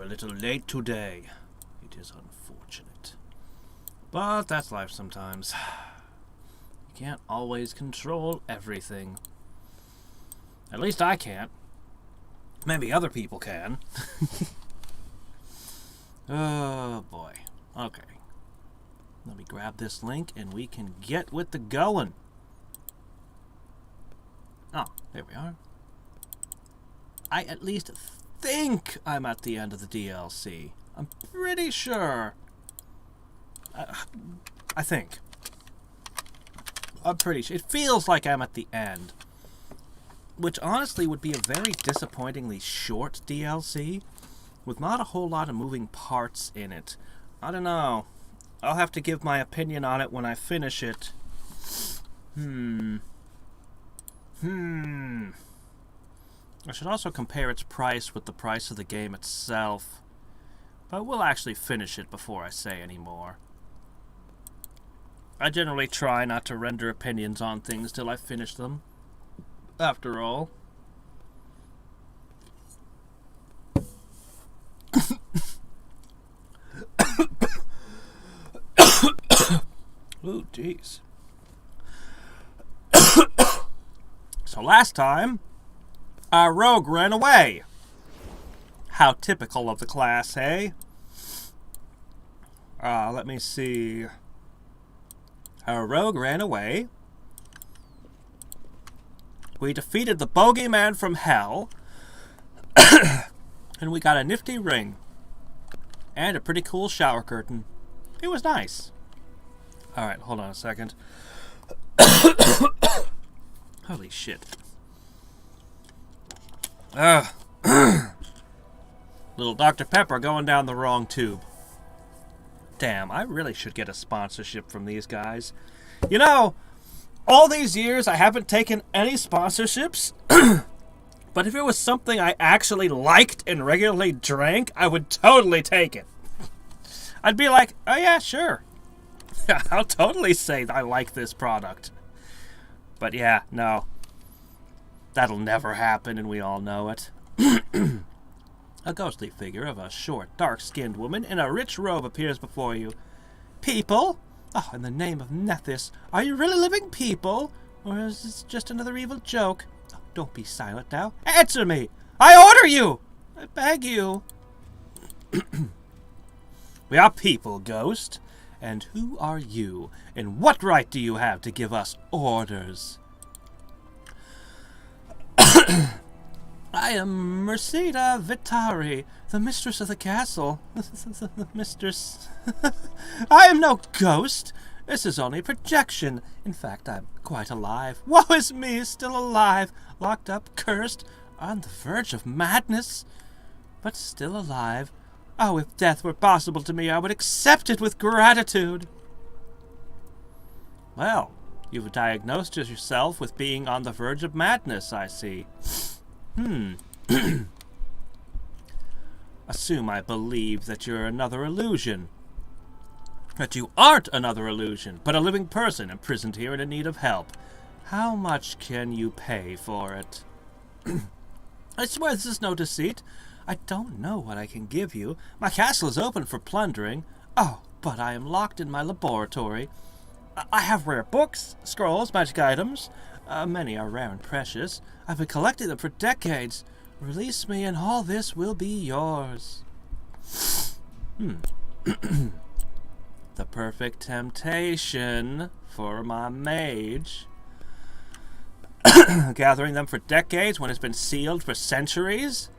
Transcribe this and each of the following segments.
little late today. It is unfortunate. But that's life sometimes. You can't always control everything. At least I can't. Maybe other people can. Oh boy. Okay. Let me grab this link and we can get with the going. Oh, there we are. I at least think I'm at the end of the DLC. I'm pretty sure. I think. I'm pretty sure. It feels like I'm at the end. Which honestly would be a very disappointingly short DLC. With not a whole lot of moving parts in it. I don't know. I'll have to give my opinion on it when I finish it. I should also compare its price with the price of the game itself. But we'll actually finish it before I say any more. I generally try not to render opinions on things till I finish them. After all. Ooh, jeez. So last time, our rogue ran away. How typical of the class, eh? Let me see. Our rogue ran away. We defeated the bogeyman from hell. And we got a nifty ring. And a pretty cool shower curtain. It was nice. Alright, hold on a second. Holy shit. Little Dr. Pepper going down the wrong tube. Damn, I really should get a sponsorship from these guys. You know, all these years I haven't taken any sponsorships. But if it was something I actually liked and regularly drank, I would totally take it. I'd be like, oh yeah, sure. I'll totally say I like this product. But yeah, no. That'll never happen, and we all know it. A ghostly figure of a short, dark-skinned woman in a rich robe appears before you. People? Oh, in the name of Nethys, are you really living people? Or is this just another evil joke? Oh, don't be silent now. Answer me! I order you! I beg you. We are people, ghost. And who are you? And what right do you have to give us orders? I am Merceda Vitari, the mistress of the castle. The mistress. I am no ghost. This is only a projection. In fact, I'm quite alive. Woe is me, still alive, locked up, cursed, on the verge of madness, but still alive. Oh, if death were possible to me, I would accept it with gratitude. Well, you've diagnosed yourself with being on the verge of madness, I see. Assume I believe that you're another illusion. That you aren't another illusion, but a living person imprisoned here and in need of help. How much can you pay for it? I swear this is no deceit. I don't know what I can give you. My castle is open for plundering. Oh, but I am locked in my laboratory. I have rare books, scrolls, magic items. Many are rare and precious. I've been collecting them for decades. Release me and all this will be yours. The perfect temptation for my mage. Gathering them for decades when it's been sealed for centuries?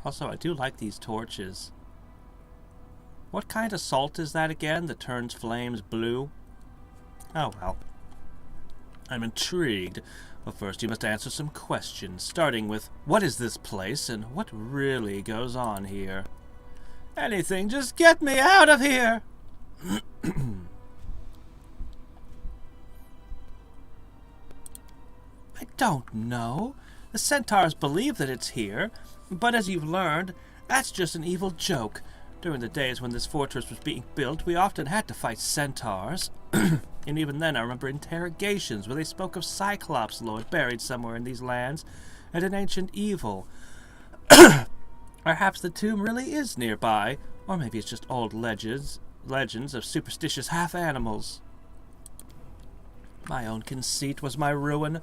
Also, I do like these torches. What kind of salt is that again that turns flames blue? Oh well. I'm intrigued. But first you must answer some questions, starting with, what is this place and what really goes on here? Anything, just get me out of here! I don't know. The centaurs believe that it's here, but as you've learned, that's just an evil joke. During the days when this fortress was being built, we often had to fight centaurs. And even then I remember interrogations where they spoke of Cyclops Lord buried somewhere in these lands, and an ancient evil. Perhaps the tomb really is nearby, or maybe it's just old legends of superstitious half-animals. My own conceit was my ruin.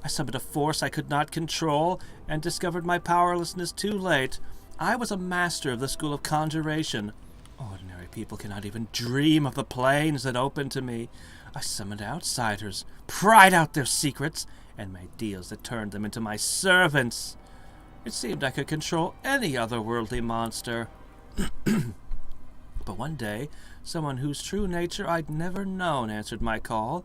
I summoned a force I could not control, and discovered my powerlessness too late. I was a master of the school of conjuration. Ordinary people cannot even dream of the planes that opened to me. I summoned outsiders, pried out their secrets, and made deals that turned them into my servants. It seemed I could control any otherworldly monster. But one day, someone whose true nature I'd never known answered my call.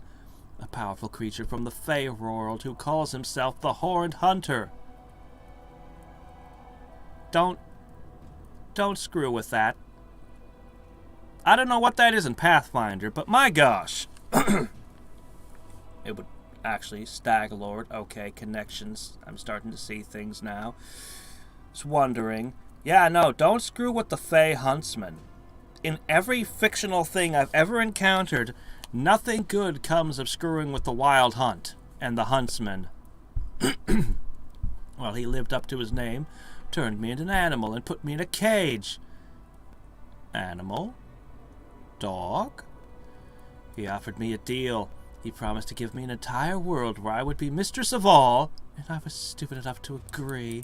A powerful creature from the Fey world who calls himself the Horned Hunter. Don't screw with that. I don't know what that is in Pathfinder, but my gosh. It would actually, Stag Lord. Okay, connections. I'm starting to see things now. Just wondering. Yeah, no, don't screw with the Fey Huntsman. In every fictional thing I've ever encountered, nothing good comes of screwing with the Wild Hunt and the Huntsman. Well, he lived up to his name, turned me into an animal, and put me in a cage. Animal? Dog? He offered me a deal. He promised to give me an entire world where I would be mistress of all, and I was stupid enough to agree.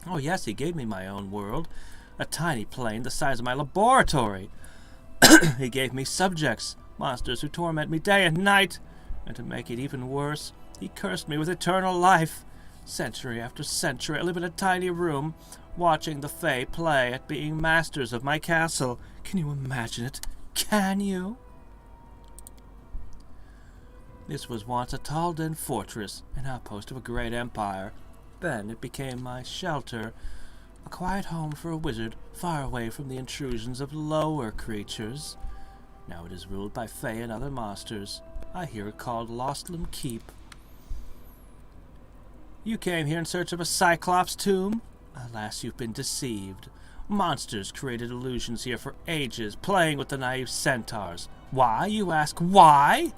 Oh yes, he gave me my own world, a tiny plane the size of my laboratory. He gave me subjects, monsters who torment me day and night, and to make it even worse, he cursed me with eternal life. Century after century, I live in a tiny room, watching the Fae play at being masters of my castle. Can you imagine it? Can you? This was once a Taldan fortress, an outpost of a great empire. Then it became my shelter, a quiet home for a wizard, far away from the intrusions of lower creatures. Now it is ruled by Fae and other monsters. I hear it called Lostland Keep. You came here in search of a Cyclops tomb? Alas, you've been deceived. Monsters created illusions here for ages, playing with the naive centaurs. Why, you ask, why?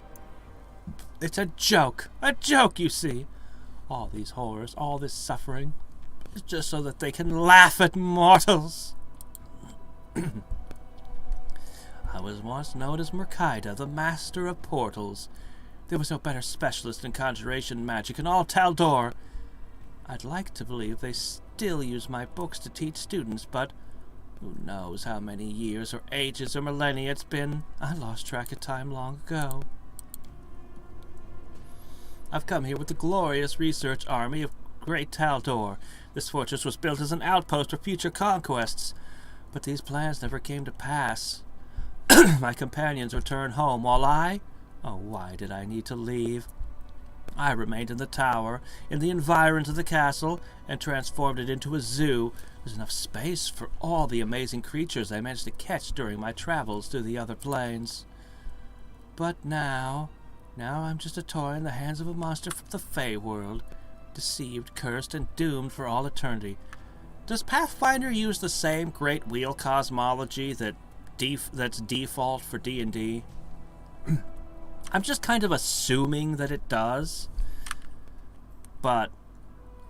It's a joke, you see. All these horrors, all this suffering, is just so that they can laugh at mortals. I was once known as Mercaida, the master of portals. There was no better specialist in conjuration magic in all Taldor. I'd like to believe they still use my books to teach students, but who knows how many years or ages or millennia it's been. I lost track of time long ago. I've come here with the glorious research army of Great Taldor. This fortress was built as an outpost for future conquests, but these plans never came to pass. My companions returned home, while oh, why did I need to leave? I remained in the tower, in the environs of the castle, and transformed it into a zoo. There's enough space for all the amazing creatures I managed to catch during my travels through the other planes. But now I'm just a toy in the hands of a monster from the Fey world, deceived, cursed, and doomed for all eternity. Does Pathfinder use the same Great Wheel cosmology that's default for D&D? I'm just kind of assuming that it does. But,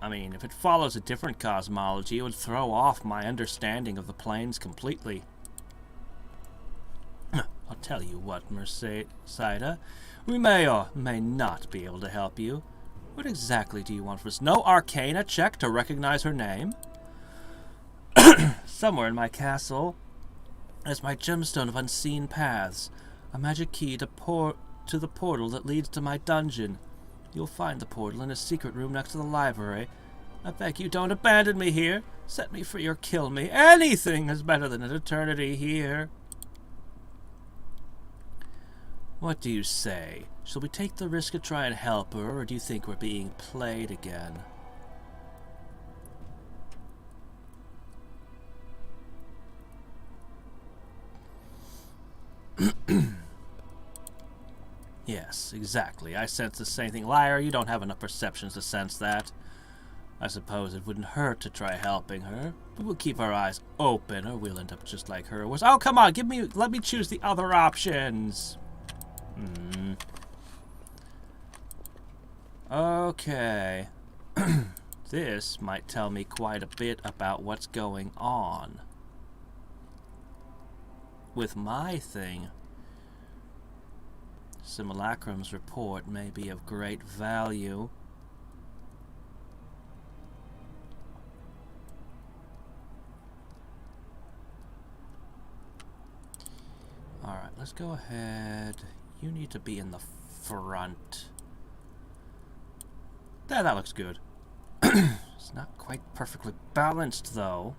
I mean, if it follows a different cosmology, it would throw off my understanding of the planes completely. I'll tell you what, Mercaida. We may or may not be able to help you. What exactly do you want from us? No arcana check to recognize her name? Somewhere in my castle is my gemstone of unseen paths, a magic key to the portal that leads to my dungeon. You'll find the portal in a secret room next to the library. I beg you, don't abandon me here. Set me free or kill me. Anything is better than an eternity here. What do you say? Shall we take the risk and try and help her, or do you think we're being played again? Yes, exactly. I sense the same thing. Liar, you don't have enough perceptions to sense that. I suppose it wouldn't hurt to try helping her, but we'll keep our eyes open, or we'll end up just like her was. Oh, come on, let me choose the other options. Okay. This might tell me quite a bit about what's going on with my thing. Simulacrum's report may be of great value. Alright, let's go ahead. You need to be in the front. There, that looks good. It's not quite perfectly balanced, though.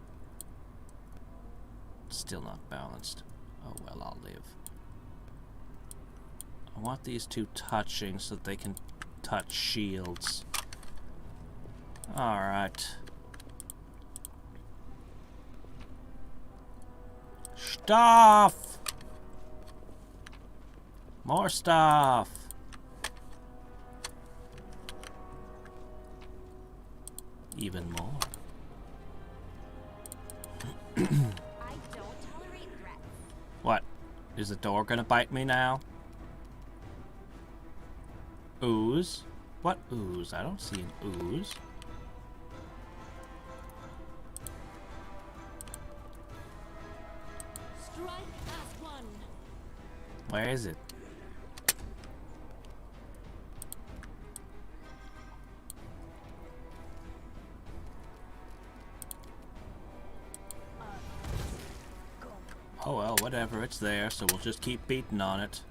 Still not balanced. Oh well, I'll live. I want these two touching so that they can touch shields. Alright. Stuff! More stuff! Even more. I don't tolerate threats. What? Is the door gonna bite me now? Ooze? What ooze? I don't see an ooze. Strike as one. Where is it? Oh well, whatever, it's there, so we'll just keep beating on it.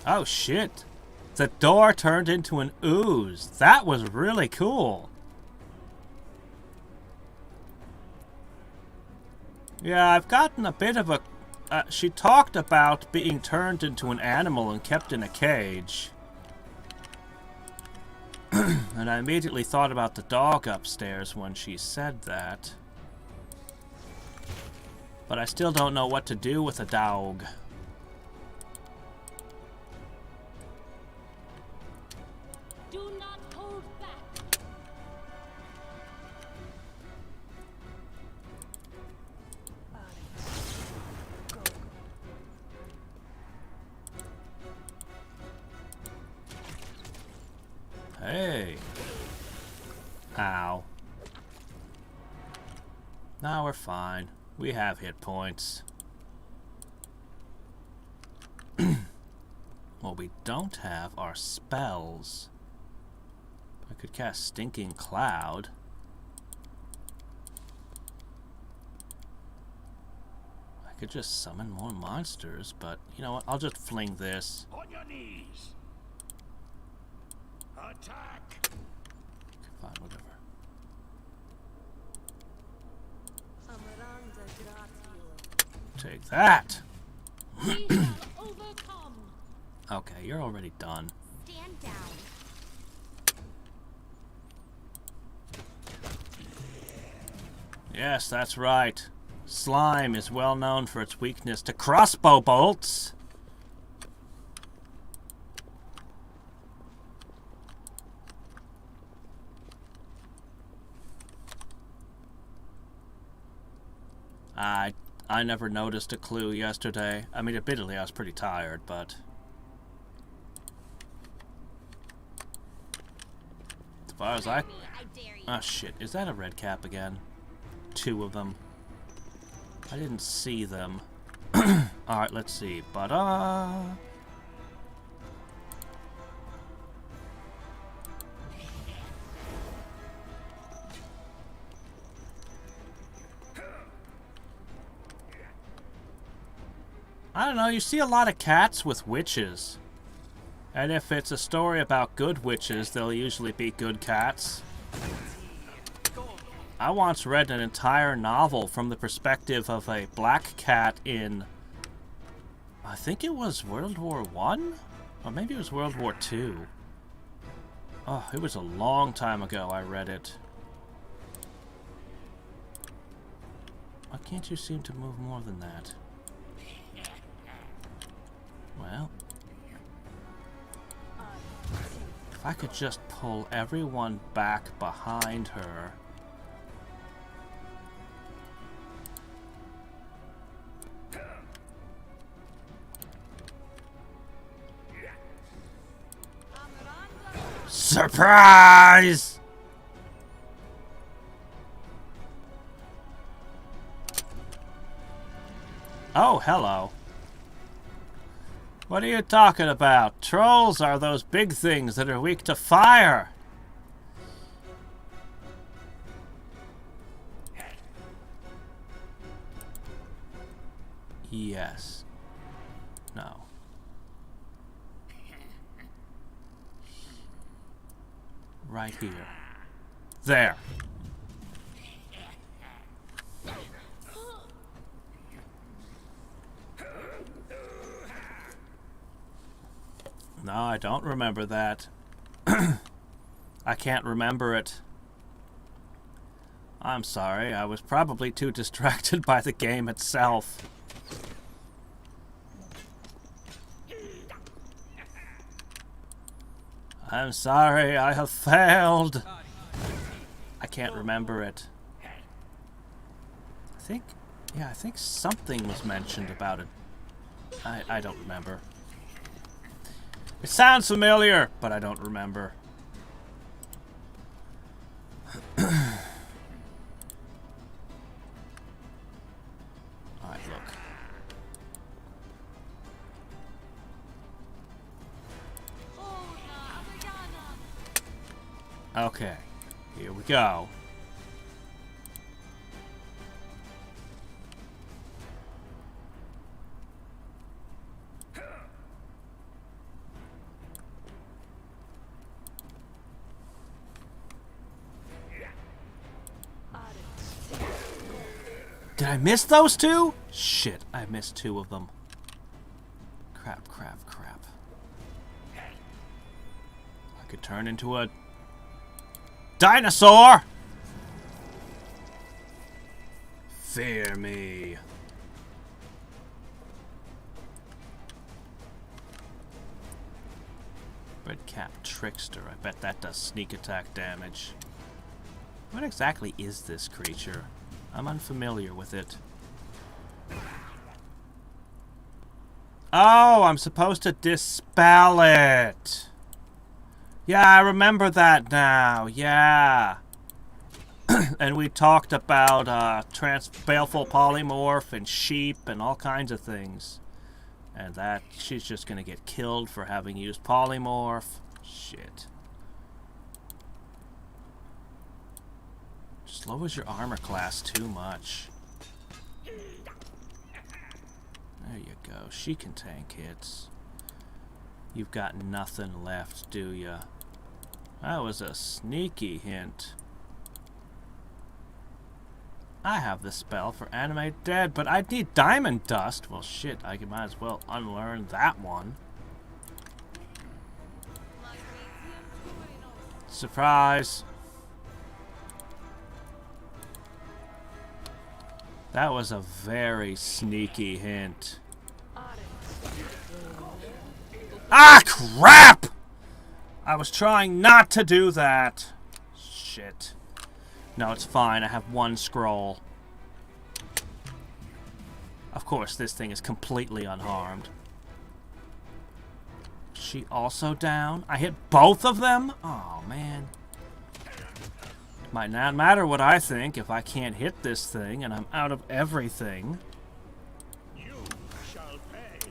Oh shit! The door turned into an ooze. That was really cool. Yeah, I've gotten a bit of a... she talked about being turned into an animal and kept in a cage. And I immediately thought about the dog upstairs when she said that. But I still don't know what to do with a dog. Do not hold back. Hey. Ow. Now we're fine. We have hit points. What we don't have are spells. I could cast Stinking Cloud. I could just summon more monsters, but you know what? I'll just fling this. On your knees. Attack. Fine, whatever. Take that! We shall overcome. Okay, you're already done. Stand down. Yes, that's right. Slime is well known for its weakness to crossbow bolts. I never noticed a clue yesterday. I mean, admittedly, I was pretty tired, but... as far as I... oh, shit. Is that a red cap again? Two of them. I didn't see them. Alright, let's see. Ba-da! I don't know, you see a lot of cats with witches. And if it's a story about good witches, they'll usually be good cats. I once read an entire novel from the perspective of a black cat in... I think it was World War I? Or maybe it was World War II. Oh, it was a long time ago I read it. Why can't you seem to move more than that? Well, if I could just pull everyone back behind her. Surprise! Oh, hello. What are you talking about? Trolls are those big things that are weak to fire. Yes. No. Right here. There. No, I don't remember that. I can't remember it. I'm sorry, I was probably too distracted by the game itself. I'm sorry, I have failed. I can't remember it. I think something was mentioned about it. I don't remember. It sounds familiar, but I don't remember. Alright, look. Okay, here we go. Did I miss those two? Shit, I missed two of them. Crap, crap, crap. I could turn into a dinosaur! Fear me. Red cap trickster. I bet that does sneak attack damage. What exactly is this creature? I'm unfamiliar with it. Oh, I'm supposed to dispel it. Yeah, I remember that now. Yeah. And we talked about baleful polymorph and sheep and all kinds of things. And that she's just gonna get killed for having used polymorph. Shit. Just lowers your armor class too much. There you go. She can tank hits. You've got nothing left, do ya? That was a sneaky hint. I have the spell for Animate Dead, but I need Diamond Dust. Well, shit, I might as well unlearn that one. Surprise! That was a very sneaky hint. Ah, crap! I was trying not to do that. Shit. No, it's fine. I have one scroll. Of course, this thing is completely unharmed. She also down? I hit both of them? Oh, man. Might not matter what I think if I can't hit this thing and I'm out of everything. You shall pay.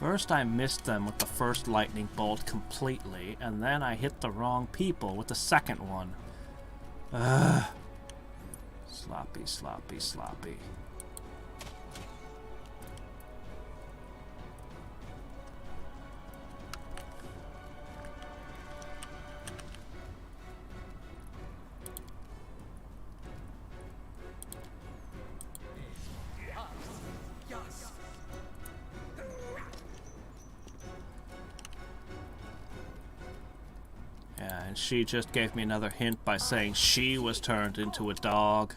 First I missed them with the first lightning bolt completely, and then I hit the wrong people with the second one. Ugh. Sloppy, sloppy, sloppy. Yeah, and she just gave me another hint by saying she was turned into a dog.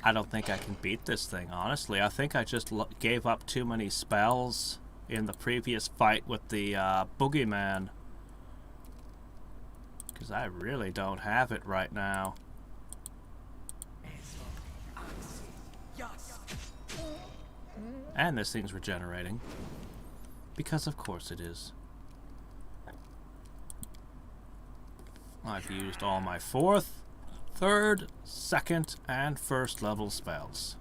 I don't think I can beat this thing, honestly. I think I just gave up too many spells in the previous fight with the boogeyman. Because I really don't have it right now. And this thing's regenerating. Because of course it is. I've used all my 4th, 3rd, 2nd, and 1st level spells.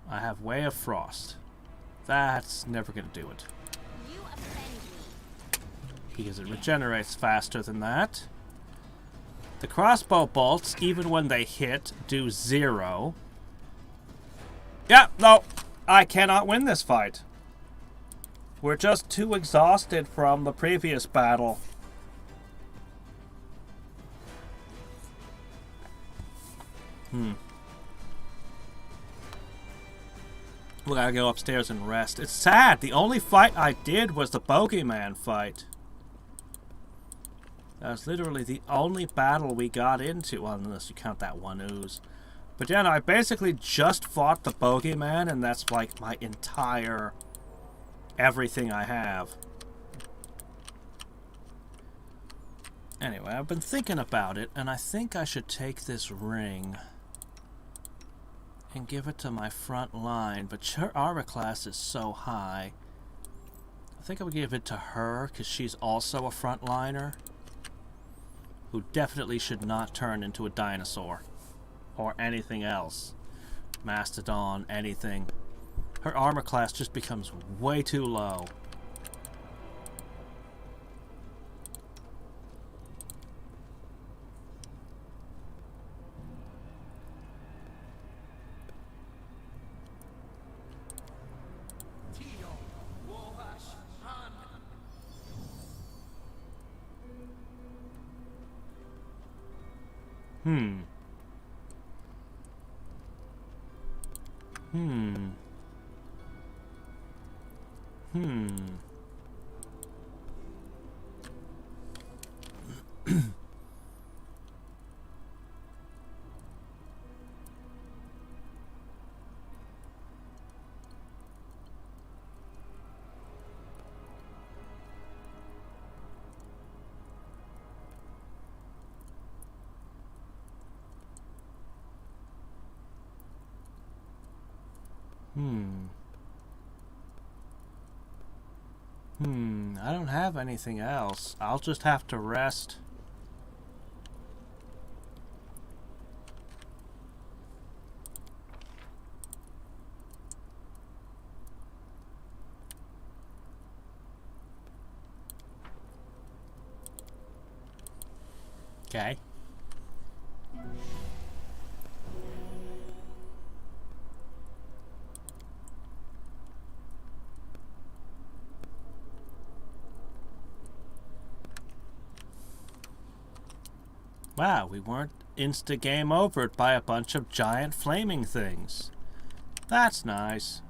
I have Way of Frost. That's never going to do it. You offend me. Because it regenerates faster than that. The crossbow bolts, even when they hit, do 0. Yeah, no, I cannot win this fight. We're just too exhausted from the previous battle. We gotta go upstairs and rest. It's sad. The only fight I did was the bogeyman fight. That was literally the only battle we got into, well, unless you count that one ooze. But yeah, no, I basically just fought the bogeyman, and that's like my entire everything I have. Anyway, I've been thinking about it, and I think I should take this ring and give it to my front line, but her armor class is so high. I think I would give it to her, because she's also a frontliner, who definitely should not turn into a dinosaur, or anything else. Mastodon, anything. Her armor class just becomes way too low. Hmm. I don't have anything else. I'll just have to rest. Okay. Wow, we weren't insta-game overed by a bunch of giant flaming things. That's nice.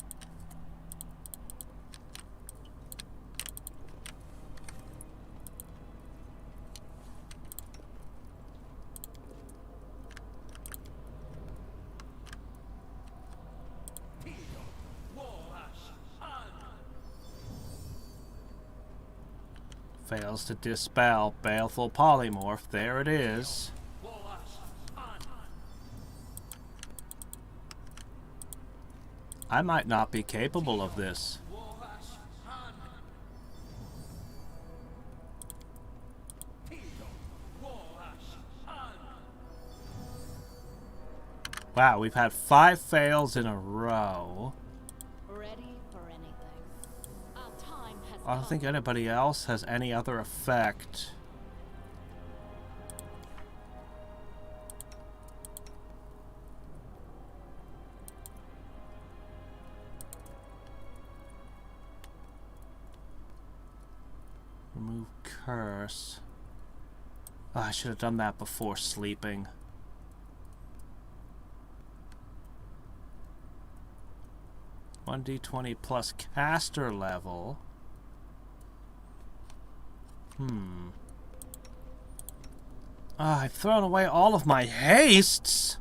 Fails to dispel baleful polymorph. There it is. I might not be capable of this. Wow, we've had 5 fails in a row. Ready for anything. Our time has I don't think anybody else has any other effect. Remove curse. Oh, I should have done that before sleeping. One d20 plus caster level. Ah, I've thrown away all of my hastes.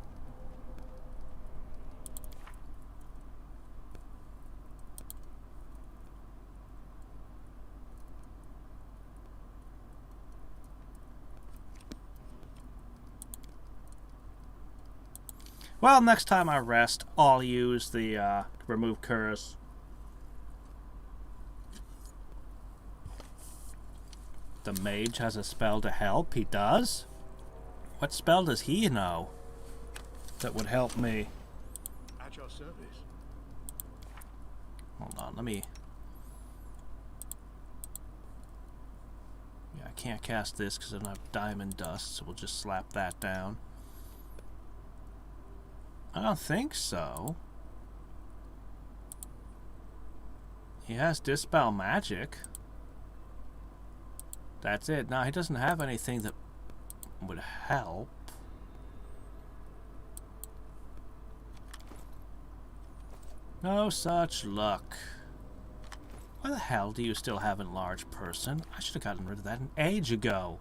Well, next time I rest, I'll use the remove curse. The mage has a spell to help. He does? What spell does he know that would help me? At your service. Hold on, let me... Yeah, I can't cast this because I don't have diamond dust, so we'll just slap that down. I don't think so. He has Dispel Magic. That's it. No, he doesn't have anything that would help. No such luck. Why the hell do you still have Enlarged Person? I should have gotten rid of that an age ago.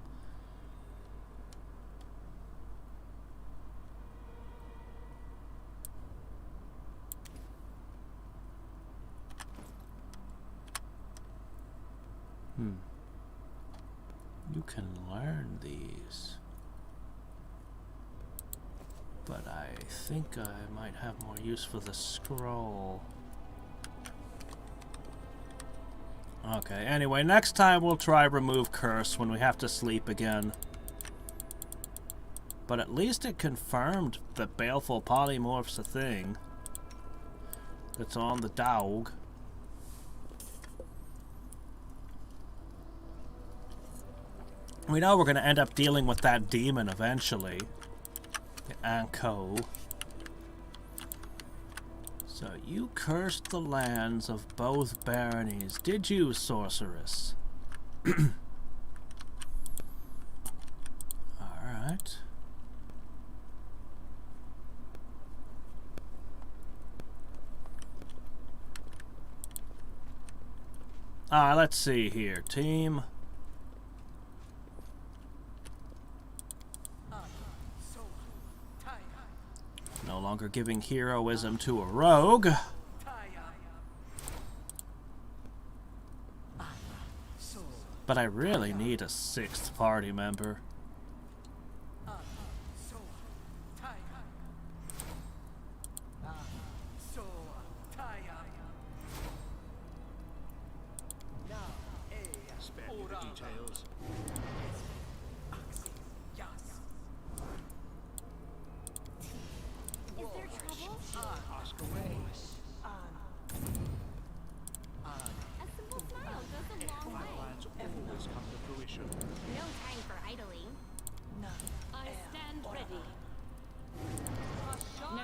You can learn these. But I think I might have more use for the scroll. Okay, anyway, next time we'll try remove curse when we have to sleep again. But at least it confirmed that Baleful Polymorph's a thing. That's on the dog. We know we're going to end up dealing with that demon eventually. The Anko. So you cursed the lands of both baronies, did you, sorceress? Alright. Alright, let's see here. Team. No longer giving heroism to a rogue. But I really need a sixth party member. Spare me the details. Is there trouble? Ask away. A simple smile goes a long My way. plans always come to fruition. No time for idling. I stand ready. No.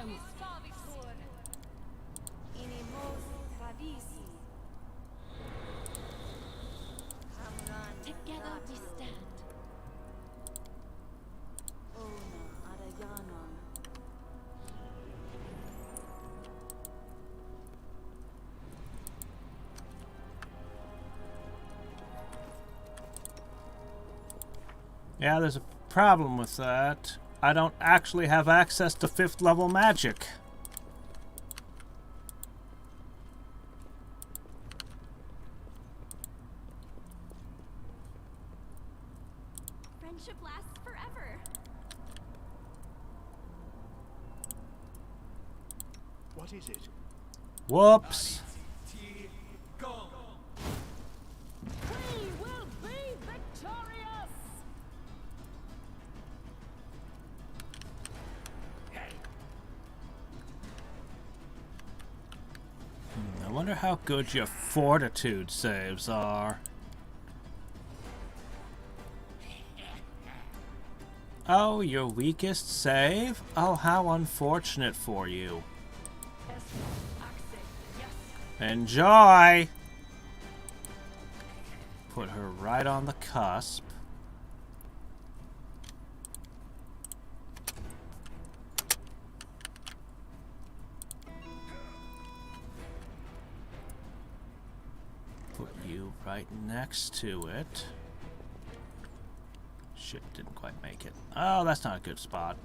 Together we stand. Yeah, there's a problem with that. I don't actually have access to 5th level magic. Friendship lasts forever. What is it? Whoops. We will be victorious! I wonder how good your fortitude saves are. Oh, your weakest save? Oh, how unfortunate for you. Enjoy! Put her right on the cusp. Put you right next to it. Shit, didn't quite make it. Oh, that's not a good spot.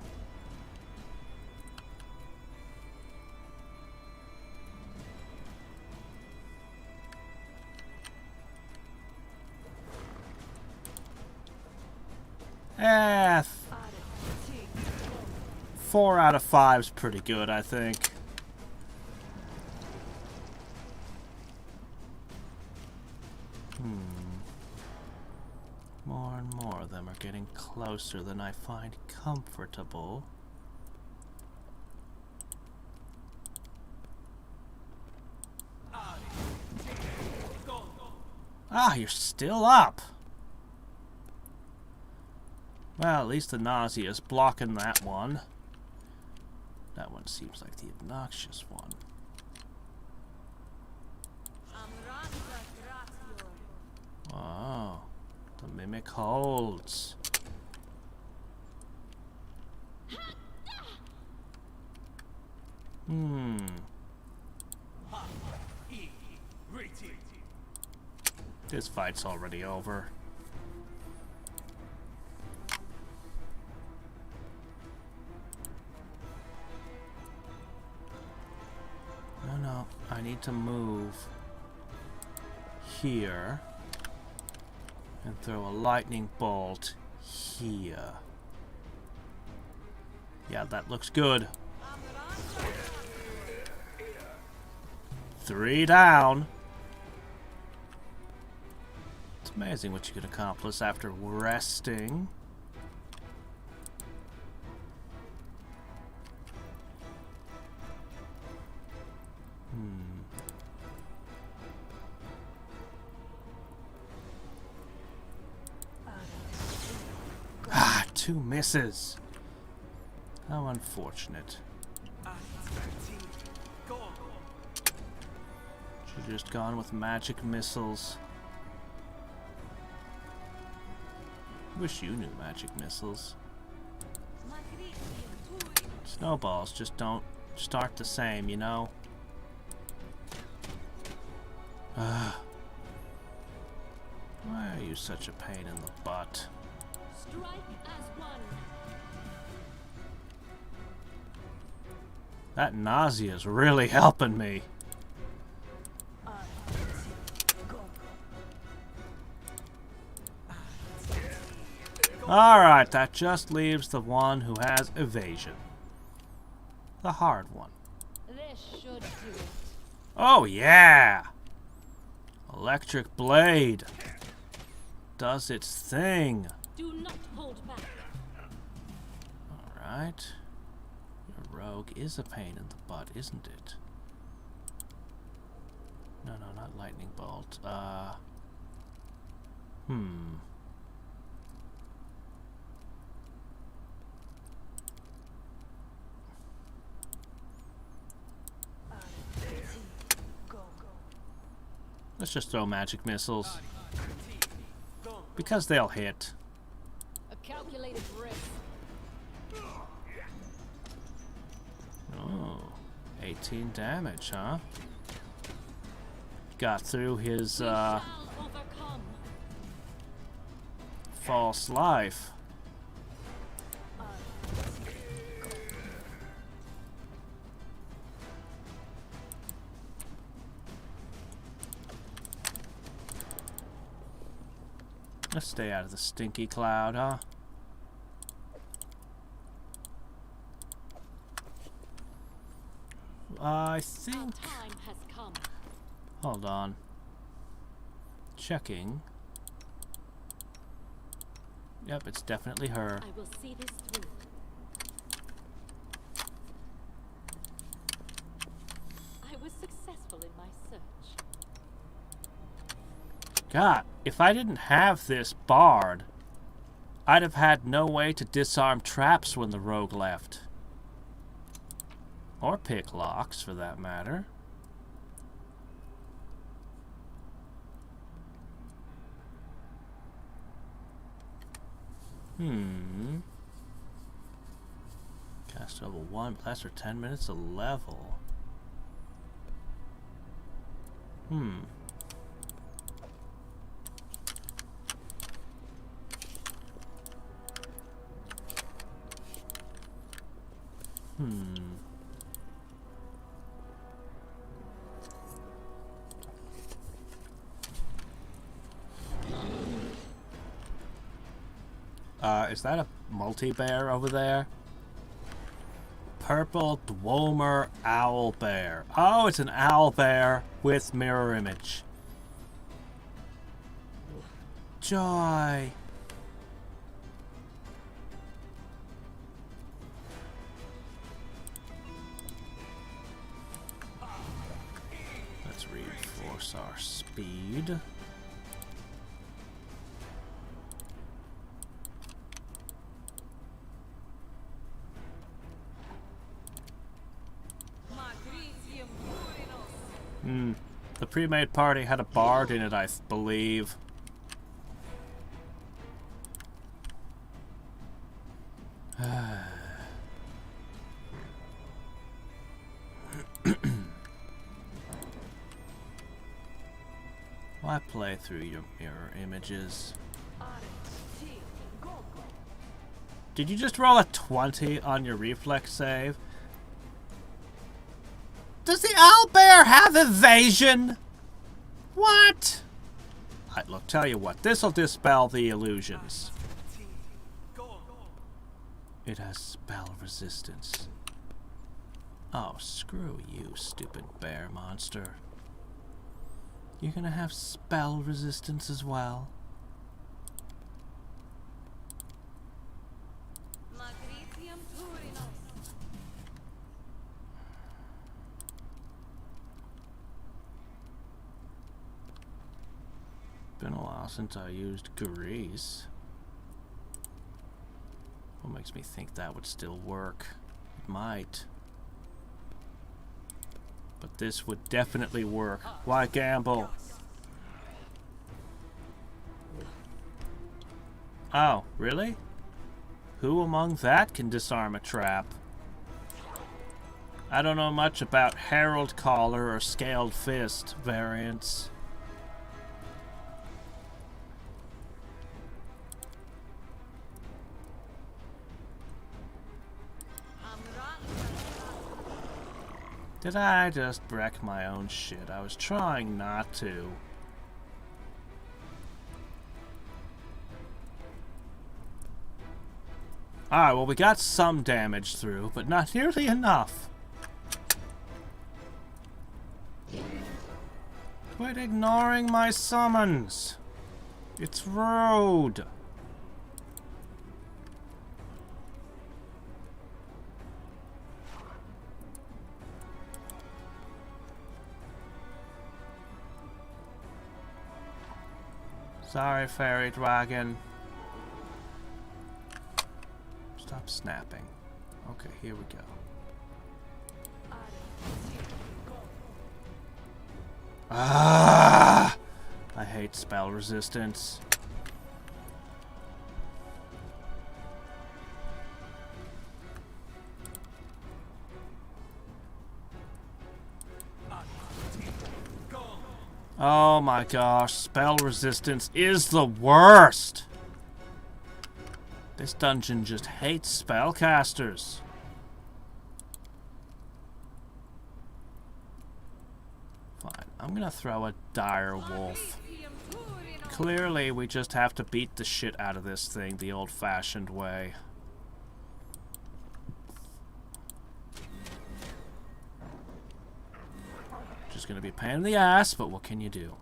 4 out of 5's pretty good, I think. More and more of them are getting closer than I find comfortable. Ah, you're still up! Well, at least the nausea is blocking that one. That one seems like the obnoxious one. Oh, the mimic holds. This fight's already over. No, I need to move here and throw a lightning bolt here. Yeah, that looks good. 3 down. It's amazing what you can accomplish after resting. Ah, 2 misses. How unfortunate. Should've just gone with magic missiles. Wish you knew magic missiles. Snowballs just don't start the same, you know? Why are you such a pain in the butt? Strike as one. That nausea is really helping me. Alright, that just leaves the one who has evasion. The hard one. This should do it. Oh yeah! Electric Blade does its thing. Do not hold back. Alright. Your rogue is a pain in the butt, isn't it? No, not lightning bolt. Let's just throw magic missiles. Because they'll hit. A calculated risk. Oh, 18 damage, huh? Got through his, Shall overcome. false life. Let's stay out of the stinky cloud, huh? I think... Our time has come. Hold on. Checking. Yep, it's definitely her. I will see this through. I was successful in my search. God, if I didn't have this bard, I'd have had no way to disarm traps when the rogue left. Or pick locks, for that matter. Cast level 1, lasts for 10 minutes a level. Is that a multi-bear over there? purple Dwomer owl bear. Oh, it's an owl bear with mirror image. Joy. Let's reinforce our speed. The pre-made party had a bard in it, I believe. Why play through your mirror images? Did you just roll a 20 on your reflex save? Does the owlbear have evasion? What? Look, tell you what, this'll dispel the illusions. It has spell resistance. Oh, screw you, stupid bear monster. You're gonna have spell resistance as well? Been a while since I used grease. What makes me think that would still work? It might. But this would definitely work. Why gamble? Oh, really? Who among that can disarm a trap? I don't know much about Herald Collar or Scaled Fist variants. Did I just wreck my own shit? I was trying not to. Alright, well we got some damage through, but not nearly enough. Quit ignoring my summons. It's rude. Sorry, fairy dragon. Stop snapping. Okay, here we go. Ah! I hate spell resistance. Oh my gosh, spell resistance is the worst! This dungeon just hates spellcasters. Fine, I'm gonna throw a dire wolf. Clearly, we just have to beat the shit out of this thing the old-fashioned way. Just gonna be a pain in the ass, but what can you do?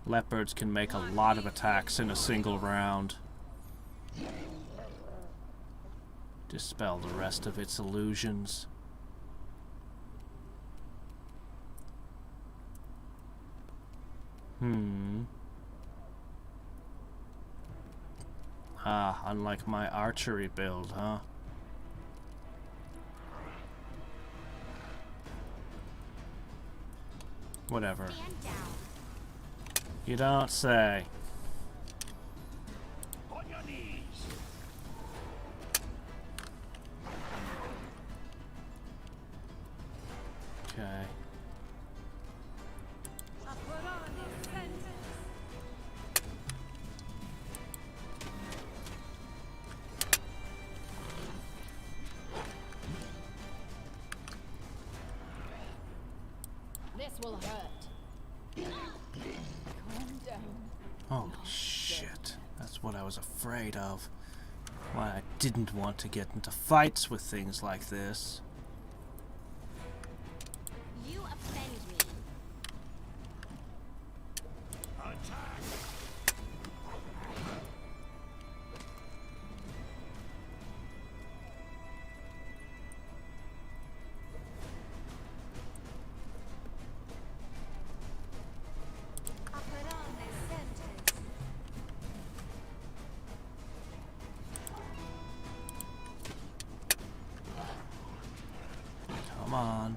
Leopards can make a lot of attacks in a single round. Dispel the rest of its illusions. Ah, unlike my archery build, huh? Whatever. You don't say. On your knees. Okay. This will hurt. Calm down. Oh shit. That's what I was afraid of. Why I didn't want to get into fights with things like this. You offend me. Attack! Come on.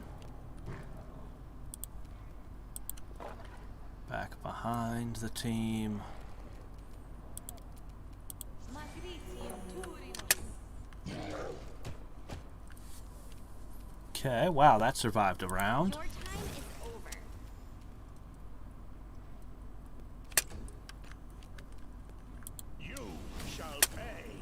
Back behind the team. Okay, wow, that survived a round. Your time is over. You shall pay.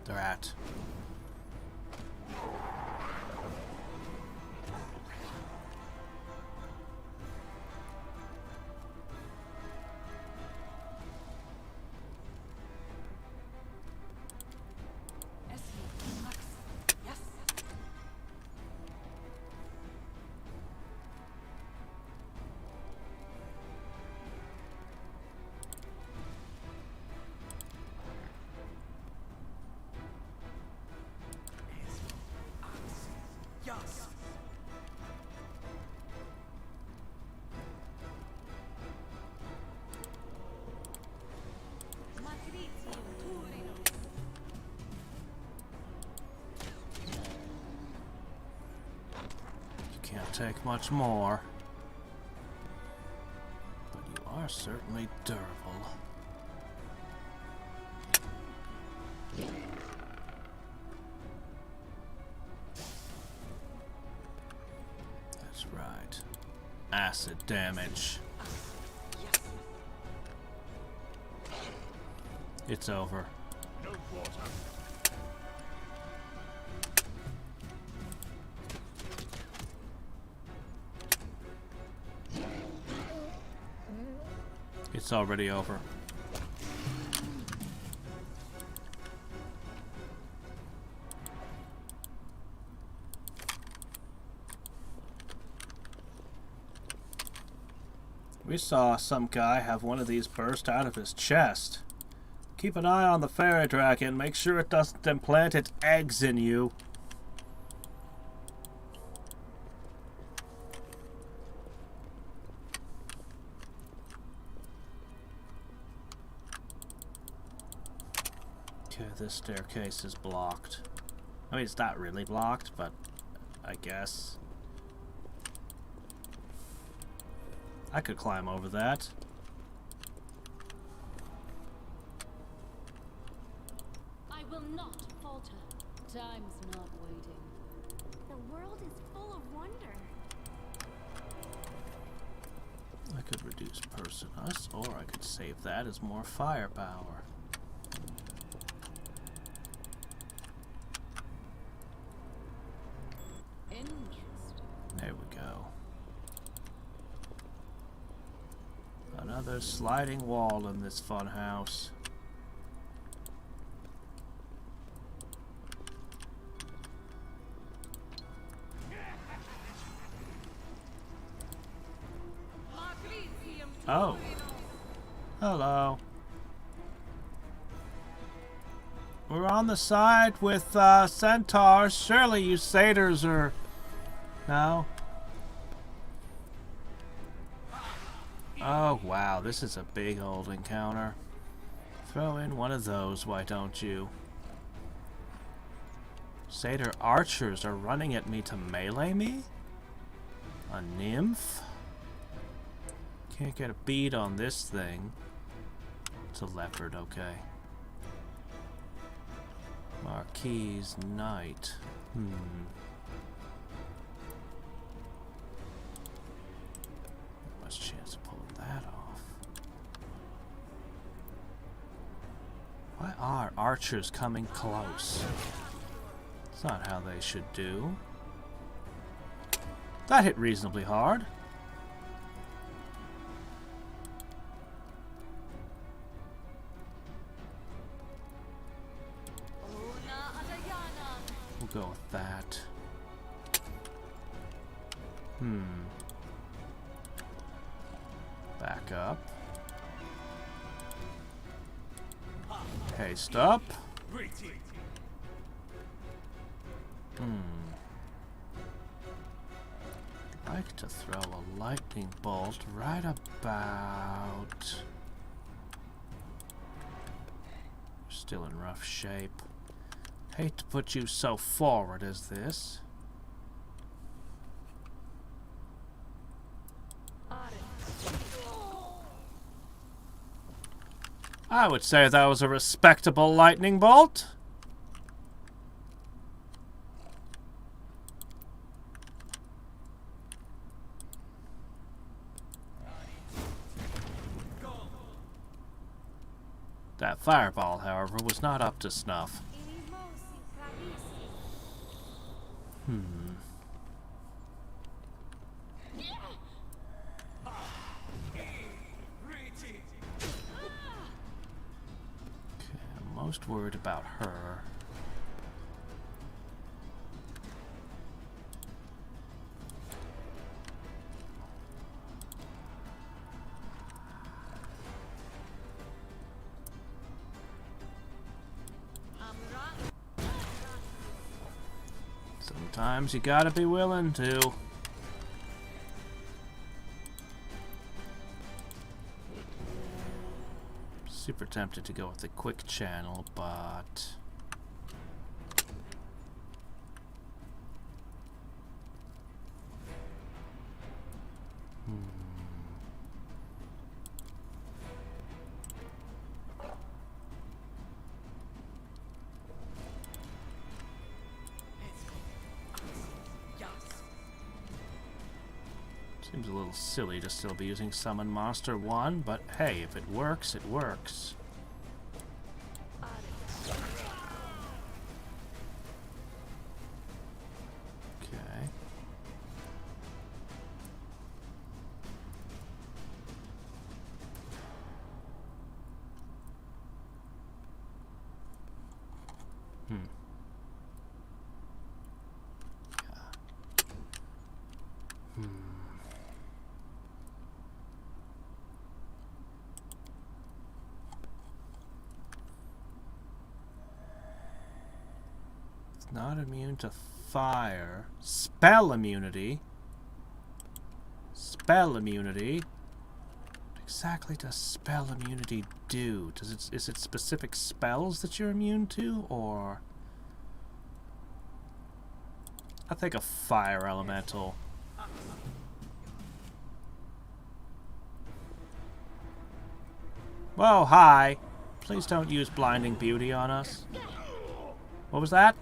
They're at. Can't take much more. But you are certainly durable. That's right. Acid damage. It's over. No quarter. It's already over. We saw some guy have one of these burst out of his chest. Keep an eye on the fairy dragon. Make sure it doesn't implant its eggs in you. Okay, this staircase is blocked. I mean, it's not really blocked, but I guess. I could climb over that. I will not falter. Time's not waiting. The world is full of wonder. I could reduce Personus, or I could save that as more firepower. Interesting. There we go. Another sliding wall in this fun house. Oh. Hello. We're on the side with centaurs. Surely you satyrs are... No? Oh, wow. This is a big old encounter. Throw in one of those, why don't you? Satyr archers are running at me to melee me? A nymph? Can't get a bead on this thing. It's a leopard, okay. Marquis Knight. Much chance of pulling that off. Why are archers coming close? It's not how they should do. That hit reasonably hard. We'll go with that. Back up. Haste up. Like to throw a lightning bolt right about. Still in rough shape. Hate to put you so forward as this. I would say that was a respectable lightning bolt. That fireball, however, was not up to snuff. Most worried about her. Sometimes you gotta be willing to. Super tempted to go with the quick channel, but seems a little silly to still be using Summon Monster 1, but hey, if it works, it works. Okay. Not immune to fire. Spell immunity. Spell immunity. What exactly does spell immunity do? Is it specific spells that you're immune to, or? I think a fire elemental. Whoa, hi. Please don't use blinding beauty on us. What was that?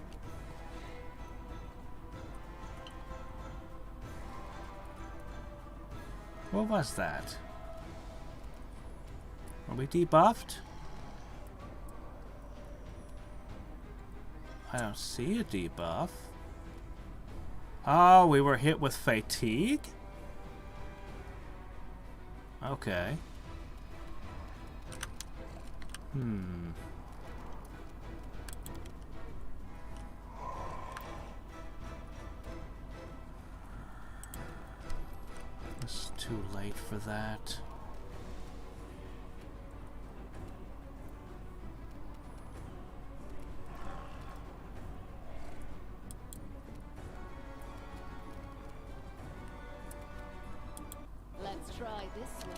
What was that? Are we debuffed? I don't see a debuff. Oh, we were hit with fatigue? Okay. It's too late for that. Let's try this one.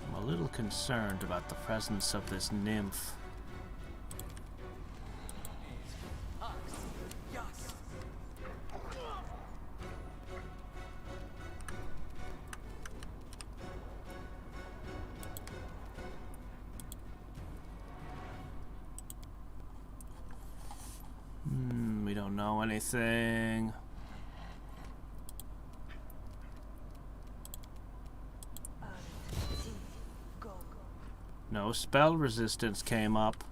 I'm a little concerned about the presence of this nymph. We don't know anything. No spell resistance came up.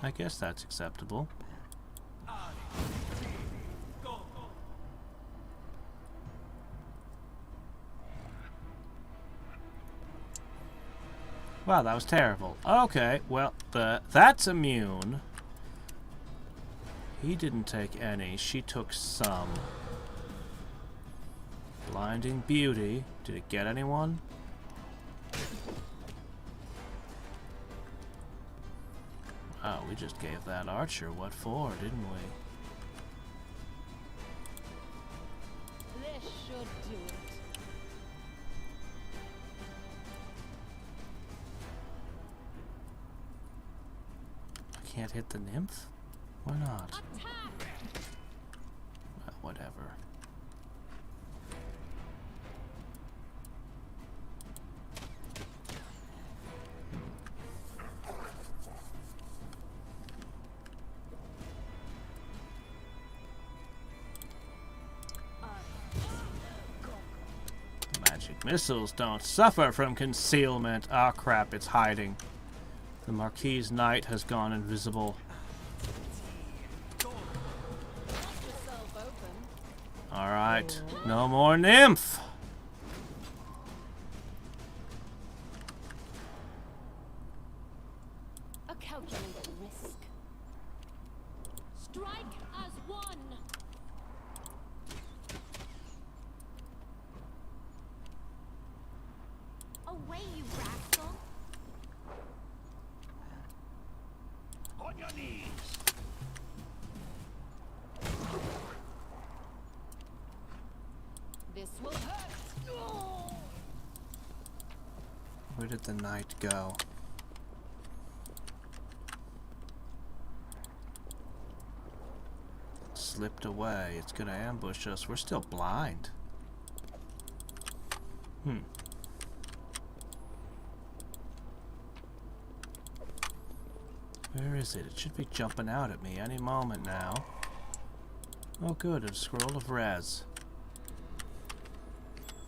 I guess that's acceptable. Wow, that was terrible. Okay, well, that's immune. He didn't take any. She took some. Blinding Beauty. Did it get anyone? Oh, we just gave that archer what for, didn't we? This should do it. I can't hit the nymph? Why not? Attack! Well, whatever. Magic missiles don't suffer from concealment. Ah, crap, it's hiding. The Marquis Knight has gone invisible. Yourself open. Alright, no more nymph! A calculated risk. Strike as one. Away, you rascal! On your knees. This will hurt. Oh. Where did the knight go? Slipped away. It's gonna ambush us. We're still blind. Where is it? It should be jumping out at me any moment now. Oh good, a scroll of res.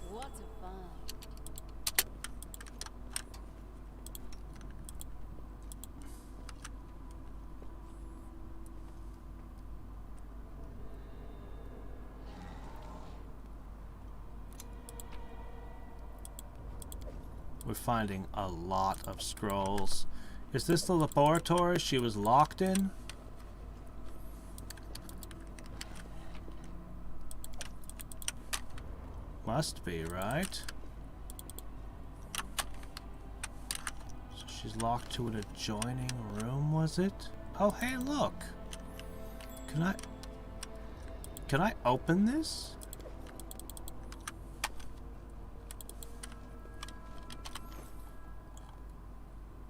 What a find. We're finding a lot of scrolls. Is this the laboratory she was locked in? Must be, right? So she's locked to an adjoining room, was it? Oh, hey, look! Can I open this?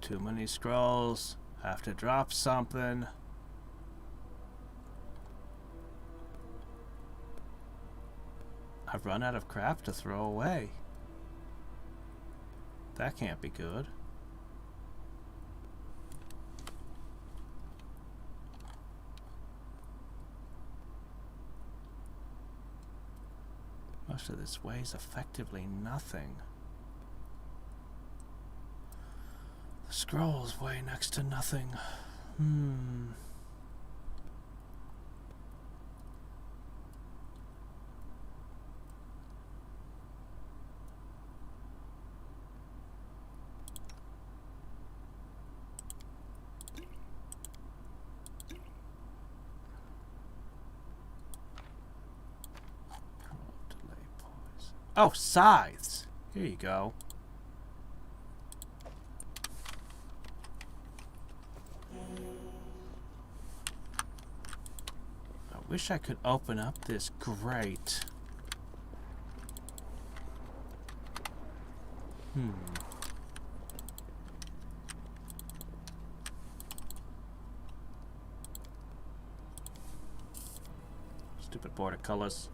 Too many scrolls. Have to drop something. I've run out of crap to throw away. That can't be good. Most of this weighs effectively nothing. The scrolls weigh next to nothing. Oh, scythes. Here you go. I wish I could open up this grate. Stupid border colors.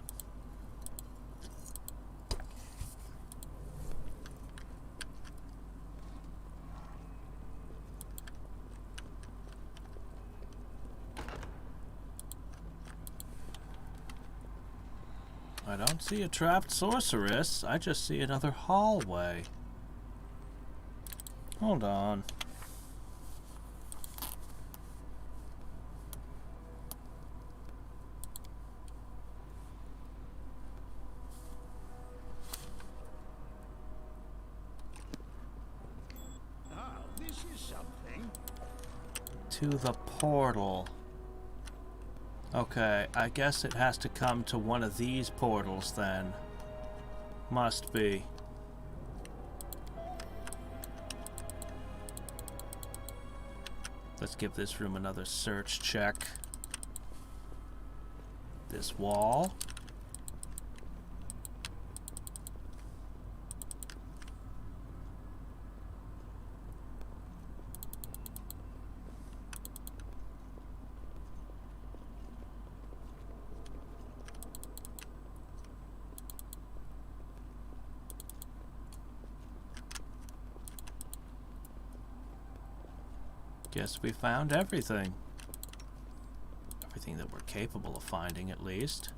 I don't see a trapped sorceress. I just see another hallway. Hold on. Ah, this is something. To the portal. Okay, I guess it has to come to one of these portals then. Must be. Let's give this room another search check. This wall. Guess we found everything. Everything that we're capable of finding, at least.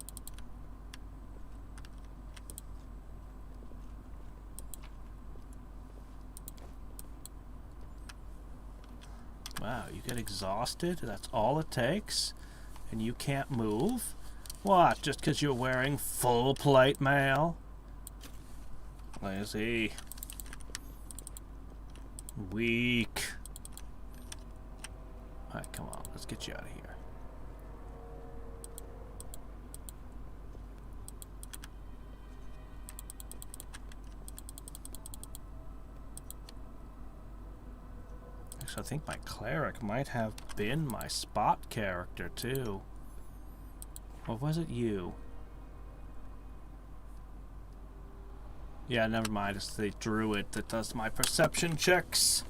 Wow, you get exhausted? That's all it takes? And you can't move? What, just because you're wearing full plate mail? Lazy. Weak. Alright, come on, let's get you out of here. Actually, I think my cleric might have been my spot character, too. Or was it you? Yeah, never mind, it's the druid that does my perception checks.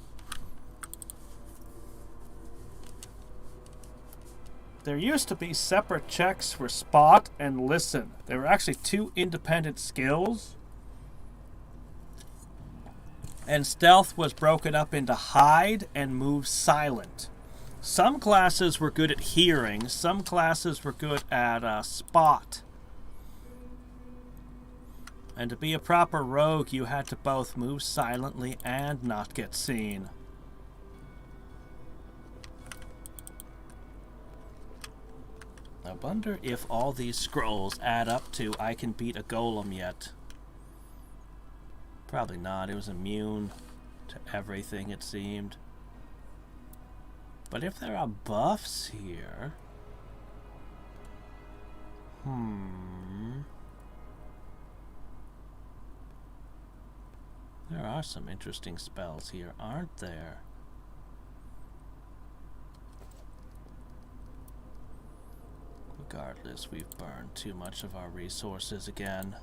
There used to be separate checks for spot and listen. There were actually two independent skills. And stealth was broken up into hide and move silent. Some classes were good at hearing. Some classes were good at spot. And to be a proper rogue, you had to both move silently and not get seen. I wonder if all these scrolls add up to I can beat a golem yet. Probably not. It was immune to everything, it seemed. But if there are buffs here... There are some interesting spells here, aren't there? Regardless, we've burned too much of our resources again.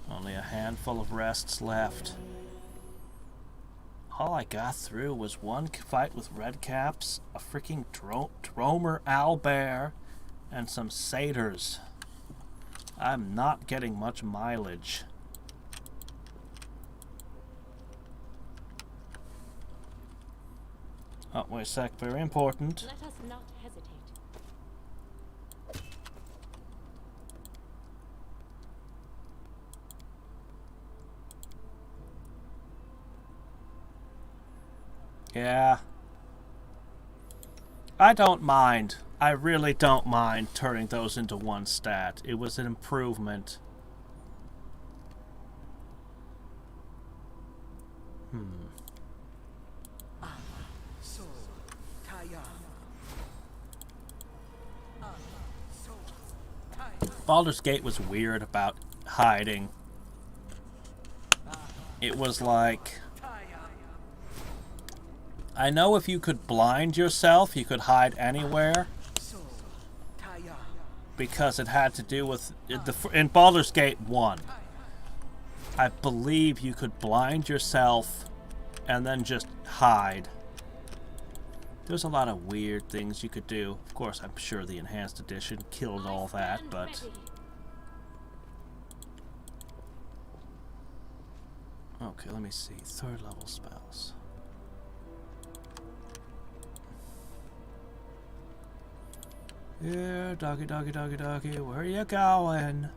Only a handful of rests left. All I got through was one fight with redcaps, a freaking dromer owlbear, and some satyrs. I'm not getting much mileage. Oh, wait a sec, very important. Let us not hesitate. Yeah. I don't mind. I really don't mind turning those into one stat. It was an improvement. So, Kaya. So, Kaya. Baldur's Gate was weird about hiding. It was like, I know if you could blind yourself, you could hide anywhere. So, Kaya. Because it had to do with in Baldur's Gate 1. I believe you could blind yourself and then just hide. There's a lot of weird things you could do. Of course, I'm sure the enhanced edition killed all that, but okay, let me see. 3rd level spells. Yeah, doggy, doggy, doggy, doggy. Where are you going?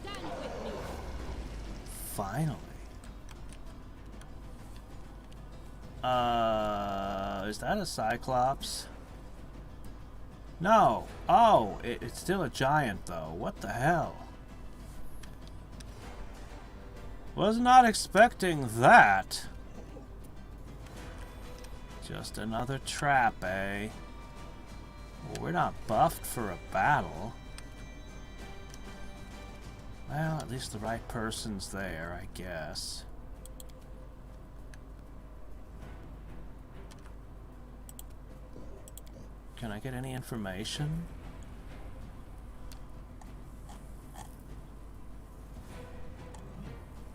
stand with me. Finally. Is that a Cyclops? No. Oh, it's still a giant, though. What the hell? Was not expecting that. Just another trap, eh? Well, we're not buffed for a battle. Well, at least the right person's there, I guess. Can I get any information?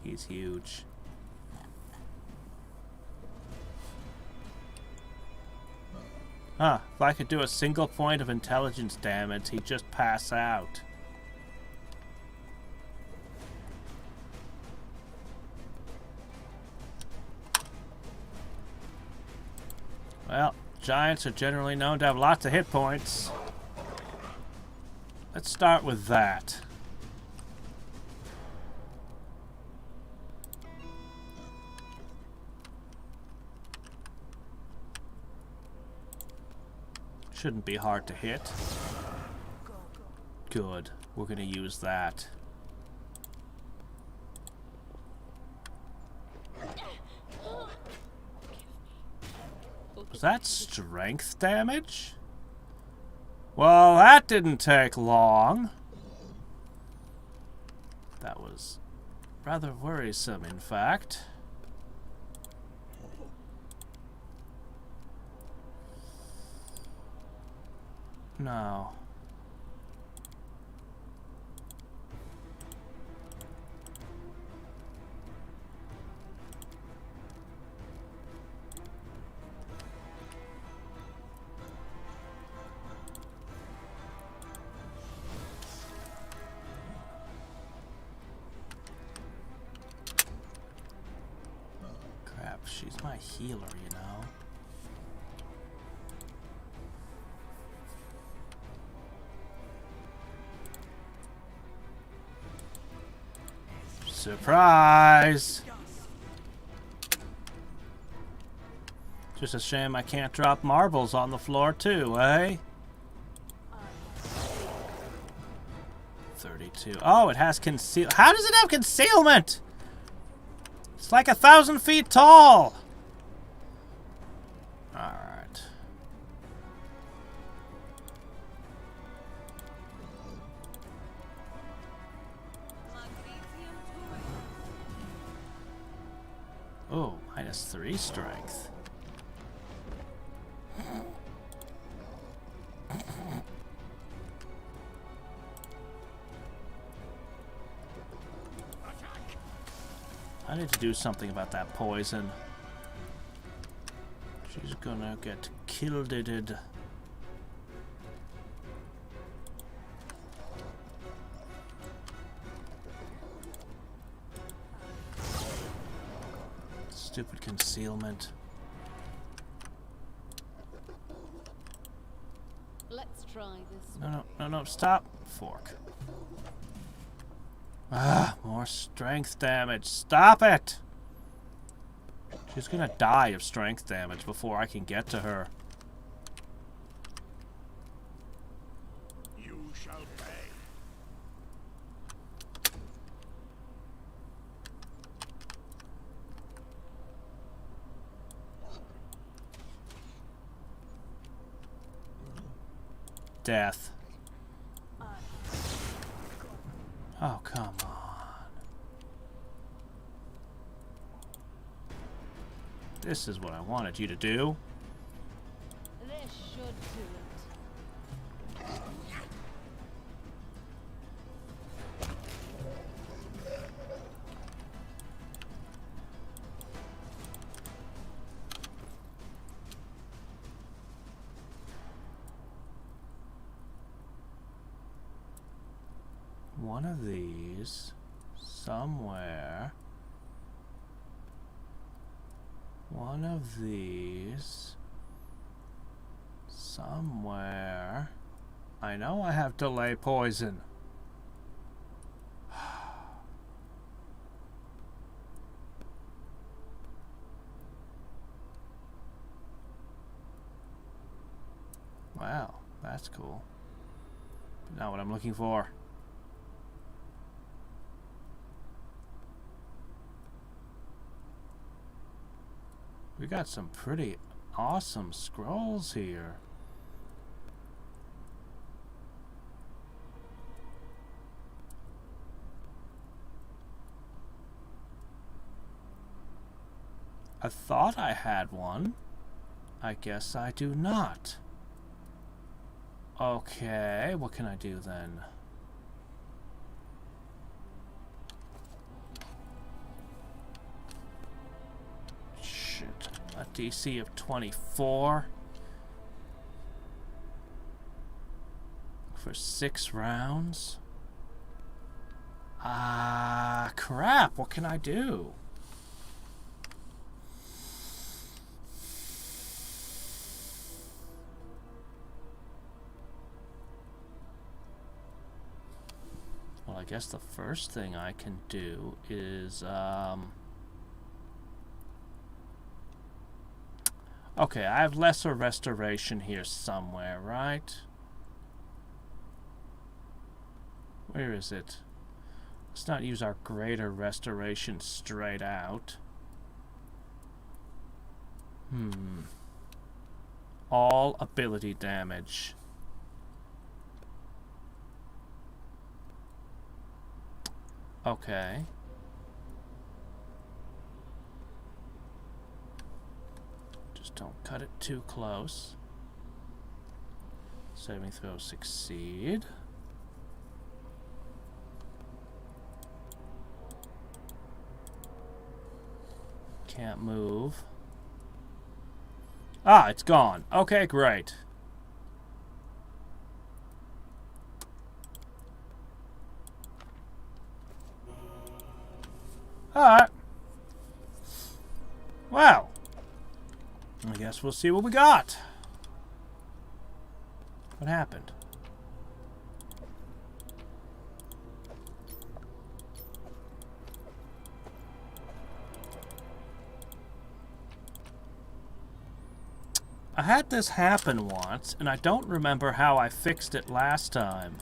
He's huge. Huh, if I could do a single point of intelligence damage, he'd just pass out. Well, giants are generally known to have lots of hit points. Let's start with that. Shouldn't be hard to hit. Good. We're gonna use that. Was that strength damage? Well, that didn't take long. That was rather worrisome, in fact. No. Crap, she's my healer, you know. Surprise! Just a shame I can't drop marbles on the floor too, eh? 32. Oh, it has conceal. How does it have concealment? It's like 1,000 feet tall. Alright. Oh, -3 strength. I need to do something about that poison. She's gonna get killed-ed. Stupid concealment. Let's try this. No, stop. Fork. Ah, more strength damage. Stop it! She's gonna die of strength damage before I can get to her. You shall pay. death. Oh, come on. This is what I wanted you to do. This should do it. One of these somewhere. One of these somewhere. I know I have delay poison. Wow, that's cool. But not what I'm looking for. We got some pretty awesome scrolls here. I thought I had one. I guess I do not. Okay, what can I do then? A DC of 24 for 6 rounds. Ah, crap. What can I do? Well, I guess the first thing I can do is okay, I have lesser restoration here somewhere, right? Where is it? Let's not use our greater restoration straight out. All ability damage. Okay. Don't cut it too close. Saving throw succeed. Can't move. Ah, it's gone. Okay, great. Alright. Wow. I guess we'll see what we got. What happened? I had this happen once, and I don't remember how I fixed it last time.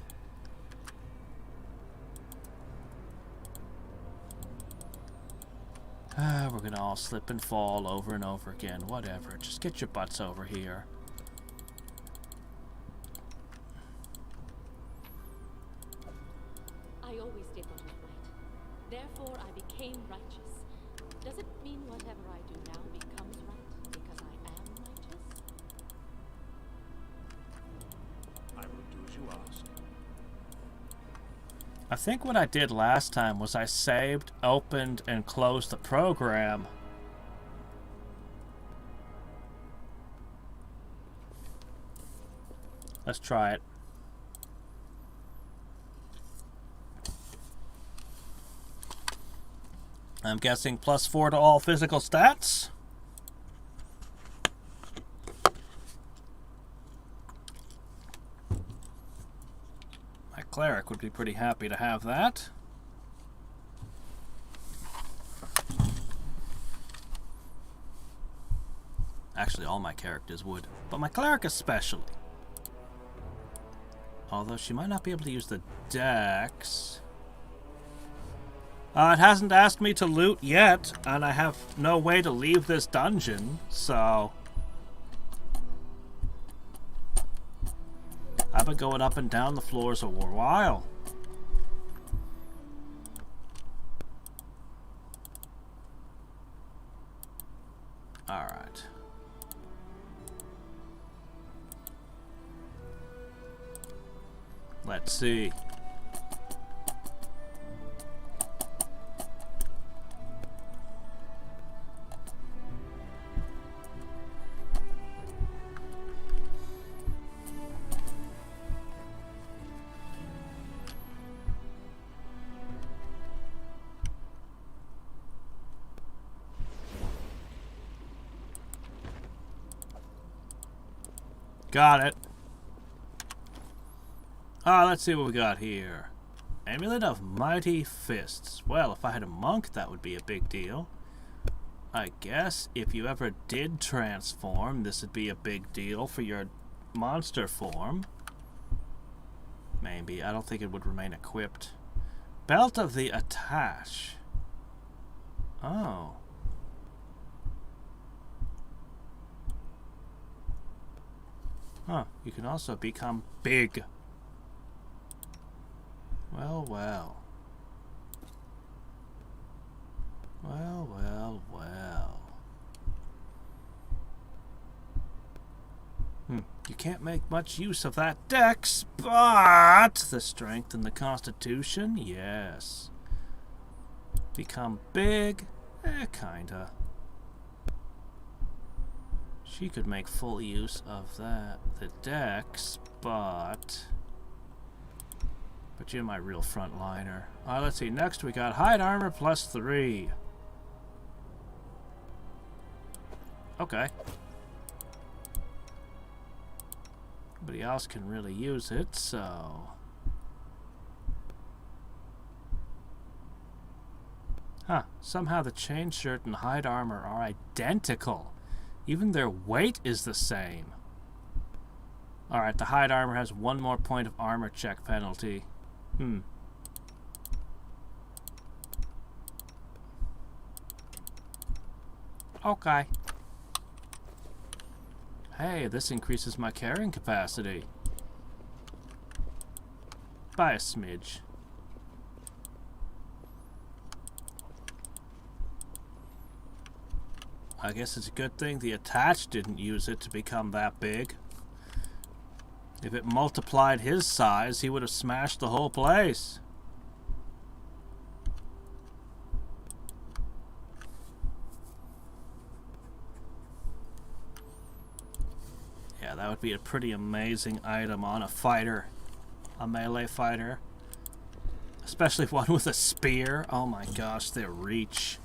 We're gonna all slip and fall over and over again. Whatever. Just get your butts over here. I always did what was right. Therefore, I became righteous. Does it mean whatever I do now becomes right because I am righteous? I will do as you ask. I think what I did last time was I saved, opened, and closed the program. Let's try it. I'm guessing +4 to all physical stats. My cleric would be pretty happy to have that. Actually, all my characters would, but my cleric especially. Although she might not be able to use the dex. It hasn't asked me to loot yet, and I have no way to leave this dungeon, so... I've been going up and down the floors a while. Alright. Let's see. Got it. Let's see what we got here. Amulet of Mighty Fists. Well, if I had a monk, that would be a big deal. I guess if you ever did transform, this would be a big deal for your monster form. Maybe. I don't think it would remain equipped. Belt of the Attache. Oh. Huh. You can also become big. Well, well. Well, well, well. You can't make much use of that dex, but the strength and the constitution, yes. Become big, kinda. She could make full use of that, the dex, but you're my real frontliner. Let's see. Next we got hide armor +3. Okay. Nobody else can really use it, so. Huh. Somehow the chain shirt and hide armor are identical. Even their weight is the same. Alright, the hide armor has 1 more point of armor check penalty. Okay. Hey, this increases my carrying capacity. By a smidge. I guess it's a good thing the Attached didn't use it to become that big. If it multiplied his size, he would have smashed the whole place. Yeah, that would be a pretty amazing item on a fighter. A melee fighter. Especially one with a spear. Oh my gosh, their reach.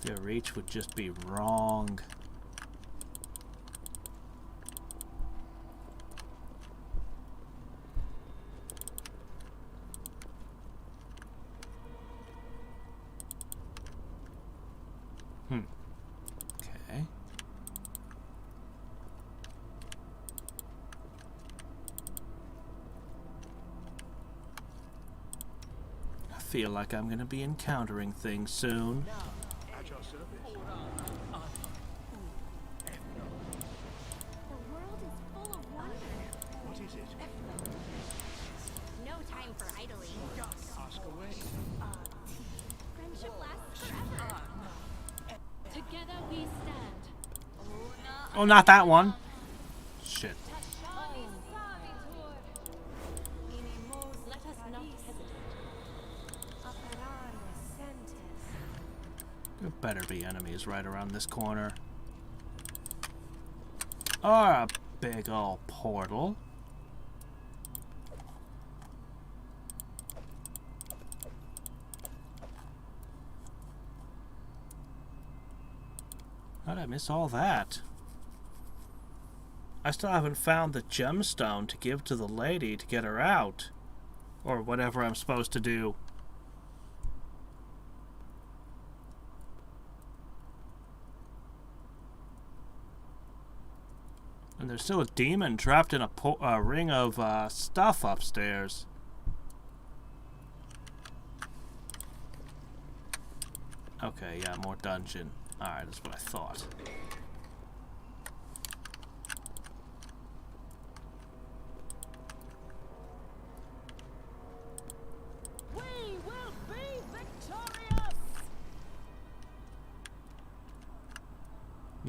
Their reach would just be wrong. Okay. I feel like I'm gonna be encountering things soon. At your service. The world is full of wonder. What is it? No time for idling. Ask away. Friendship lasts forever. Together we stand. Oh, not that one. Shit. Let us not hesitate. There better be enemies right around this corner. Or a big old portal. How'd I miss all that? I still haven't found the gemstone to give to the lady to get her out. Or whatever I'm supposed to do. And there's still a demon trapped in a ring of stuff upstairs. Okay, yeah, more dungeon. Alright, that's what I thought.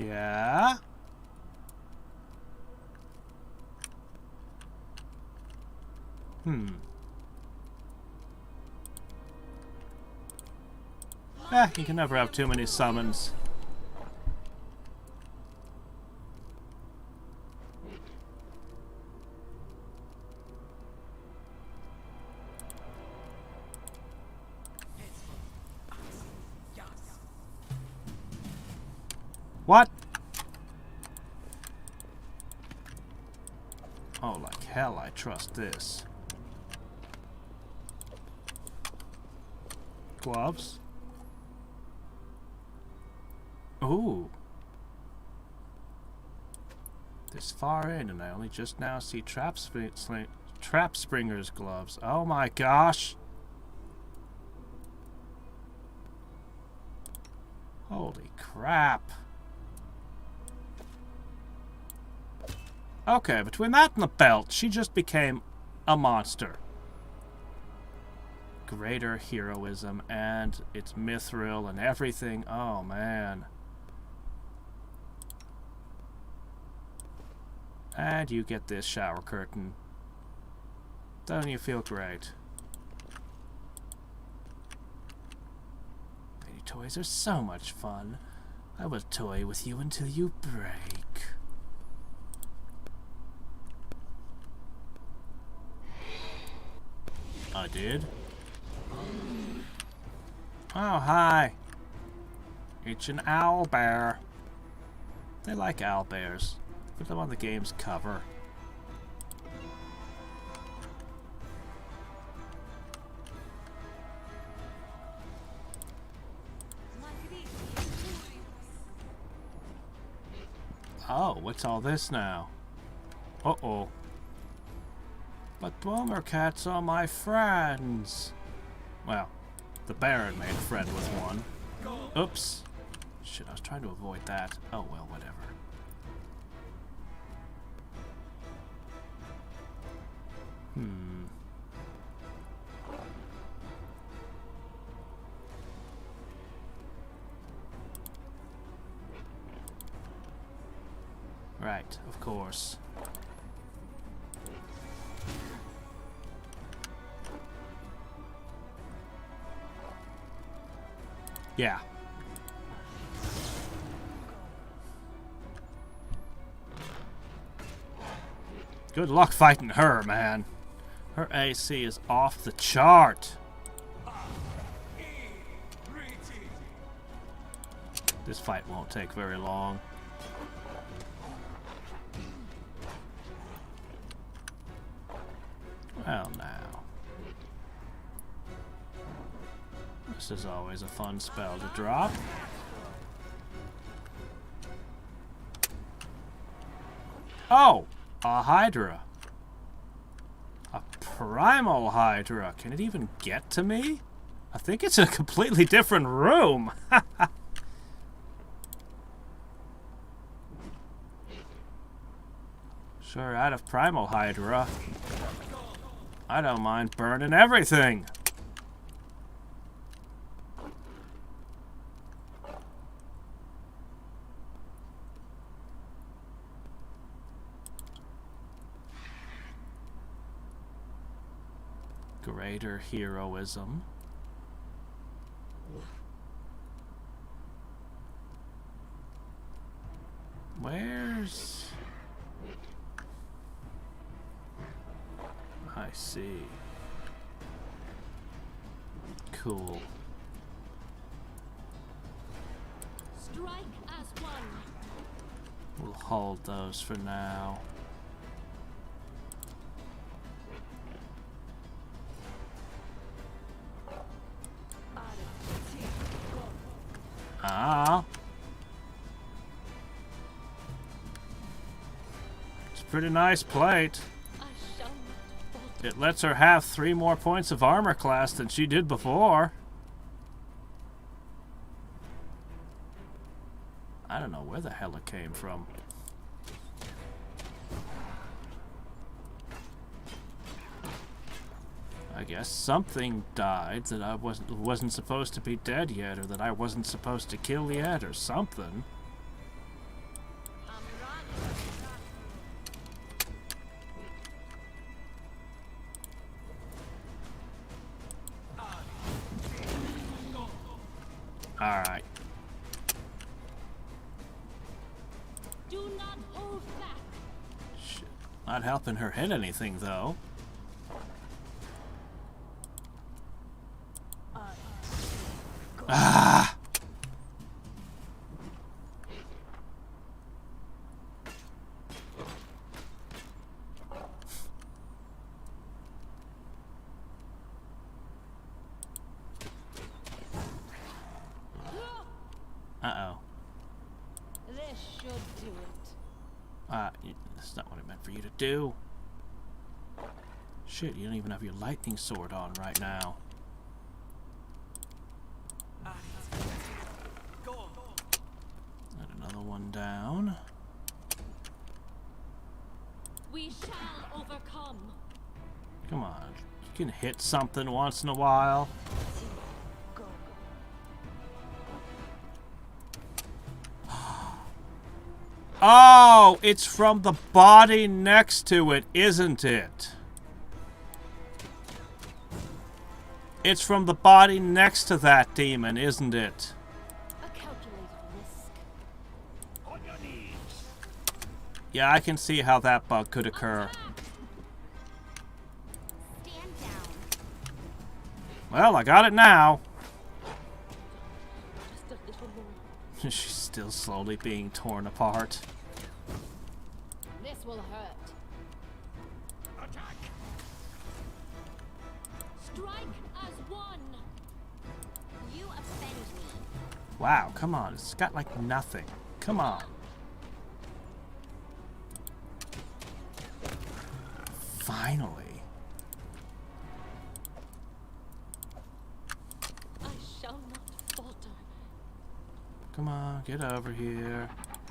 Yeah? You can never have too many summons. What? Oh, like hell, I trust this. Gloves? Ooh. This far in, and I only just now see Trap Springer's gloves. Oh my gosh! Holy crap. Okay, between that and the belt, she just became a monster. Greater heroism, and it's mithril and everything. Oh, man. And you get this shower curtain. Don't you feel great? Lady toys are so much fun. I will toy with you until you break. I did? Oh, hi. It's an owl bear. They like owl bears. Put them on the game's cover. Oh, what's all this now? Uh-oh. But Boomer cats are my friends. Well, the Baron made a friend with one. Oops. Shit, I was trying to avoid that. Oh, well, whatever. Right, of course. Yeah. Good luck fighting her, man. Her AC is off the chart. This fight won't take very long. Well, now. This is always a fun spell to drop. Oh! A Hydra. A Primal Hydra. Can it even get to me? I think it's a completely different room. Sure, out of Primal Hydra. I don't mind burning everything. Greater heroism. Where's... I see. Cool. Strike as one. We'll hold those for now. Ah. It's a pretty nice plate. I shall not falter. It lets her have 3 more points of armor class than she did before. I don't know where the hell it came from. I guess something died that I wasn't supposed to be dead yet, or that I wasn't supposed to kill yet, or something. Alright. Do not hold back. Shit. Not helping her hit anything, though. Ah! Uh-oh. This should do it. That's not what I meant for you to do. Shit, you don't even have your lightning sword on right now. Go on. And another one down. We shall overcome. Come on. You can hit something once in a while. Oh, it's from the body next to it, isn't it? It's from the body next to that demon, isn't it? A calculated risk. On your knees. Yeah, I can see how that bug could occur. Stand down. Well, I got it now. Just a little more. She's still slowly being torn apart. This will hurt. Attack. Strike as one. You offend me. Wow, come on. It's got like nothing. Come on. Finally. I shall not falter. Come on, get over here.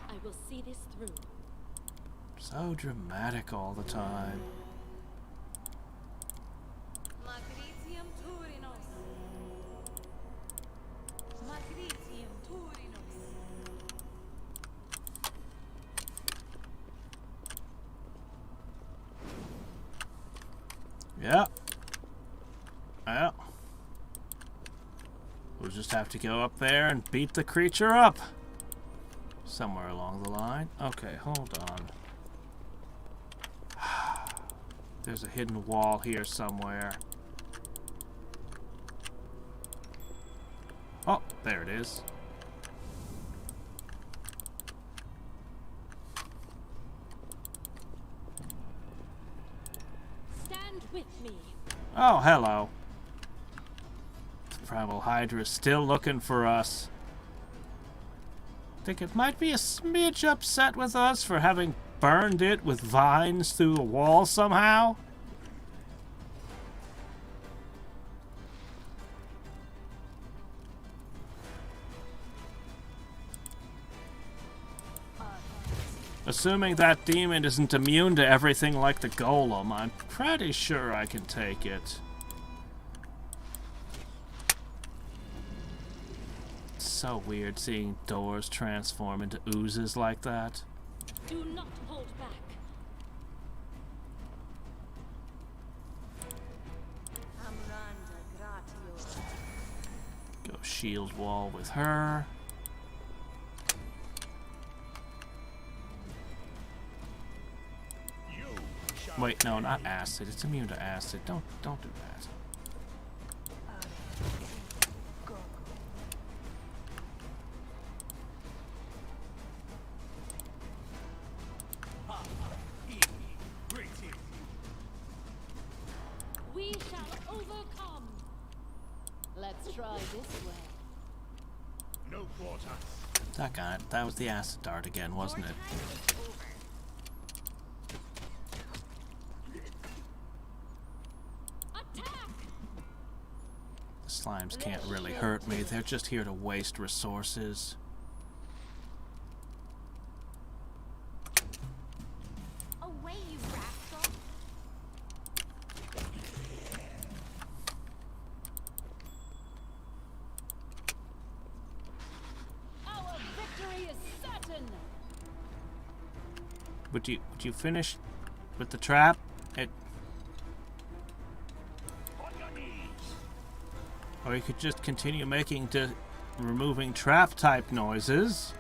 I will see this through. So dramatic all the time. Magritium Turinos. Magritium Turinos. Yeah. Well. We'll just have to go up there and beat the creature up. Somewhere along the line. Okay, hold on. There's a hidden wall here somewhere. Oh, there it is. Stand with me. Oh, hello. The Primal Hydra's still looking for us. Think it might be a smidge upset with us for having burned it with vines through the wall somehow. Assuming that demon isn't immune to everything like the golem, I'm pretty sure I can take it. It's so weird seeing doors transform into oozes like that. Do not hold back. Go shield wall with her. You shall. Wait, no, not acid. It's immune to acid. Don't do that. Greeting. We shall overcome. Let's try this way. No quarter. That got it. That was the acid dart again, wasn't it? Attack! The slimes can't really hurt me. They're just here to waste resources. Away, you rascal! Our victory is certain. Would you finish with the trap? It, On your knees. or you could just continue making removing trap type noises.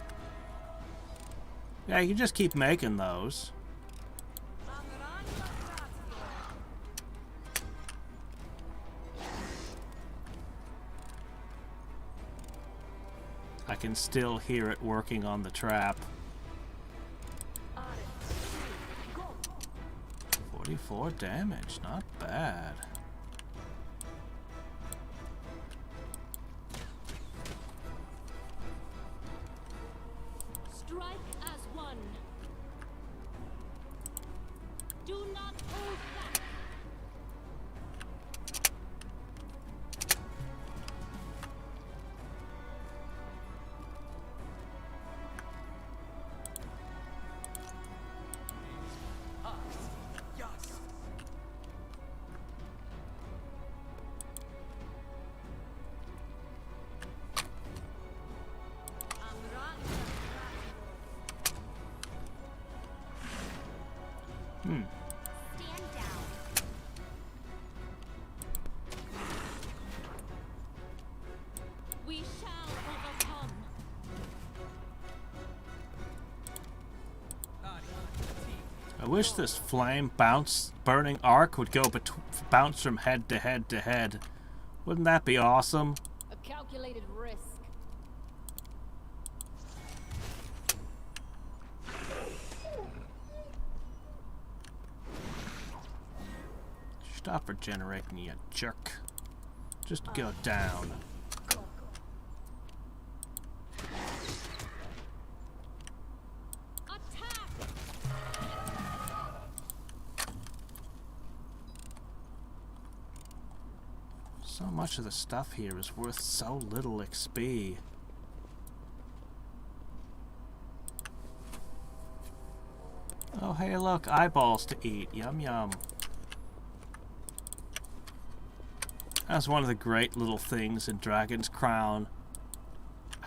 Yeah, you just keep making those. I can still hear it working on the trap. 44 damage, not bad. Strike as one. Do not hold back. Yes. Hmm. Stand down. We shall overcome. I wish this flame burning arc would go bounce from head to head to head. Wouldn't that be awesome? A calculated risk. Stop regenerating, you jerk. Just go down. Attack! So much of the stuff here is worth so little XP. Oh, hey, look, eyeballs to eat. Yum, yum. That's one of the great little things in Dragon's Crown.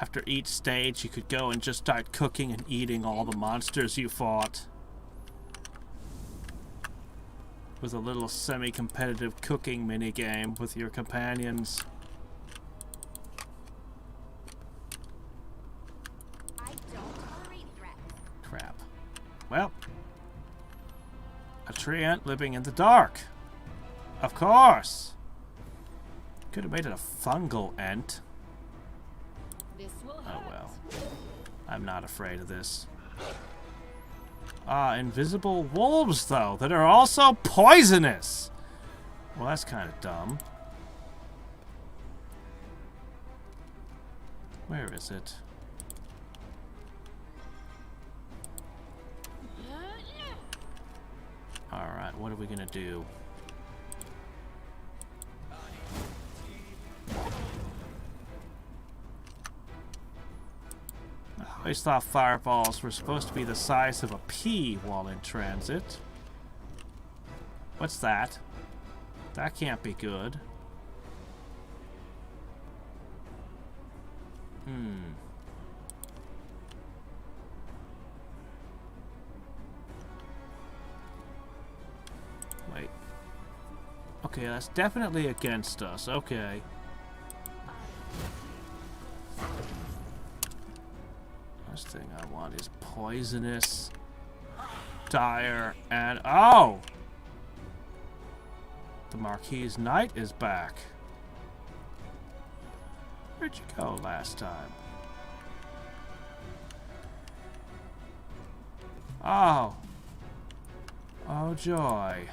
After each stage, you could go and just start cooking and eating all the monsters you fought. With a little semi-competitive cooking minigame with your companions. I don't tolerate threats. Crap. Well, a tree ant living in the dark. Of course. Could have made it a fungal ant. This will hurt. Oh well. I'm not afraid of this. Invisible wolves, though, that are also poisonous. Well, that's kind of dumb. Where is it? Alright, what are we gonna do? I always thought fireballs were supposed to be the size of a pea while in transit. What's that? That can't be good. Wait. Okay, that's definitely against us. Okay. First thing I want is poisonous, dire, and oh! The Marquis Knight is back. Where'd you go last time? Oh. Oh joy.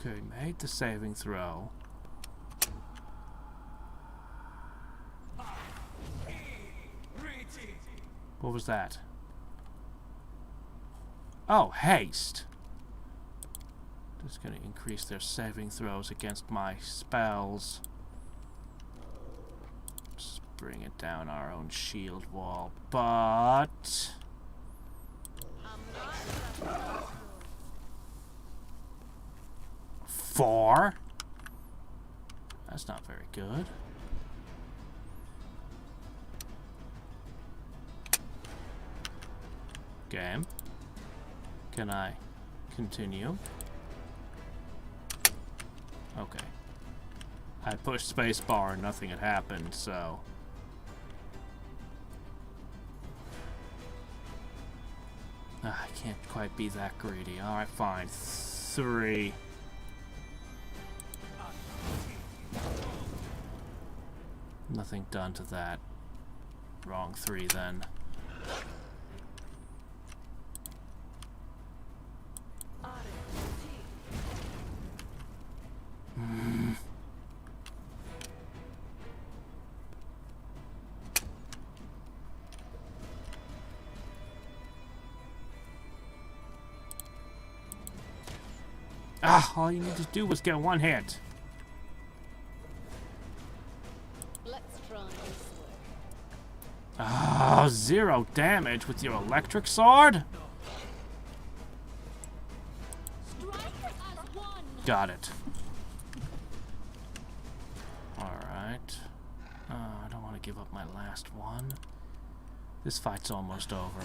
Okay, made the saving throw. What was that? Oh, haste. Just gonna increase their saving throws against my spells. Just bring it down our own shield wall, but... Four? That's not very good. Game. Can I continue? Okay. I pushed spacebar and nothing had happened, so... I can't quite be that greedy. Alright, fine. 3. Nothing done to that. Wrong 3 then. Ah, all you need to do was get 1 hit. Let's try this way. Oh, 0 damage with your electric sword? Strike as one. Got it. Alright. I don't want to give up my last one. This fight's almost over.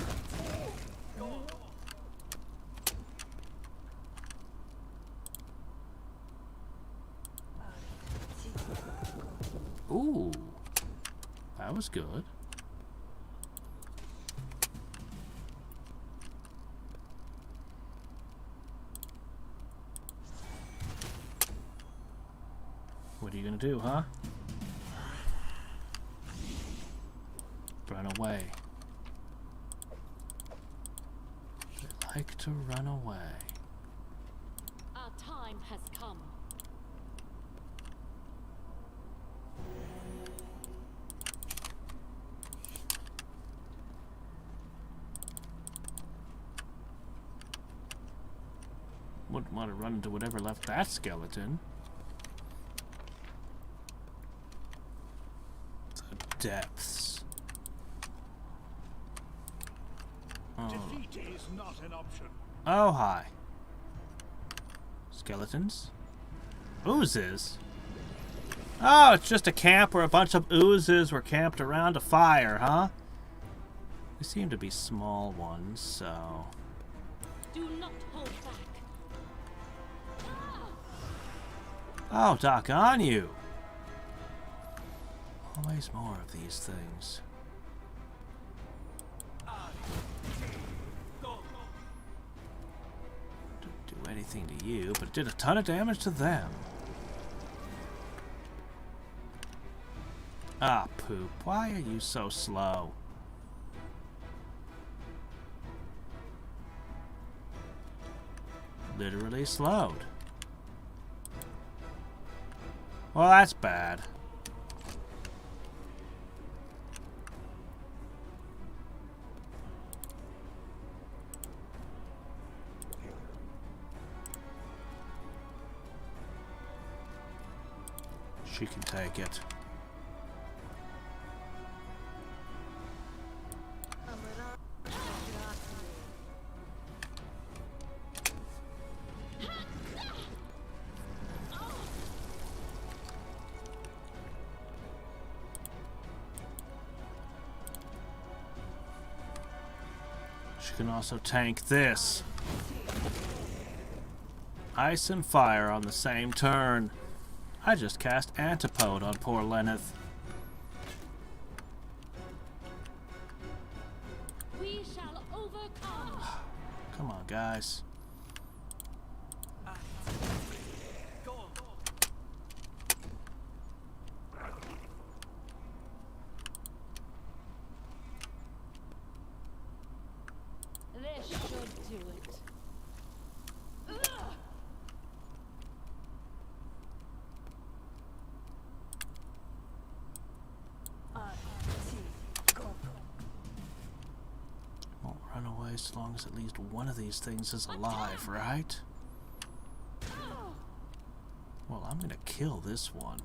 Ooh. That was good. What are you gonna do, huh? Run away. They like to run away. Our time has come. Wouldn't want to run into whatever left that skeleton. The depths. Oh. Defeat is not an option. Oh, hi. Skeletons? Oozes? Oh, it's just a camp where a bunch of oozes were camped around a fire, huh? They seem to be small ones, so... Do not hold back. Oh, doc on you! Always more of these things. Didn't do anything to you, but it did a ton of damage to them. Ah, poop. Why are you so slow? Literally slowed. Well, that's bad. She can take it. She can also tank this. Ice and fire on the same turn. I just cast Antipode on poor Lenneth. We shall overcome. Come on, guys. This should do it. Ugh. Won't run away as long as at least one of these things is alive, right? Well, I'm gonna kill this one.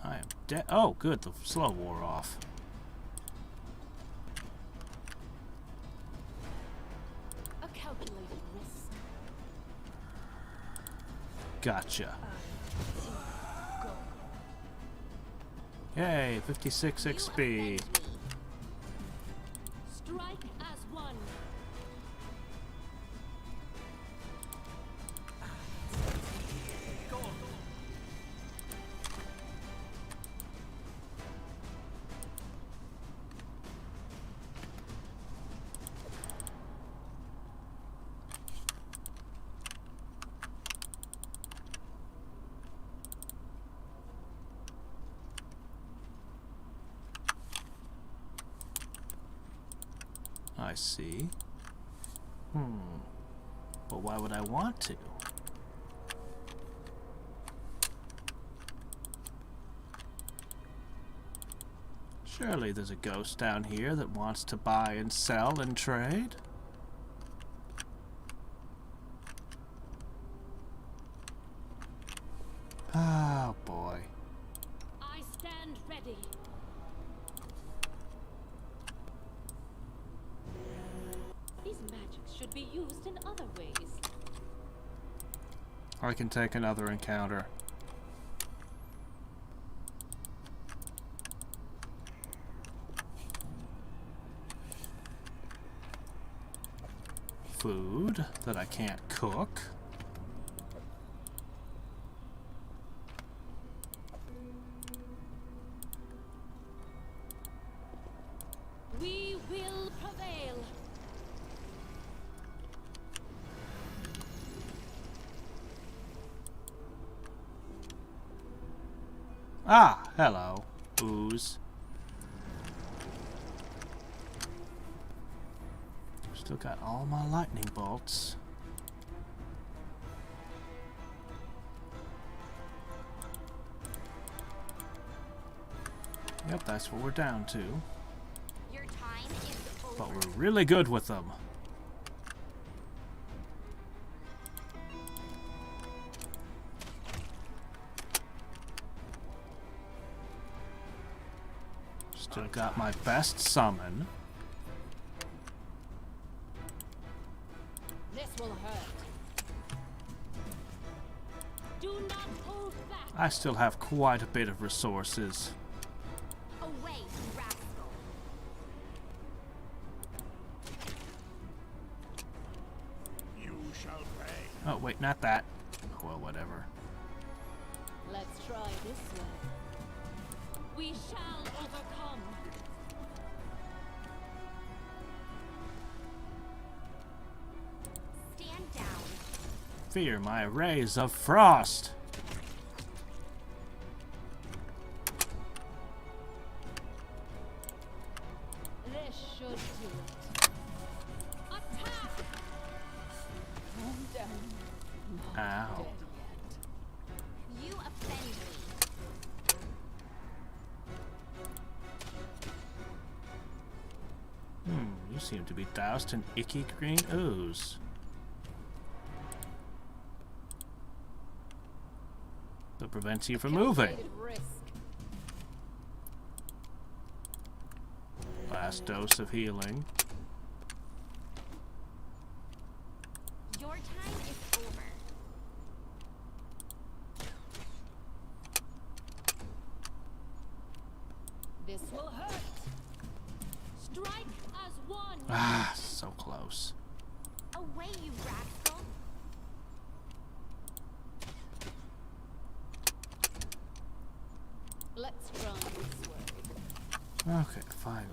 I am dead. Oh, good. The slow wore off. A calculated risk. Gotcha. Yay, 56 XP. Strike as one. I see. But why would I want to? Surely there's a ghost down here that wants to buy and sell and trade. Oh boy. I stand ready. These magics should be used in other ways. I can take another encounter. Food that I can't cook. We will prevail. Ah, hello, ooze. Still got all my lightning bolts. Yep, that's what we're down to. Your time is over. But we're really good with them. Still got my best summon. This will hurt. Do not hold back. I still have quite a bit of resources. Away, you rascal. You shall pay. Oh, wait, not that. Well, whatever. Let's try this way. We shall overcome. Stand down. Fear my rays of frost. This should do it. Attack! Calm down. Ow. You offend me. You seem to be doused in icky green ooze. That prevents you from moving. Calculated risk. Last dose of healing. Your time is over. This will hurt. Strike as one. Ah, so close. Away, you rascal. Let's try this way. Okay, finally.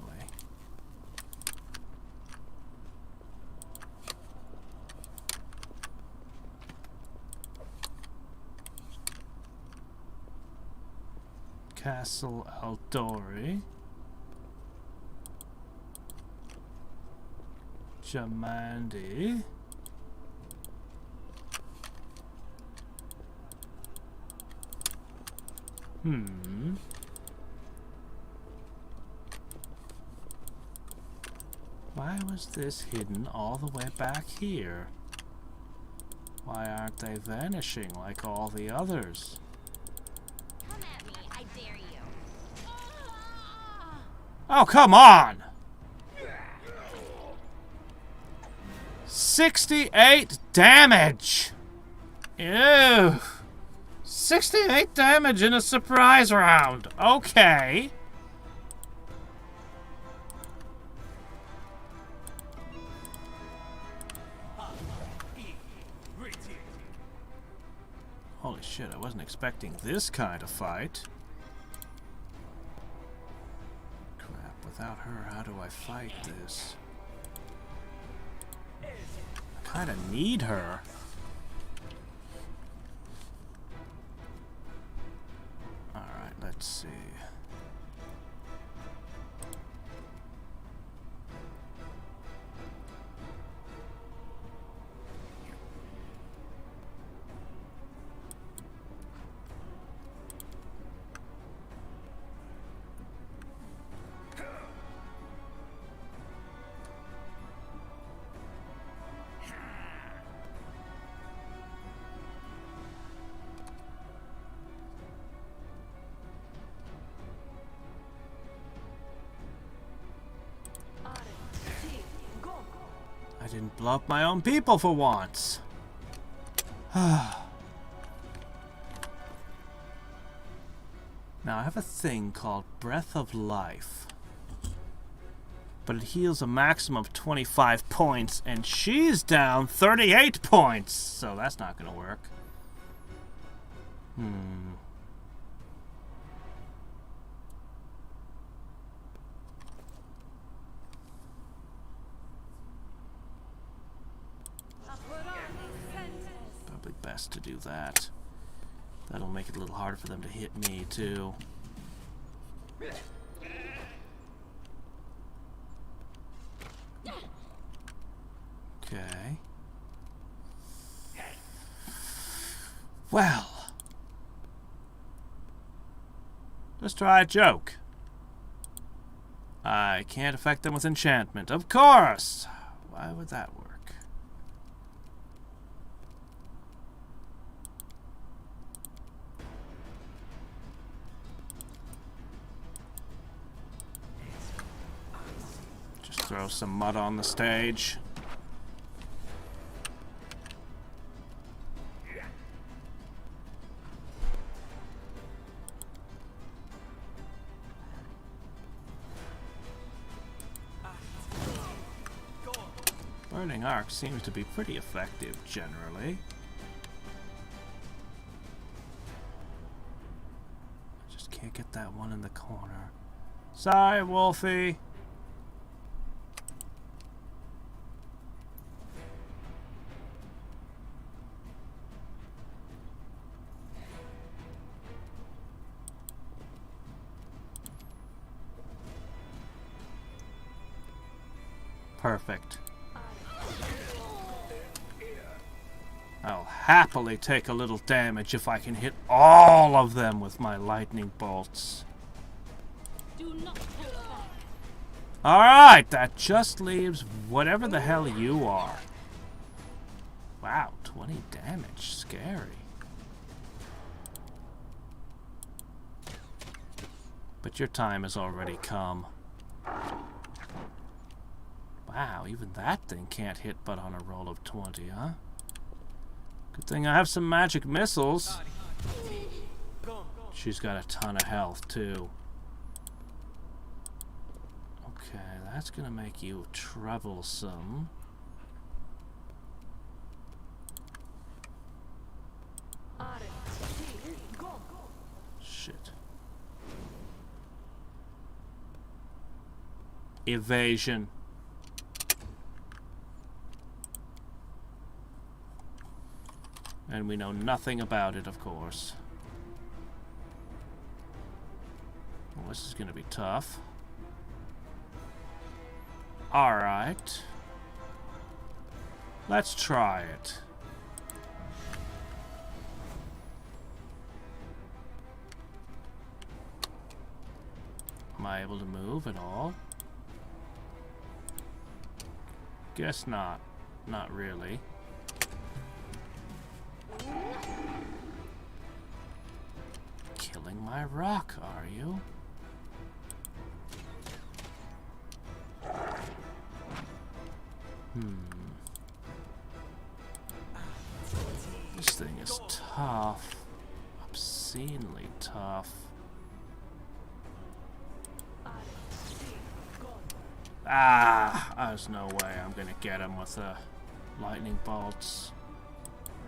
Castle Eldori. Jamandi. Why was this hidden all the way back here? Why aren't they vanishing like all the others? Come at me, I dare you. Oh, come on! 68 damage! Ew! 68 damage in a surprise round. Okay. Holy shit, I wasn't expecting this kind of fight. Crap, without her, how do I fight this? I kinda need her. Alright, let's see. I didn't blow up my own people for once. Now I have a thing called Breath of Life. But it heals a maximum of 25 points, and she's down 38 points! So that's not gonna work. Probably best to do that. That'll make it a little harder for them to hit me, too. Okay. Well. Let's try a joke. I can't affect them with enchantment. Of course! Why would that work? Just throw some mud on the stage. Burning Arc seems to be pretty effective, generally. I just can't get that one in the corner. Sorry, Wolfie. Perfect. I'll happily take a little damage if I can hit all of them with my lightning bolts. Do not hold back. Alright, that just leaves whatever the hell you are. Wow, 20 damage. Scary. But your time has already come. Wow, even that thing can't hit but on a roll of 20, huh? Good thing I have some magic missiles. She's got a ton of health, too. Okay, that's gonna make you troublesome. Shit. Evasion. And we know nothing about it, of course. Well, this is gonna be tough. Alright. Let's try it. Am I able to move at all? Guess not. Not really. Killing my rock, are you? This thing is tough. obscenely tough. Ah, there's no way I'm gonna get him with the lightning bolts.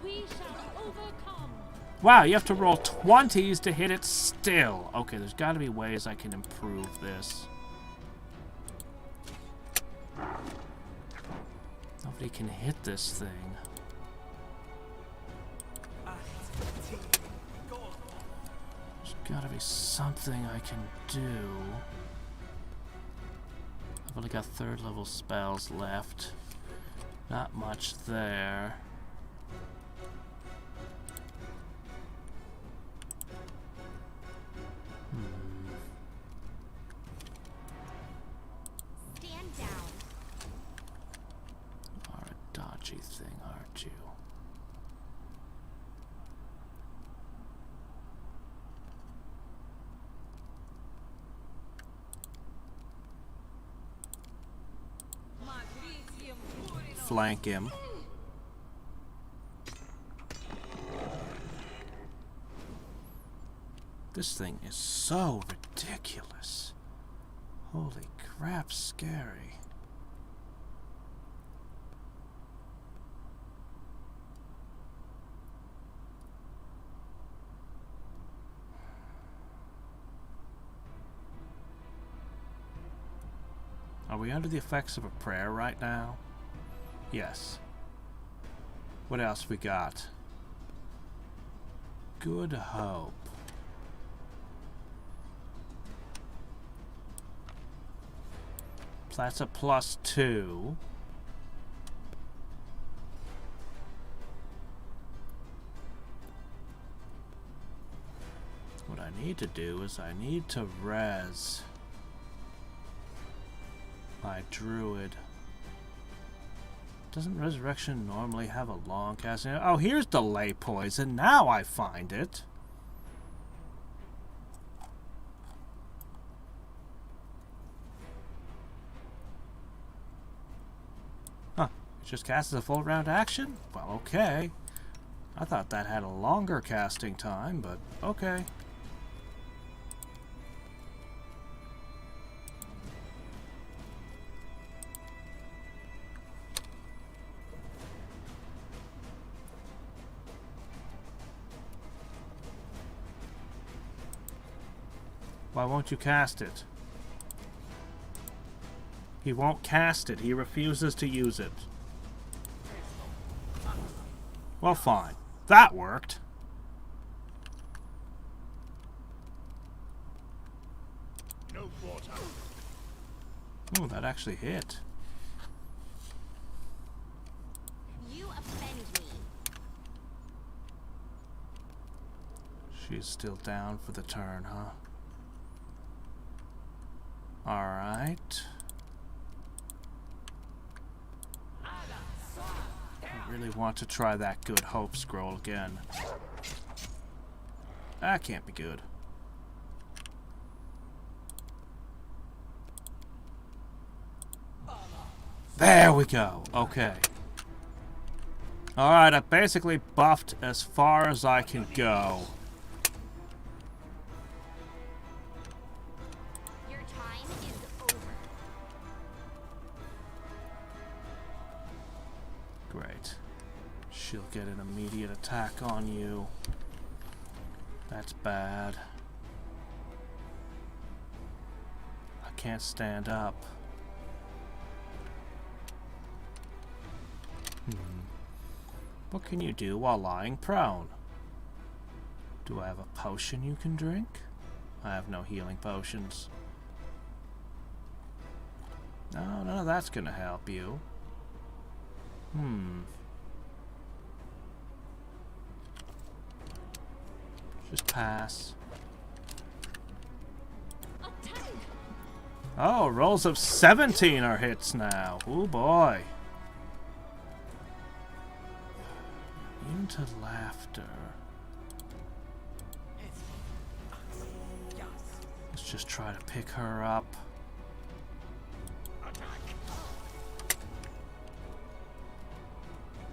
We shall overcome. Wow, you have to roll 20s to hit it still. Okay, there's got to be ways I can improve this. Nobody can hit this thing. There's got to be something I can do. I've only got 3rd level spells left. Not much there. Stand down. You are a dodgy thing, aren't you? Flank him. This thing is so ridiculous. Holy crap, scary. Are we under the effects of a prayer right now? Yes. What else we got? Good hope. That's a +2. What I need to do is I need to res my druid. Doesn't resurrection normally have a long casting? Oh, here's delay poison. Now I find it. Huh. It just casts a full round action? Well, okay. I thought that had a longer casting time, but okay. Why won't you cast it? He won't cast it. He refuses to use it. Well, fine. That worked. No quarter. Oh, that actually hit. You offend me. She's still down for the turn, huh? Alright. I really want to try that Good Hope scroll again. That can't be good. There we go. Okay. Alright, I basically buffed as far as I can go. Your time is over. Great. She'll get an immediate attack on you. That's bad. I can't stand up. What can you do while lying prone? Do I have a potion you can drink? I have no healing potions. No, none of that's gonna help you. Just pass. Attack! Oh, rolls of 17 are hits now. Oh boy. Into laughter. Let's just try to pick her up.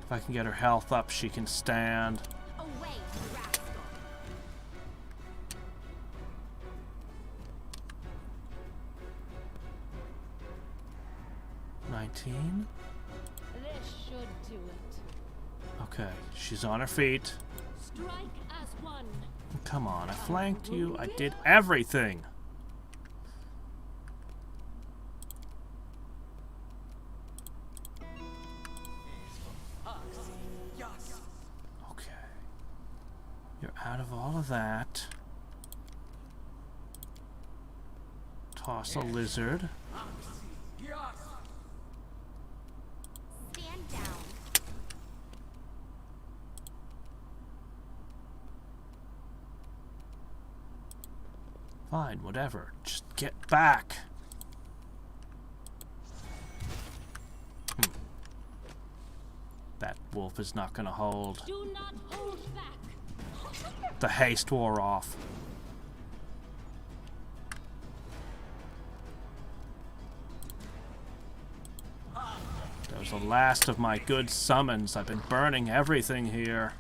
If I can get her health up, she can stand. Away, rascal. 19. This should do it. Okay, she's on her feet. Strike as one. Come on, I flanked you. I did everything. Okay. You're out of all of that. Toss a lizard. Stand down. Fine, whatever. Just get back. That wolf is not gonna hold. Do not hold back. The haste wore off. That was the last of my good summons. I've been burning everything here.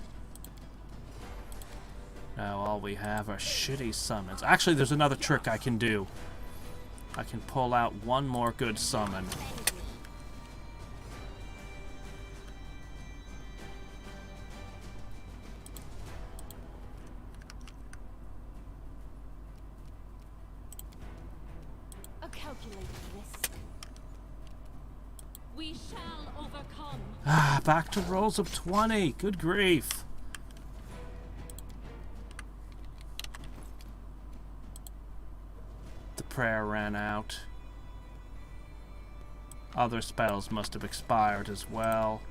Now all we have are shitty summons. Actually, there's another trick I can do. I can pull out one more good summon. A calculated risk. We shall overcome. Ah, back to rolls of 20. Good grief. The prayer ran out. Other spells must have expired as well.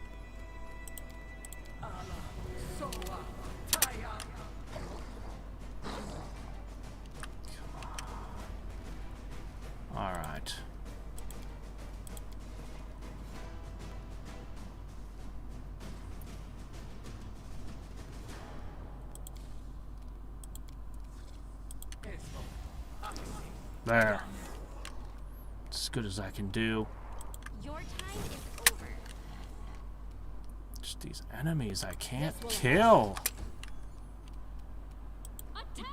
All right. There. It's as good as I can do. Your time is over. Just these enemies I can't kill. Attack!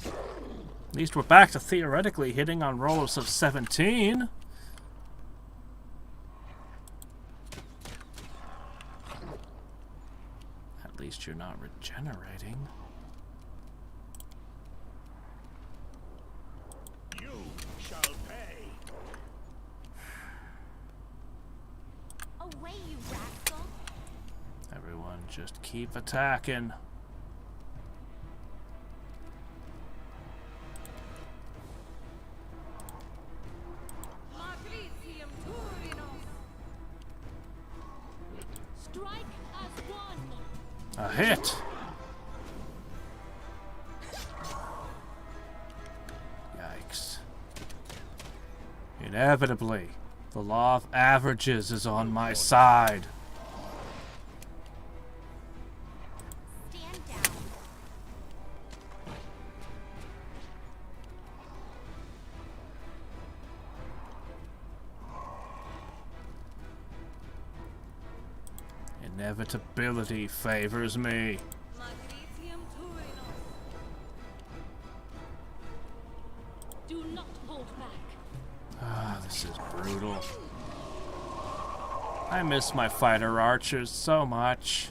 At least we're back to theoretically hitting on rolls of 17. At least you're not regenerating. You shall pay. Away, you rascal. Everyone just keep attacking. Strike as one. A hit. Yikes. Inevitably, the law of averages is on my side. Stand down. Inevitability favors me. Do not hold back. Ah, this is brutal. I miss my fighter archers so much.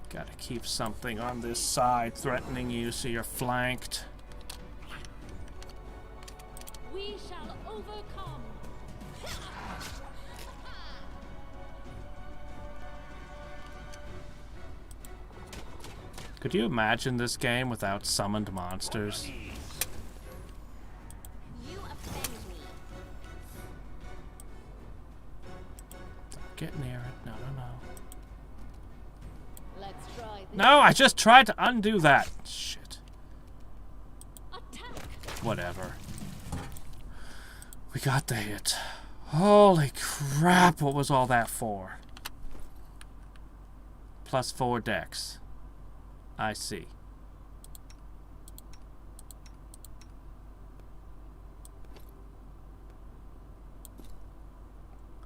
Gotta keep something on this side threatening you so you're flanked. We shall overcome. Could you imagine this game without summoned monsters? You offend me. Get near it. No, no, no. Let's try this. No, I just tried to undo that. Shit. Attack. Whatever. We got the hit. Holy crap, what was all that for? +4 dex. I see.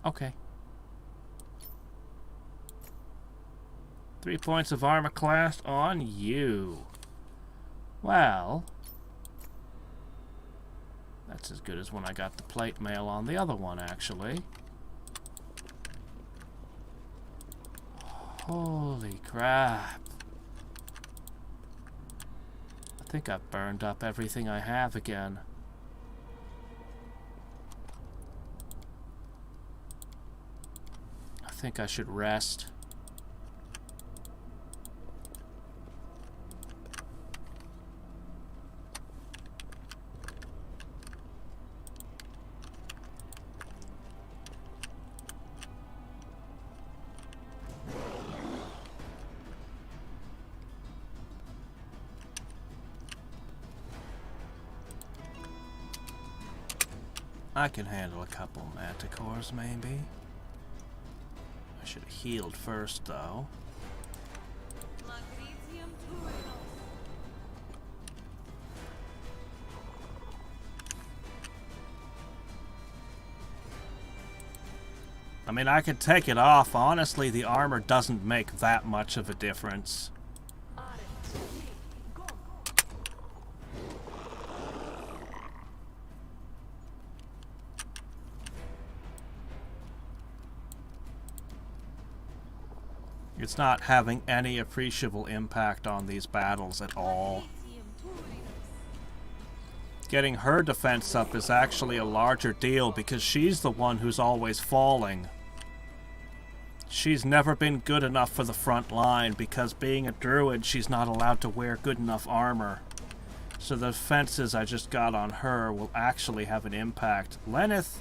Okay. 3 points of armor class on you. Well, that's as good as when I got the plate mail on the other one, actually. Holy crap. I think I've burned up everything I have again. I think I should rest. I can handle a couple manticores, maybe. I should have healed first, though. I mean, I could take it off. Honestly, the armor doesn't make that much of a difference. It's not having any appreciable impact on these battles at all. Getting her defense up is actually a larger deal because she's the one who's always falling. She's never been good enough for the front line because being a druid, she's not allowed to wear good enough armor. So the defenses I just got on her will actually have an impact. Lenneth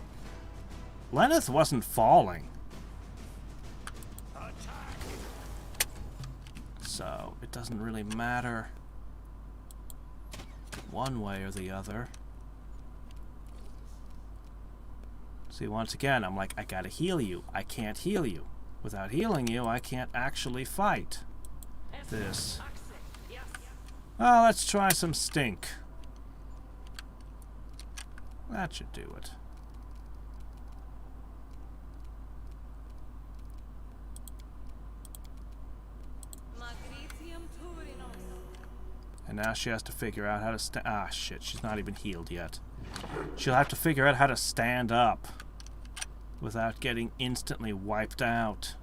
wasn't falling. So it doesn't really matter one way or the other. See, once again, I'm like, I gotta heal you. I can't heal you. Without healing you, I can't actually fight this. Well, let's try some stink. That should do it. And now she has to figure out how to ah, shit, she's not even healed yet. She'll have to figure out how to stand up without getting instantly wiped out.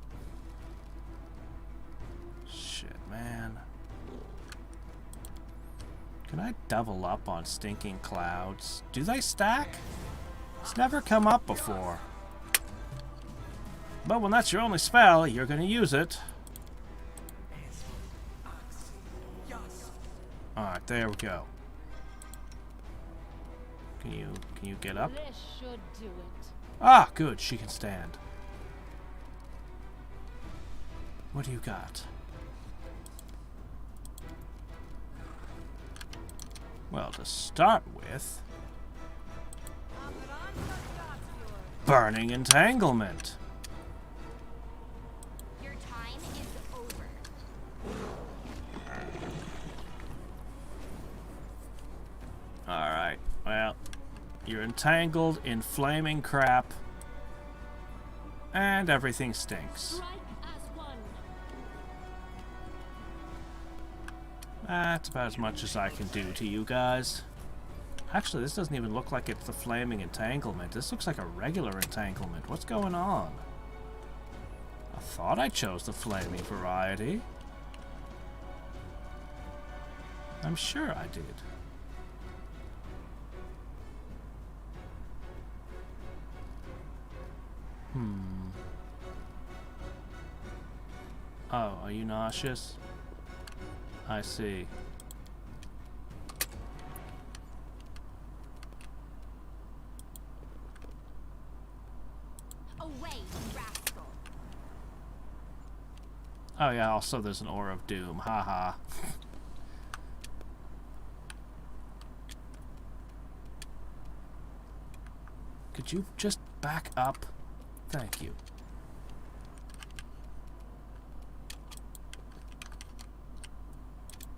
Shit, man. Can I double up on stinking clouds? Do they stack? It's never come up before. But when that's your only spell, you're gonna use it. Alright, there we go. Can you get up? This should do it. Ah, good, she can stand. What do you got? Well, to start with, burning entanglement. Your time is over. Alright, well, you're entangled in flaming crap, and everything stinks. Strike as one. That's about as much as I can do to you guys. Actually, this doesn't even look like it's the flaming entanglement. This looks like a regular entanglement. What's going on? I thought I chose the flaming variety. I'm sure I did. Oh, are you nauseous? I see. Away, you rascal. Oh yeah, also there's an Aura of Doom. Haha. Could you just back up? Thank you.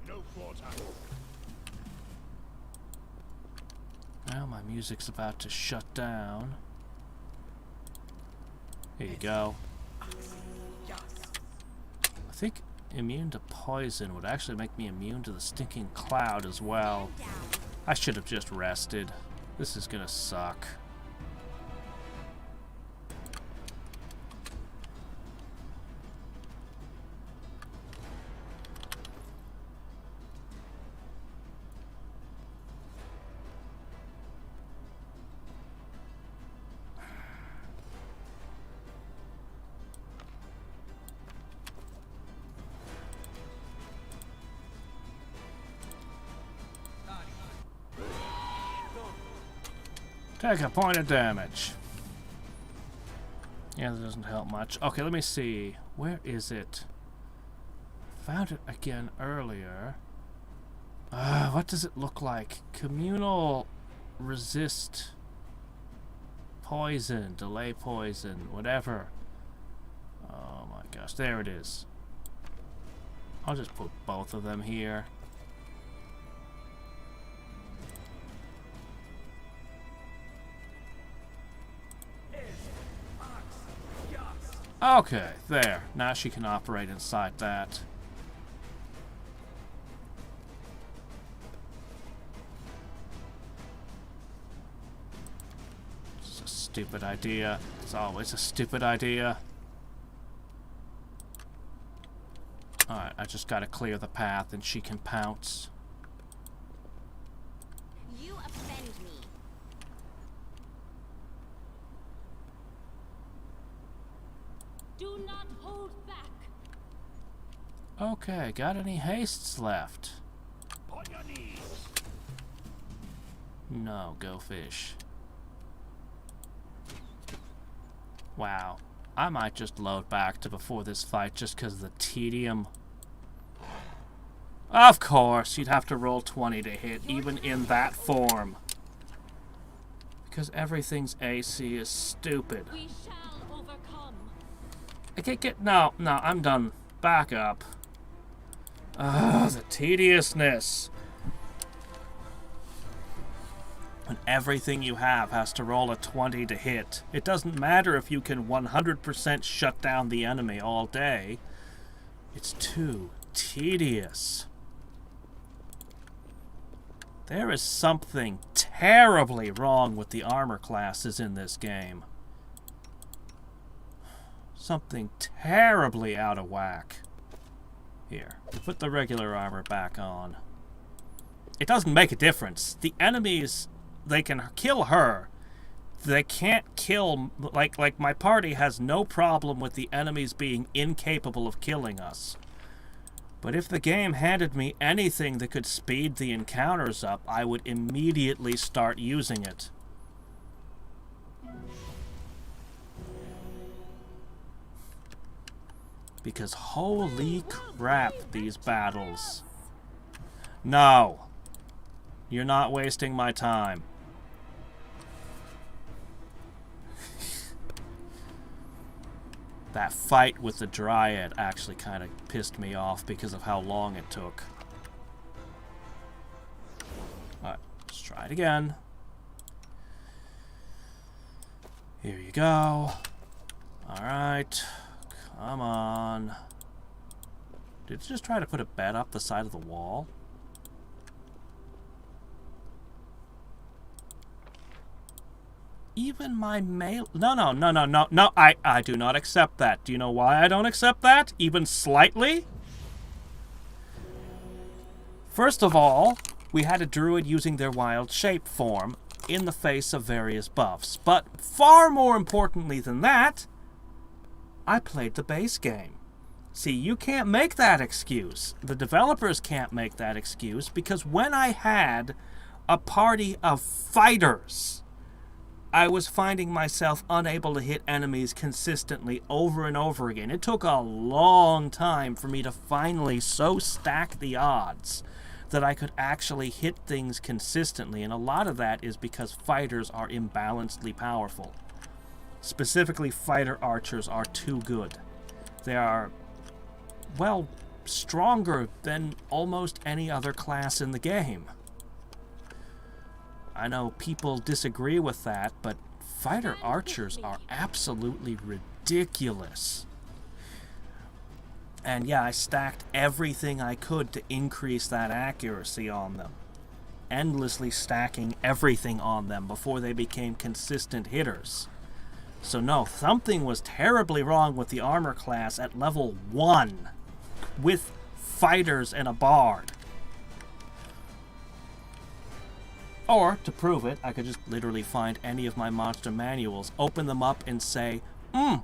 No quarter. Well, my music's about to shut down. Here you go. I think immune to poison would actually make me immune to the stinking cloud as well. I should have just rested. This is gonna suck. Take a point of damage. Yeah, that doesn't help much. Okay, let me see. Where is it? Found it again earlier. What does it look like? Communal resist poison, delay poison, whatever. Oh my gosh, there it is. I'll just put both of them here. Okay, there. Now she can operate inside that. It's a stupid idea. It's always a stupid idea. Alright, I just gotta clear the path and she can pounce. You offend me. Do not hold back. Okay, got any hastes left? On your knees. No, go fish. Wow. I might just load back to before this fight just because of the tedium. Of course, you'd have to roll 20 to hit, even in that form. Because everything's AC is stupid. We shall overcome. I can't get... No, I'm done. Back up. Ugh, the tediousness. When everything you have has to roll a 20 to hit. It doesn't matter if you can 100% shut down the enemy all day. It's too tedious. There is something terribly wrong with the armor classes in this game. Something terribly out of whack. Here, put the regular armor back on. It doesn't make a difference. The enemies, they can kill her. They can't kill... Like my party has no problem with the enemies being incapable of killing us. But if the game handed me anything that could speed the encounters up, I would immediately start using it. Because holy crap, these battles. No. You're not wasting my time. That fight with the Dryad actually kind of pissed me off because of how long it took. Alright, let's try it again. Here you go. Alright. Come on. Did it just try to put a bed up the side of the wall? Even my mail... No, I do not accept that. Do you know why I don't accept that? Even slightly? First of all, we had a druid using their wild shape form in the face of various buffs. But far more importantly than that, I played the base game. See, you can't make that excuse. The developers can't make that excuse because when I had a party of fighters, I was finding myself unable to hit enemies consistently over and over again. It took a long time for me to finally so stack the odds that I could actually hit things consistently, and a lot of that is because fighters are imbalancedly powerful. Specifically, fighter archers are too good. They are, well, stronger than almost any other class in the game. I know people disagree with that, but fighter archers are absolutely ridiculous. And yeah, I stacked everything I could to increase that accuracy on them. Endlessly stacking everything on them before they became consistent hitters. So no, something was terribly wrong with the armor class at level 1 with fighters and a bard. Or, to prove it, I could just literally find any of my monster manuals, open them up and say,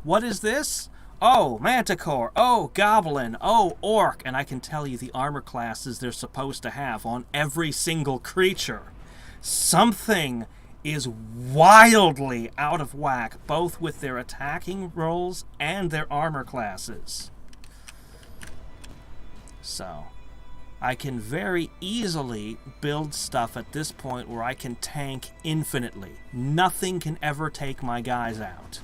what is this? Oh, Manticore. Oh, Goblin. Oh, Orc. And I can tell you the armor classes they're supposed to have on every single creature. Something is wildly out of whack, both with their attacking rolls and their armor classes. So, I can very easily build stuff at this point where I can tank infinitely. Nothing can ever take my guys out.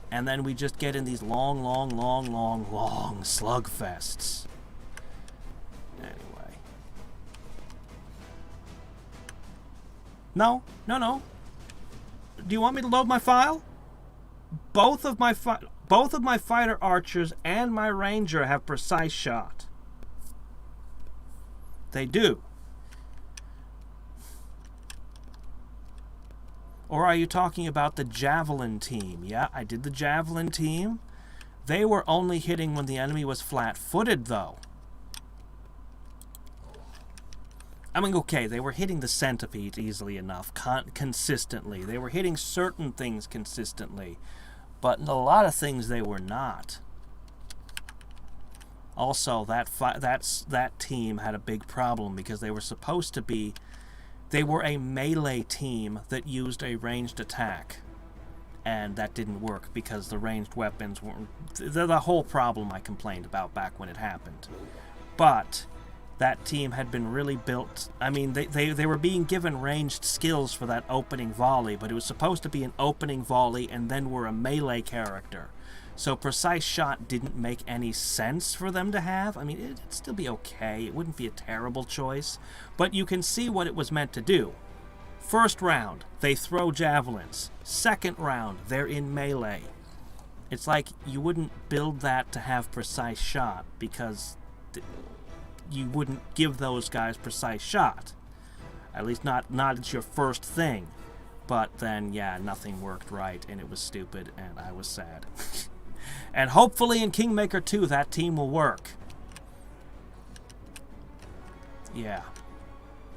And then we just get in these long slugfests. Anyway. No. Do you want me to load my file? Both of my fighter archers and my ranger have precise shot. They do. Or are you talking about the javelin team? Yeah, I did the javelin team. They were only hitting when the enemy was flat-footed, though. I mean, okay, they were hitting the centipede easily enough, consistently. They were hitting certain things consistently, but in a lot of things they were not. Also, that team had a big problem because they were supposed to be... They were a melee team that used a ranged attack. And that didn't work because the ranged weapons weren't... The whole problem I complained about back when it happened. But that team had been really built... I mean, they were being given ranged skills for that opening volley, but it was supposed to be an opening volley and then were a melee character. So precise shot didn't make any sense for them to have. I mean, it'd still be okay. It wouldn't be a terrible choice. But you can see what it was meant to do. First round, they throw javelins. Second round, they're in melee. It's like you wouldn't build that to have precise shot because you wouldn't give those guys precise shot. At least not as your first thing. But then, yeah, nothing worked right, and it was stupid, and I was sad. And hopefully in Kingmaker 2 that team will work. Yeah.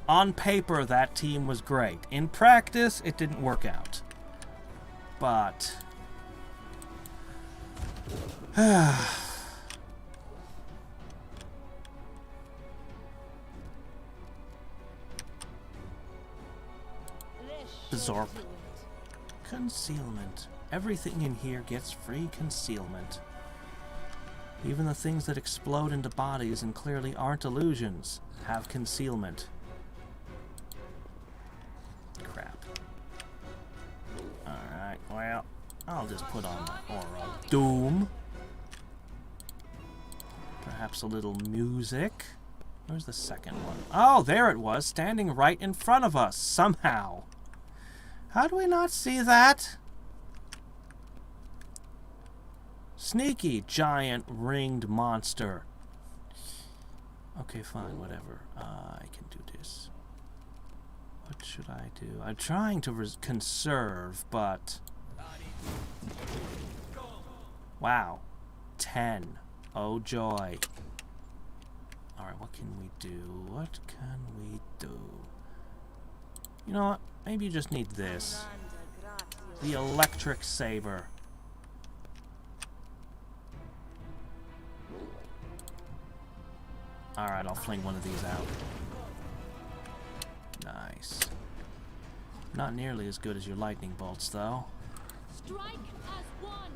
On paper that team was great. In practice it didn't work out. But... Zorp. Concealment. Everything in here gets free concealment. Even the things that explode into bodies and clearly aren't illusions have concealment. Crap. Alright, well, I'll just put on my aura of doom. Perhaps a little music. Where's the second one? Oh, there it was, standing right in front of us, somehow. How do we not see that? Sneaky, giant, ringed monster. Okay, fine, whatever. I can do this. What should I do? I'm trying to conserve, but... Wow. 10. Oh, joy. Alright, what can we do? What can we do? You know what? Maybe you just need this. The electric saber. Alright, I'll fling one of these out. Nice. Not nearly as good as your lightning bolts, though. Strike as one.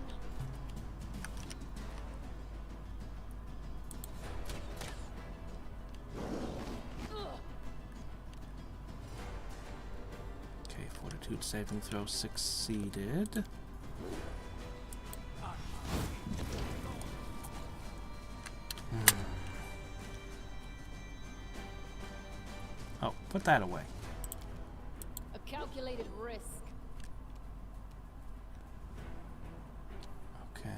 Okay, fortitude saving throw succeeded. Oh, put that away. A calculated risk. Okay.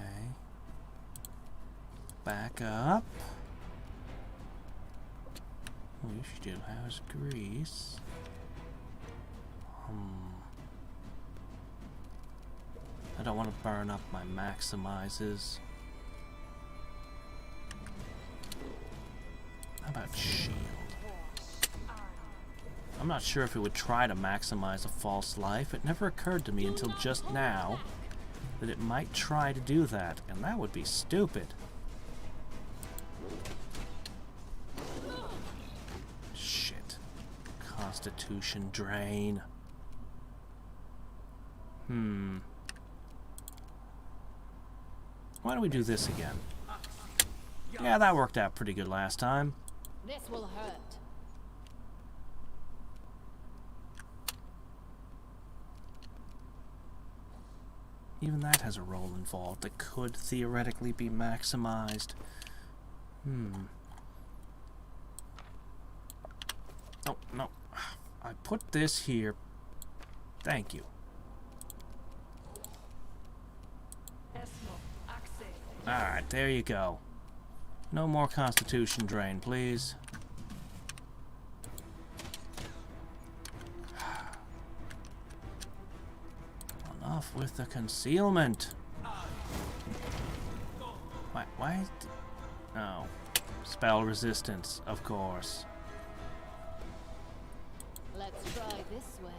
back up. We still has grease. I don't want to burn up my maximizes. How about shield? I'm not sure if it would try to maximize a false life. It never occurred to me until just now that it might try to do that, and that would be stupid. Shit. Constitution drain. Why don't we do this again? Yeah, that worked out pretty good last time. This will hurt. Even that has a roll involved that could theoretically be maximized. Oh, no. I put this here. Thank you. Alright, there you go. No more constitution drain, please. Enough with the concealment. Why? Oh. Spell resistance, of course. Let's try this way.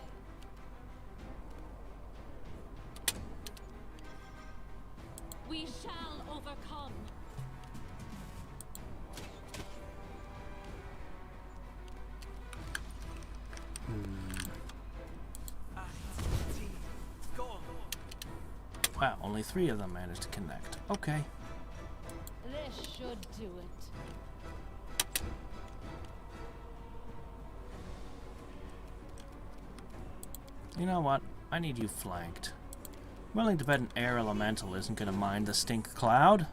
We shall overcome. Wow, only 3 of them managed to connect. Okay. This should do it. You know what? I need you flanked. I'm willing to bet an air elemental isn't going to mind the stink cloud.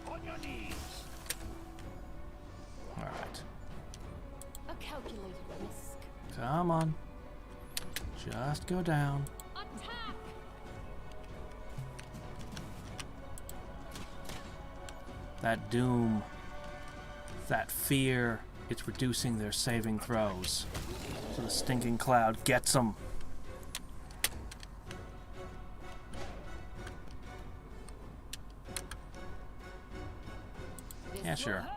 On your knees. Alright. A calculated risk. Come on. Just go down. Attack! That doom. That fear. It's reducing their saving throws. So the stinking cloud gets them. This Yeah, will sure. hurt.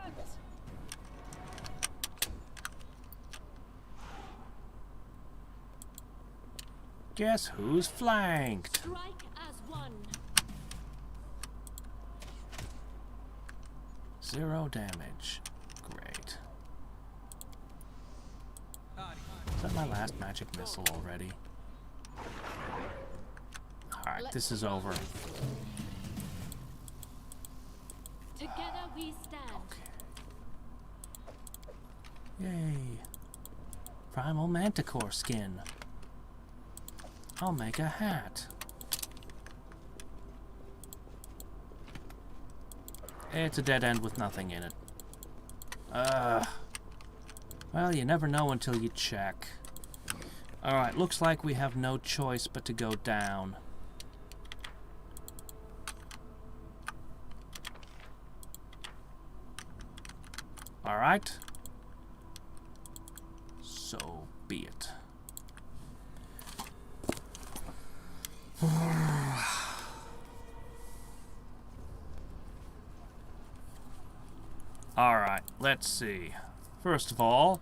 Guess who's flanked? Strike as one. 0 damage. Great. Is that my last magic missile already? Alright, this is over. Together we stand. Yay. Primal Manticore skin. I'll make a hat. It's a dead end with nothing in it. Well, you never know until you check. Alright, looks like we have no choice but to go down. Alright. So be it. Alright, let's see. First of all,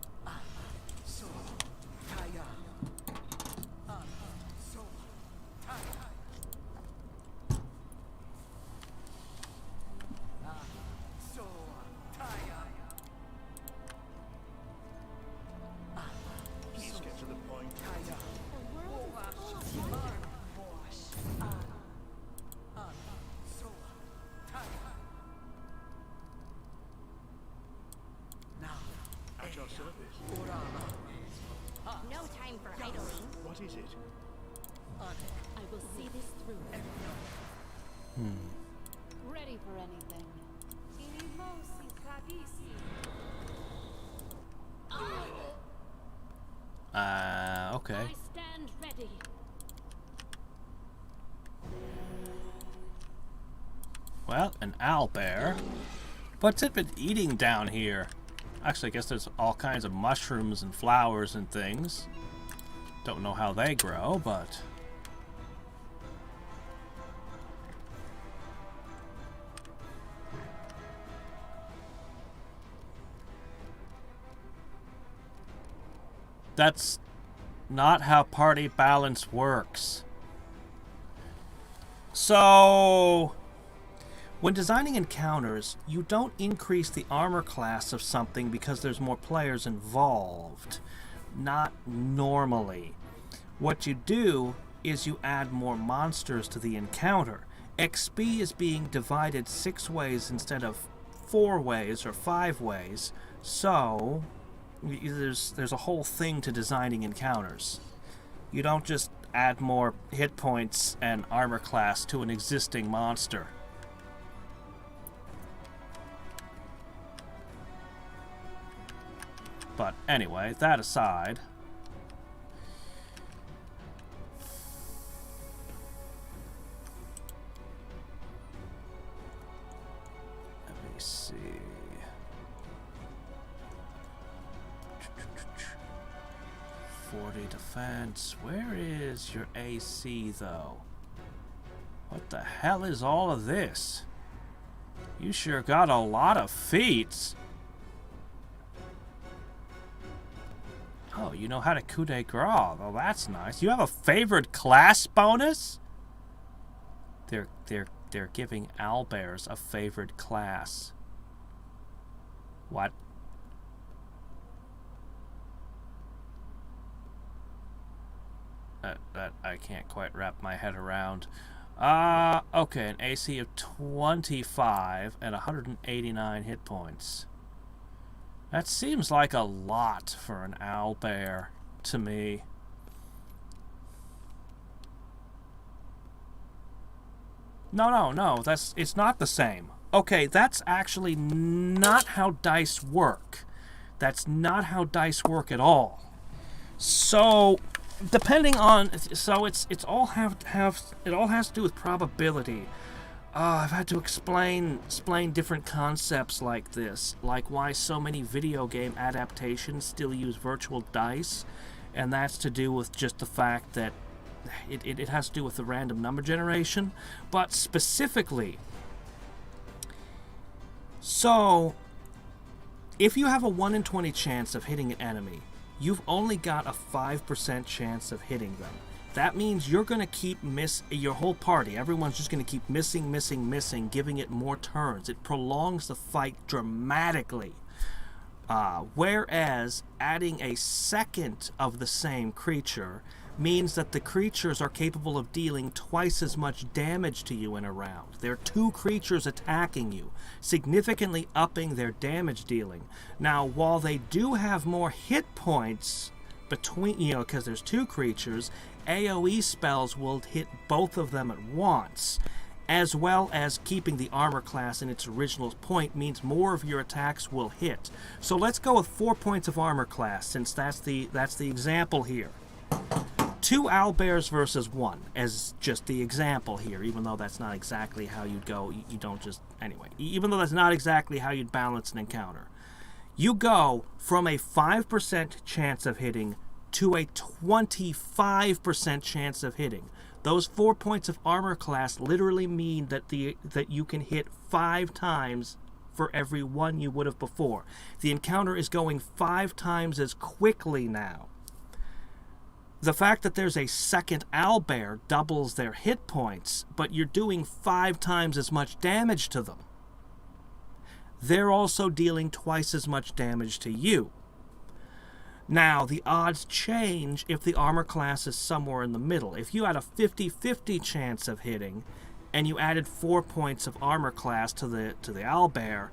So, Taya. So, Taya. So, Taya. Please get to the point. Taya. So, Taya. Now, At your service. Orama. No time for idling. What is it? I will see this through. Ready for anything. Okay. I stand ready. Well, an owlbear. What's it been eating down here? Actually, I guess there's all kinds of mushrooms and flowers and things. Don't know how they grow, but... That's not how party balance works. So... when designing encounters, you don't increase the armor class of something because there's more players involved. Not normally. What you do is you add more monsters to the encounter. XP is being divided 6 ways instead of 4 ways or 5 ways, so there's a whole thing to designing encounters. You don't just add more hit points and armor class to an existing monster. But anyway, that aside, let me see. 40 defense. Where is your AC though? What the hell is all of this? You sure got a lot of feats. Oh, you know how to coup de grace. Oh, that's nice. You have a favored class bonus? They're giving owlbears a favored class. What? That I can't quite wrap my head around. Okay, an AC of 25 and 189 hit points. That seems like a lot for an owlbear to me. No, it's not the same. Okay, that's actually not how dice work. That's not how dice work at all. So, depending on, so it all has to do with probability. I've had to explain different concepts like this, like why so many video game adaptations still use virtual dice, and that's to do with just the fact that it has to do with the random number generation, but specifically, so if you have a 1 in 20 chance of hitting an enemy, you've only got a 5% chance of hitting them. That means you're going to keep your whole party, everyone's just going to keep missing, giving it more turns. It prolongs the fight dramatically. Whereas adding a second of the same creature means that the creatures are capable of dealing twice as much damage to you in a round. There are 2 creatures attacking you, significantly upping their damage dealing. Now, while they do have more hit points between, because there's 2 creatures, AoE spells will hit both of them at once, as well as keeping the armor class in its original point means more of your attacks will hit. So let's go with 4 points of armor class, since that's the example here. 2 owlbears versus 1 as just the example here, even though that's not exactly how you'd go. You don't just, anyway, even though that's not exactly how you'd balance an encounter. You go from a 5% chance of hitting to a 25% chance of hitting. Those 4 points of armor class literally mean that you can hit 5 times for every 1 you would have before. The encounter is going 5 times as quickly now. The fact that there's a second owlbear doubles their hit points, but you're doing 5 times as much damage to them. They're also dealing twice as much damage to you. Now, the odds change if the armor class is somewhere in the middle. If you had a 50-50 chance of hitting, and you added 4 points of armor class to the owlbear,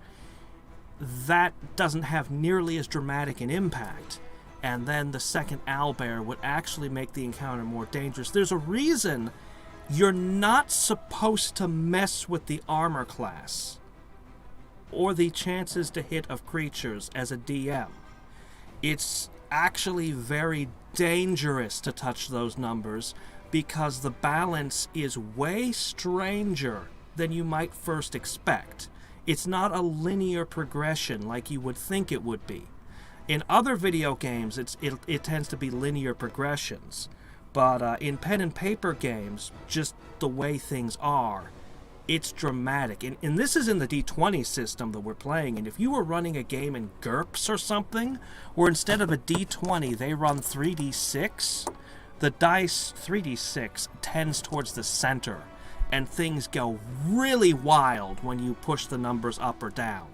that doesn't have nearly as dramatic an impact. And then the second owlbear would actually make the encounter more dangerous. There's a reason you're not supposed to mess with the armor class or the chances to hit of creatures as a DM. It's actually very dangerous to touch those numbers because the balance is way stranger than you might first expect. It's not a linear progression like you would think it would be. In other video games, it tends to be linear progressions. But in pen and paper games, just the way things are, it's dramatic. And this is in the D20 system that we're playing. And if you were running a game in GURPS or something, where instead of a D20, they run 3D6, the dice 3D6 tends towards the center. And things go really wild when you push the numbers up or down,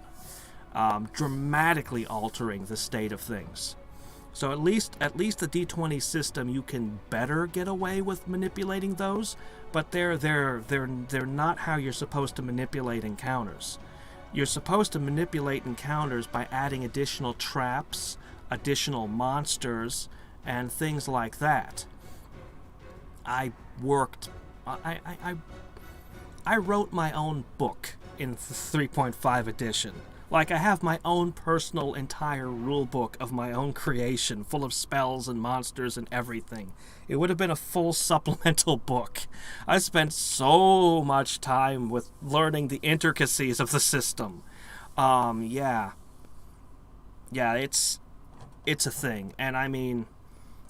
dramatically altering the state of things. So at least the D20 system, you can better get away with manipulating those, but they're not how you're supposed to manipulate encounters. You're supposed to manipulate encounters by adding additional traps, additional monsters, and things like that. I wrote my own book in the 3.5 edition. Like, I have my own personal entire rule book of my own creation, full of spells and monsters and everything. It would have been a full supplemental book. I spent so much time with learning the intricacies of the system. Yeah, it's a thing. And I mean,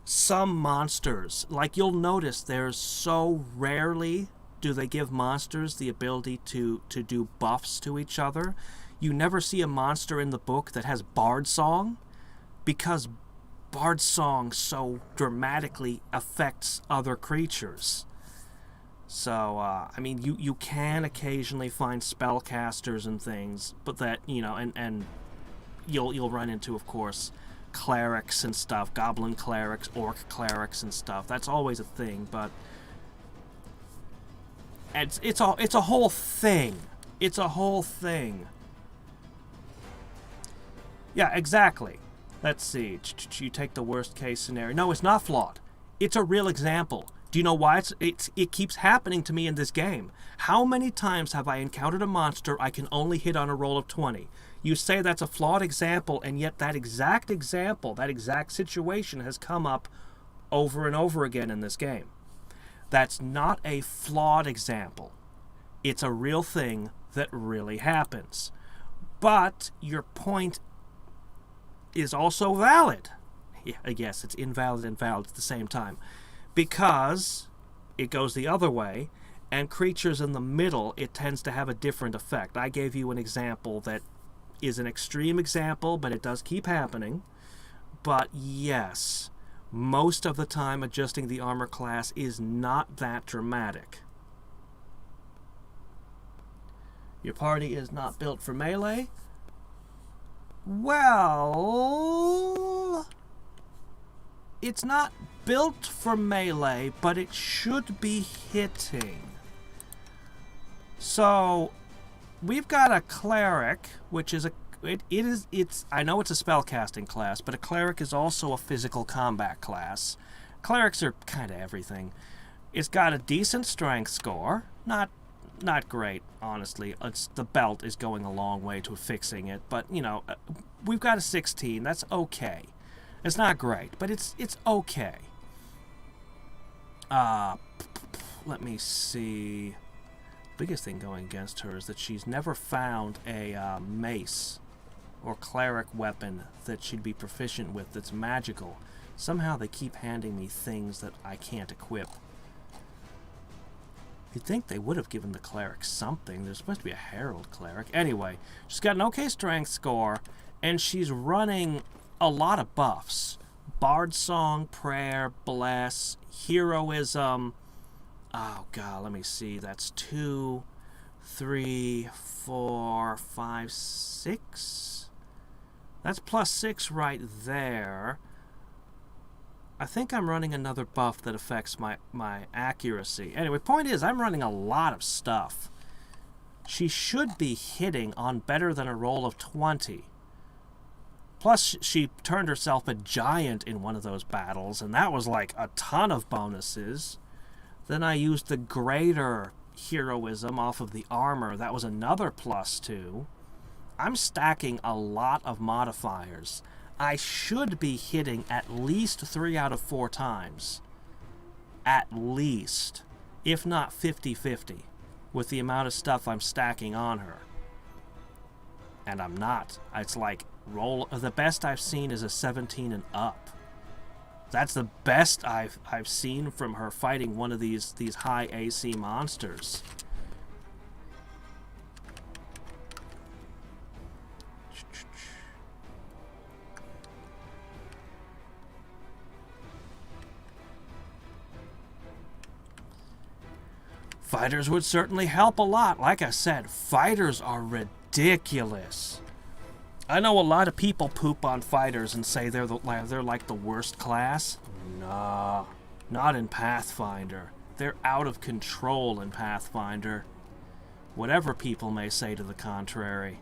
some monsters, like, you'll notice there's so rarely do they give monsters the ability to do buffs to each other. You never see a monster in the book that has Bard Song, because Bard Song so dramatically affects other creatures. So, I mean, you can occasionally find spellcasters and things, but that, you know, and you'll run into, of course, clerics and stuff, goblin clerics, orc clerics and stuff. That's always a thing, but it's a whole thing. It's a whole thing. Yeah, exactly. Let's see. You take the worst case scenario. No, it's not flawed. It's a real example. Do you know why it keeps happening to me in this game? How many times have I encountered a monster I can only hit on a roll of 20? You say that's a flawed example, and yet that exact example, that exact situation has come up over and over again in this game. That's not a flawed example. It's a real thing that really happens. But your point is also valid. Yeah, I guess it's invalid and valid at the same time. Because it goes the other way, and creatures in the middle, it tends to have a different effect. I gave you an example that is an extreme example, but it does keep happening. But yes, most of the time adjusting the armor class is not that dramatic. Your party is not built for melee? Well, it's not built for melee, but it should be hitting. So, we've got a cleric, which is I know it's a spellcasting class, but a cleric is also a physical combat class. Clerics are kind of everything. It's got a decent strength score, not great, honestly. The belt is going a long way to fixing it, but, you know, we've got a 16. That's okay. It's not great, but it's okay. Let me see. Biggest thing going against her is that she's never found a mace or cleric weapon that she'd be proficient with that's magical. Somehow they keep handing me things that I can't equip. You'd think they would have given the cleric something. There's supposed to be a herald cleric. Anyway, she's got an okay strength score, and she's running a lot of buffs. Bard Song, Prayer, Bless, Heroism. Oh, God, let me see. That's 2, 3, 4, 5, 6. That's +6 right there. I think I'm running another buff that affects my accuracy. Anyway, point is, I'm running a lot of stuff. She should be hitting on better than a roll of 20. Plus, she turned herself a giant in one of those battles, and that was like a ton of bonuses. Then I used the greater heroism off of the armor. That was another +2. I'm stacking a lot of modifiers. I should be hitting at least 3 out of 4 times. At least. If not 50-50. With the amount of stuff I'm stacking on her. And I'm not. It's like, the best I've seen is a 17 and up. That's the best I've seen from her fighting one of these high AC monsters. Fighters would certainly help a lot. Like I said, fighters are ridiculous. I know a lot of people poop on fighters and say they're like the worst class. Nah, not in Pathfinder. They're out of control in Pathfinder. Whatever people may say to the contrary.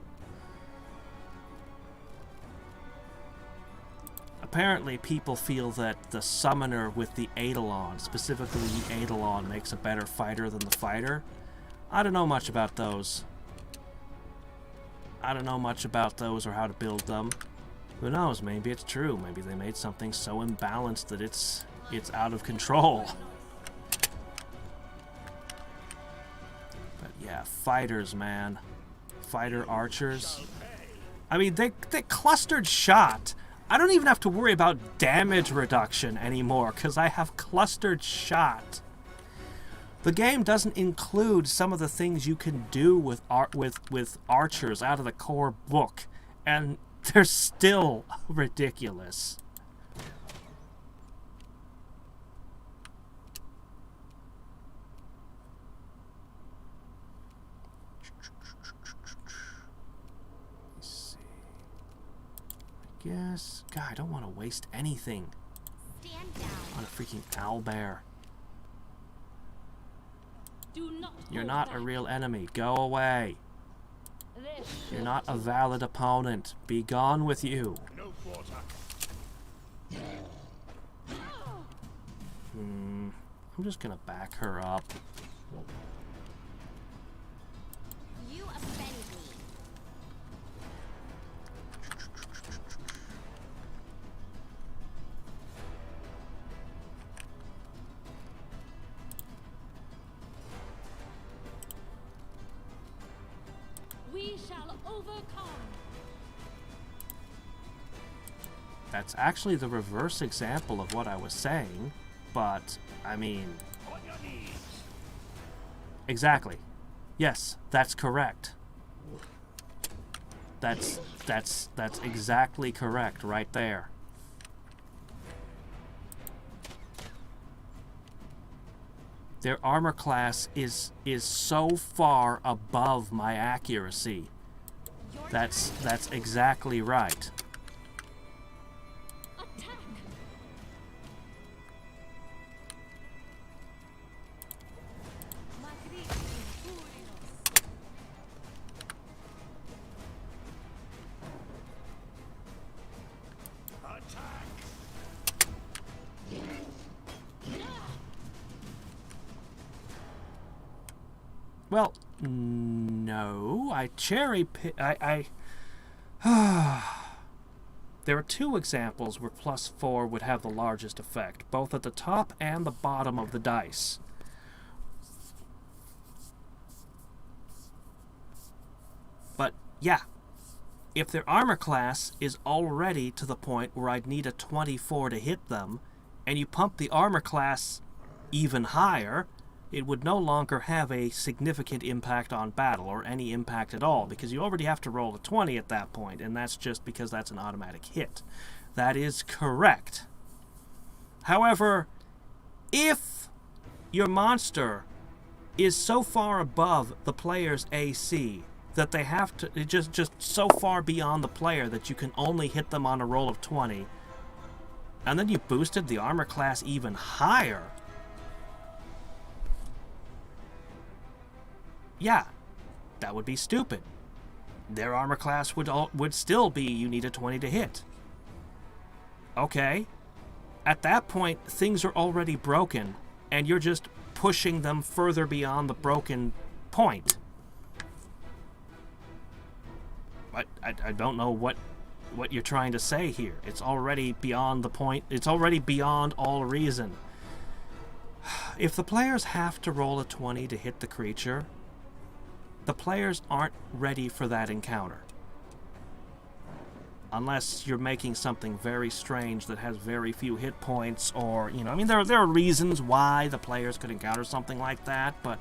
Apparently people feel that the summoner with the Eidolon, specifically the Eidolon, makes a better fighter than the fighter. I don't know much about those. I don't know much about those or how to build them. Who knows? Maybe it's true. Maybe they made something so imbalanced that it's out of control. But yeah, fighters, man. Fighter archers. I mean, they clustered shot. I don't even have to worry about damage reduction anymore because I have clustered shot. The game doesn't include some of the things you can do with archers out of the core book, and they're still ridiculous. Let's see. I guess, God, I don't want to waste anything Stand down. on a freaking owlbear. Do not You're hold not back. a real enemy. Go away. This You're not a valid opponent. Be gone with you. No quarter. I'm just gonna back her up. You offend me. we shall overcome. That's actually the reverse example of what I was saying, but, I mean... On your knees. Exactly. Yes, that's correct. That's exactly correct right there. Their armor class is so far above my accuracy. That's exactly right. Attack. Attack. Well, no. I cherry pick. There are two examples where +4 would have the largest effect, both at the top and the bottom of the dice. But, yeah. If their armor class is already to the point where I'd need a 24 to hit them, and you pump the armor class even higher, it would no longer have a significant impact on battle, or any impact at all, because you already have to roll a 20 at that point, and that's just because that's an automatic hit. That is correct. However, if your monster is so far above the player's AC that they have to, just so far beyond the player that you can only hit them on a roll of 20, and then you boosted the armor class even higher, yeah, that would be stupid. Their armor class would still be you need a 20 to hit. Okay. At that point, things are already broken, and you're just pushing them further beyond the broken point. I don't know what what you're trying to say here. It's already beyond the point. It's already beyond all reason. If the players have to roll a 20 to hit the creature, the players aren't ready for that encounter. Unless you're making something very strange that has very few hit points, or, you know, I mean, there are reasons why the players could encounter something like that, but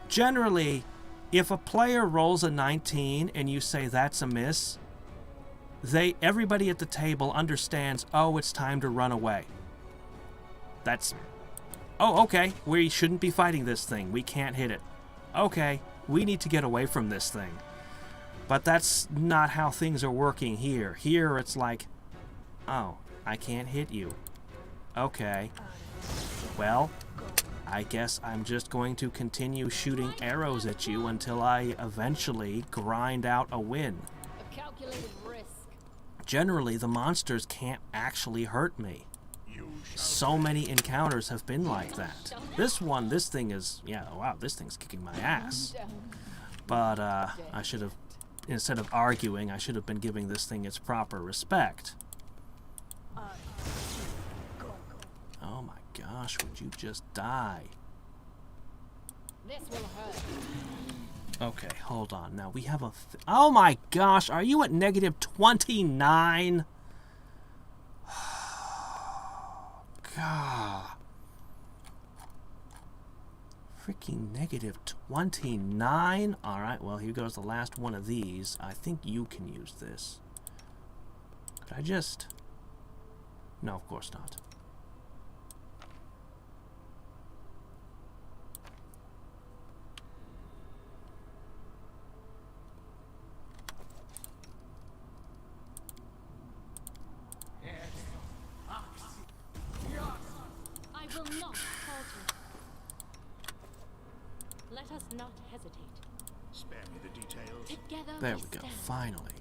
generally, if a player rolls a 19 and you say that's a miss, everybody at the table understands, oh, it's time to run away. Oh, okay, we shouldn't be fighting this thing. We can't hit it. Okay, we need to get away from this thing. But that's not how things are working here. Here it's like, oh, I can't hit you. Okay. Well, I guess I'm just going to continue shooting arrows at you until I eventually grind out a win. A calculated risk. Generally, the monsters can't actually hurt me. So many encounters have been like that. This thing is, yeah, wow, this thing's kicking my ass. But I should have, instead of arguing, I should have been giving this thing its proper respect. Oh my gosh, would you just die? This will hurt. Okay, hold on. Now we have a... oh my gosh, are you at negative 29? God. Freaking negative 29? Alright, well, here goes the last one of these. I think you can use this. Could I just... no, of course not. I will not falter. Let us not hesitate. Spare me the details. Together There we go, stand. finally.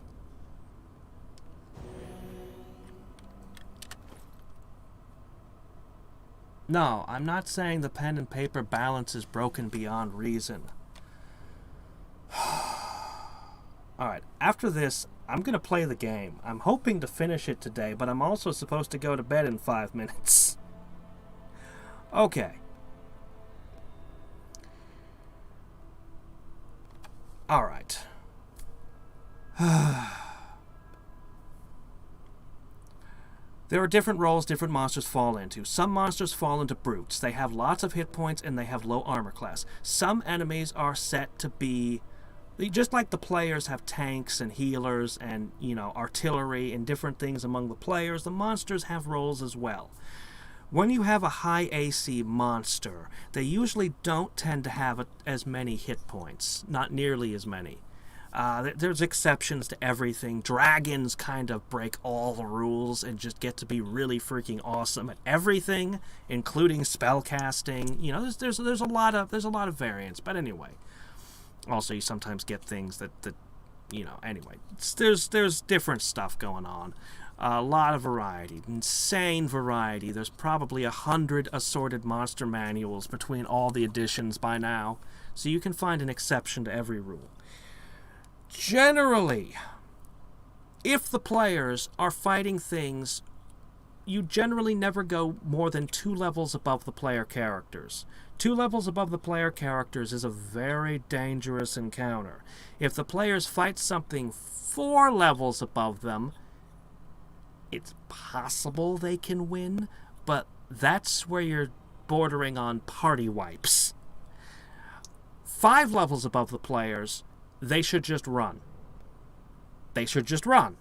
No, I'm not saying the pen and paper balance is broken beyond reason. Alright, after this, I'm going to play the game. I'm hoping to finish it today, but I'm also supposed to go to bed in 5 minutes. Okay. Alright. There are different roles different monsters fall into. Some monsters fall into brutes. They have lots of hit points and they have low armor class. Some enemies are set to be... just like the players have tanks and healers and, you know, artillery and different things among the players, the monsters have roles as well. When you have a high AC monster, they usually don't tend to have as many hit points. Not nearly as many. There's exceptions to everything. Dragons kind of break all the rules and just get to be really freaking awesome at everything, including spellcasting. You know, there's a lot of variance. But anyway, also you sometimes get things that you know. Anyway, there's different stuff going on. A lot of variety, insane variety. There's probably 100 assorted monster manuals between all the editions by now, so you can find an exception to every rule. Generally, if the players are fighting things, you generally never go more than 2 levels above the player characters. 2 levels above the player characters is a very dangerous encounter. If the players fight something 4 levels above them, it's possible they can win, but that's where you're bordering on party wipes. 5 levels above the players, they should just run. They should just run.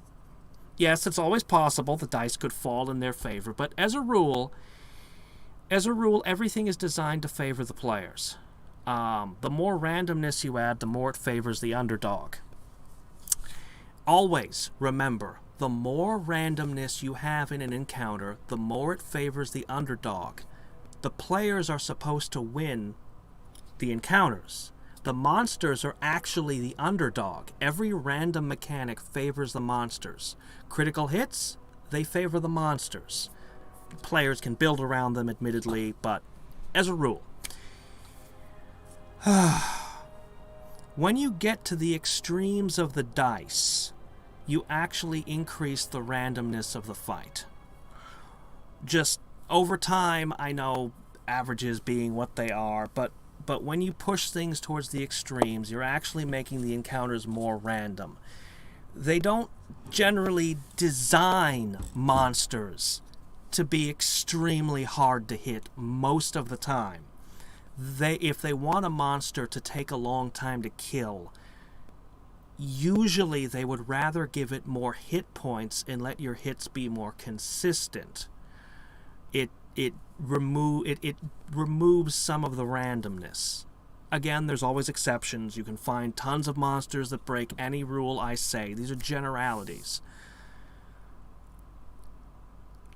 Yes, it's always possible the dice could fall in their favor, but as a rule, everything is designed to favor the players. The more randomness you add, the more it favors the underdog. Always remember, the more randomness you have in an encounter, the more it favors the underdog. The players are supposed to win the encounters. The monsters are actually the underdog. Every random mechanic favors the monsters. Critical hits, they favor the monsters. Players can build around them, admittedly, but as a rule. When you get to the extremes of the dice, you actually increase the randomness of the fight. Just over time, I know averages being what they are, but when you push things towards the extremes, you're actually making the encounters more random. They don't generally design monsters to be extremely hard to hit most of the time. If they want a monster to take a long time to kill, usually they would rather give it more hit points and let your hits be more consistent. It removes some of the randomness. Again, there's always exceptions. You can find tons of monsters that break any rule I say. These are generalities.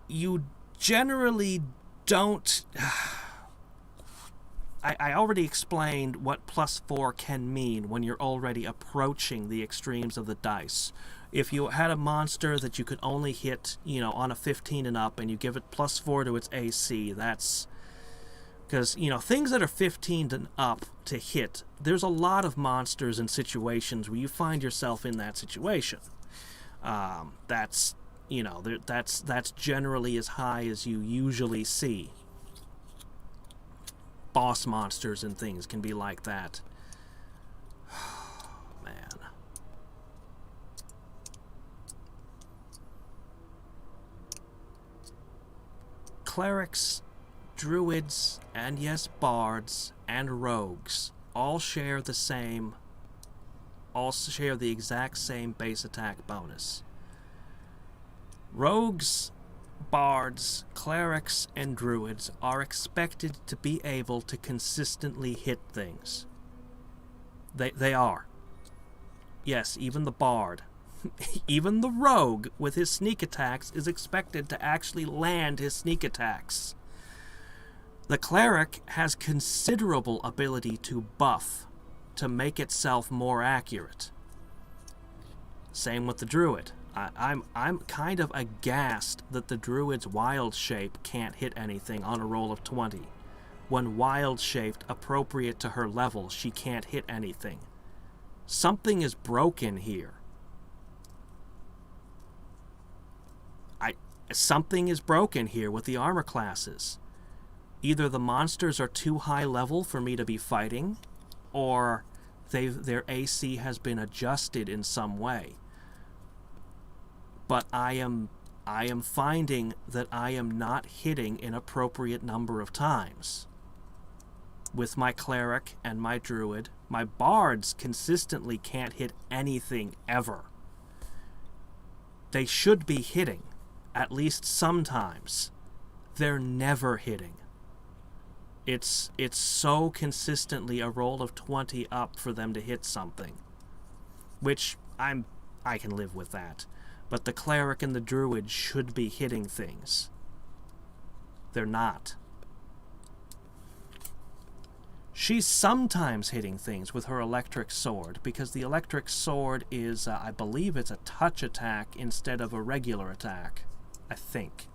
You generally don't... I already explained what +4 can mean when you're already approaching the extremes of the dice. If you had a monster that you could only hit, on a 15 and up, and you give it +4 to its AC, that's... Because, things that are 15 and up to hit, there's a lot of monsters and situations where you find yourself in that situation. That's generally as high as you usually see. Boss monsters and things can be like that. Man. Clerics, druids, and yes, bards and rogues all share the exact same base attack bonus. Rogues, bards, clerics, and druids are expected to be able to consistently hit things. They are. Yes, even the bard. Even the rogue with his sneak attacks is expected to actually land his sneak attacks. The cleric has considerable ability to buff to make itself more accurate. Same with the druid. I'm kind of aghast that the druid's wild shape can't hit anything on a roll of 20. When wild shaped appropriate to her level, she can't hit anything. Something is broken here. Something is broken here with the armor classes. Either the monsters are too high level for me to be fighting, or their AC has been adjusted in some way. But I am finding that I am not hitting an appropriate number of times. With my cleric and my druid, my bards consistently can't hit anything ever. They should be hitting, at least sometimes. They're never hitting. It's so consistently a roll of 20 up for them to hit something. Which I can live with that. But the cleric and the druid should be hitting things. They're not. She's sometimes hitting things with her electric sword, because the electric sword is, I believe it's a touch attack instead of a regular attack. I think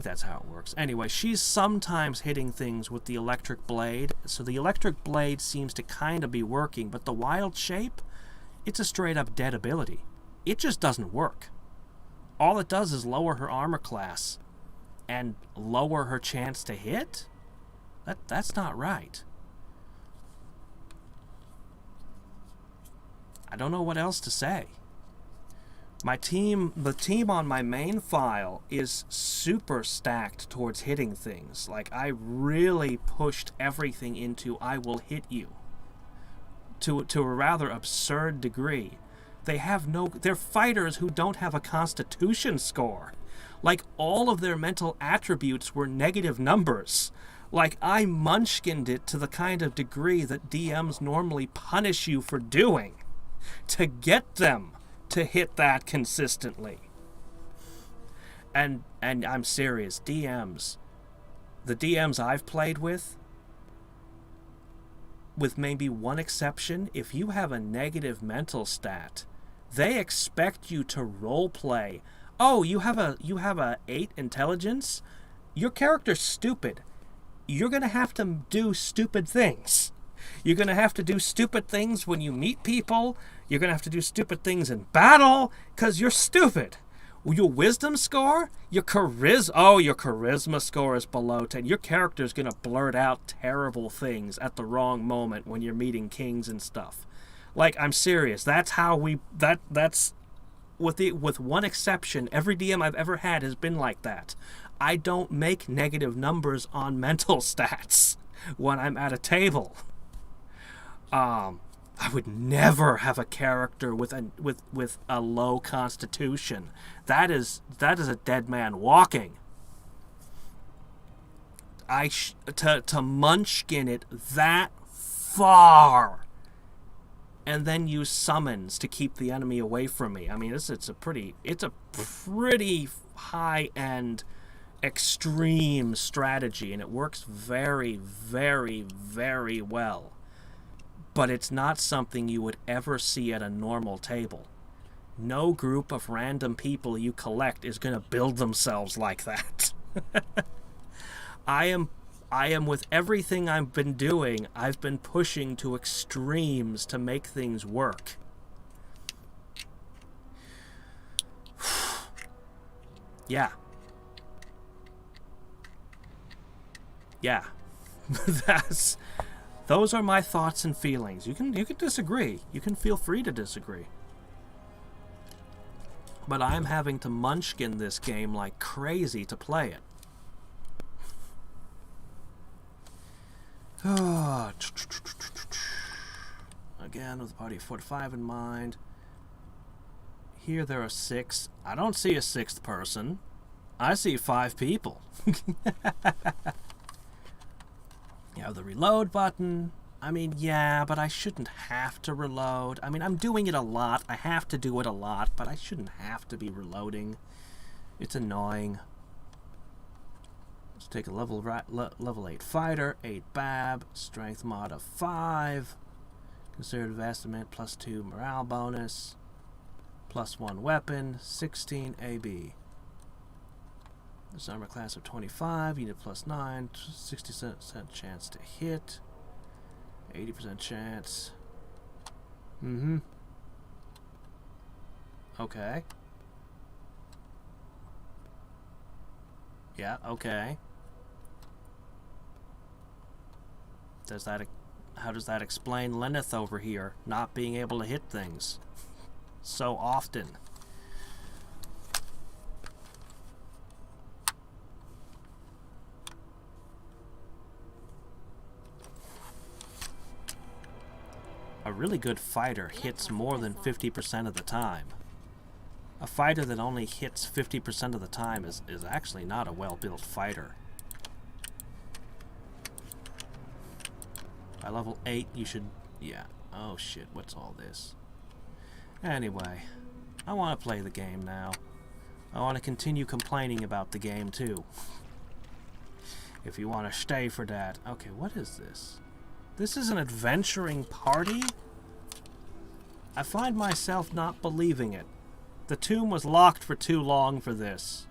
that's how it works. Anyway, she's sometimes hitting things with the electric blade, so the electric blade seems to kind of be working, but the wild shape, it's a straight-up dead ability. It just doesn't work. All it does is lower her armor class and lower her chance to hit? That's not right. I don't know what else to say. The team on my main file is super stacked towards hitting things. Like, I really pushed everything into I will hit you to a rather absurd degree. They're fighters who don't have a constitution score. Like, all of their mental attributes were negative numbers. Like, I munchkined it to the kind of degree that DMs normally punish you for doing, to get them to hit that consistently. And I'm serious, DMs. The DMs I've played with maybe one exception, if you have a negative mental stat, they expect you to roleplay. Oh, you have a 8 intelligence? Your character's stupid. You're going to have to do stupid things. You're going to have to do stupid things when you meet people. You're going to have to do stupid things in battle because you're stupid. Your wisdom score? Your charisma score is below 10. Your character's going to blurt out terrible things at the wrong moment when you're meeting kings and stuff. Like, I'm serious. That's how that's with one exception, every DM I've ever had has been like that. I don't make negative numbers on mental stats when I'm at a table. I would never have a character with a low constitution. That is a dead man walking. To munchkin it that far, and then use summons to keep the enemy away from me. I mean, it's a pretty high end, extreme strategy, and it works very, very, very well. But it's not something you would ever see at a normal table. No group of random people you collect is going to build themselves like that. I am with everything I've been doing, I've been pushing to extremes to make things work. Yeah. Yeah. Those are my thoughts and feelings. You can disagree. You can feel free to disagree. But I'm having to munchkin this game like crazy to play it. Again, with a party of 4 to 5 in mind. Here there are 6. I don't see a 6th person. I see 5 people. You have the reload button. I mean, yeah, but I shouldn't have to reload. I mean, I'm doing it a lot. I have to do it a lot, but I shouldn't have to be reloading. It's annoying. Let's take a level 8 fighter, 8 Bab, strength mod of 5, conservative estimate, +2 morale bonus, +1 weapon, 16 AB. This armor class of 25, unit +9, 60% chance to hit, 80% chance. Okay. Yeah, okay. How does that explain Lenneth over here not being able to hit things so often? A really good fighter hits more than 50% of the time. A fighter that only hits 50% of the time is actually not a well-built fighter. By level 8, you should... Yeah. Oh, shit. What's all this? Anyway, I want to play the game now. I want to continue complaining about the game, too. If you want to stay for that. Okay, what is this? This is an adventuring party? I find myself not believing it. The tomb was locked for too long for this.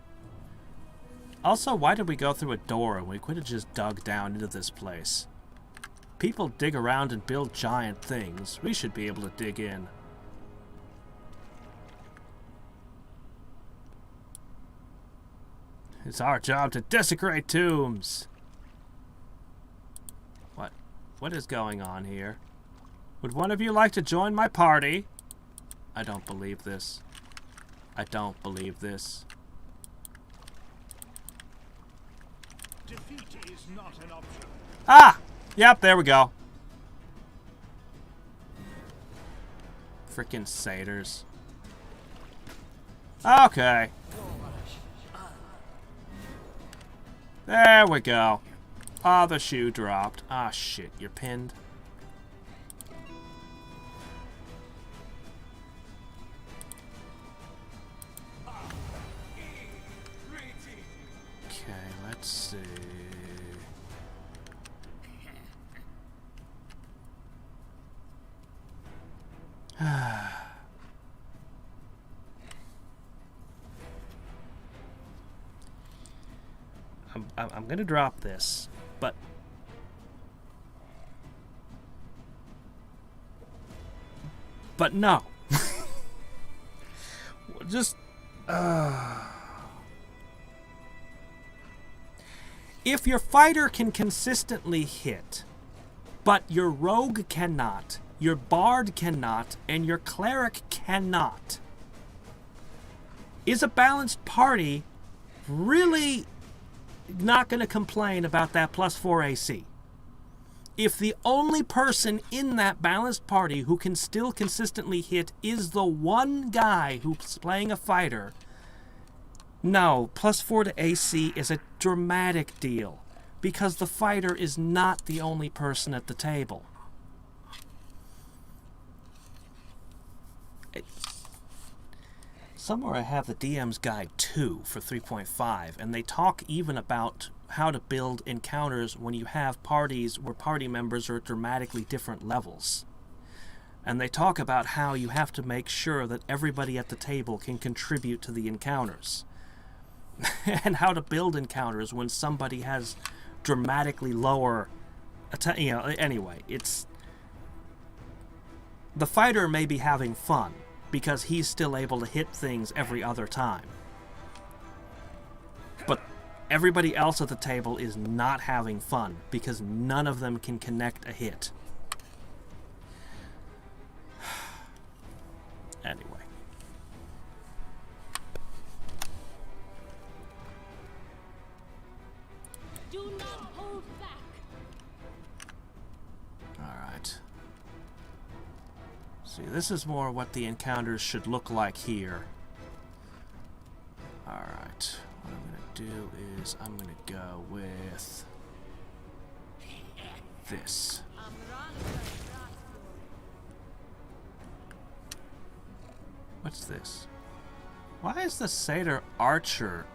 Also, why did we go through a door and we could have just dug down into this place? People dig around and build giant things. We should be able to dig in. It's our job to desecrate tombs. What is going on here? Would one of you like to join my party? I don't believe this. I don't believe this. Defeat is not an option. Ah! Yep, there we go. Frickin' satyrs. Okay. There we go. Ah, the shoe dropped. Ah, shit, you're pinned. Okay, let's see. I'm gonna drop this, but But no. Just... If your fighter can consistently hit, but your rogue cannot, your bard cannot, and your cleric cannot, is a balanced party really not going to complain about that +4 AC? If the only person in that balanced party who can still consistently hit is the one guy who's playing a fighter, no, +4 to AC is a dramatic deal, because the fighter is not the only person at the table. Somewhere I have the DM's Guide 2 for 3.5, and they talk even about how to build encounters when you have parties where party members are at dramatically different levels. And they talk about how you have to make sure that everybody at the table can contribute to the encounters. And how to build encounters when somebody has dramatically lower... anyway, it's... The fighter may be having fun, because he's still able to hit things every other time. But everybody else at the table is not having fun, because none of them can connect a hit. Anyway. Do not hold back. Alright. See, this is more what the encounters should look like here. Alright. What I'm going to do is I'm going to go with this. What's this? Why is the satyr archer...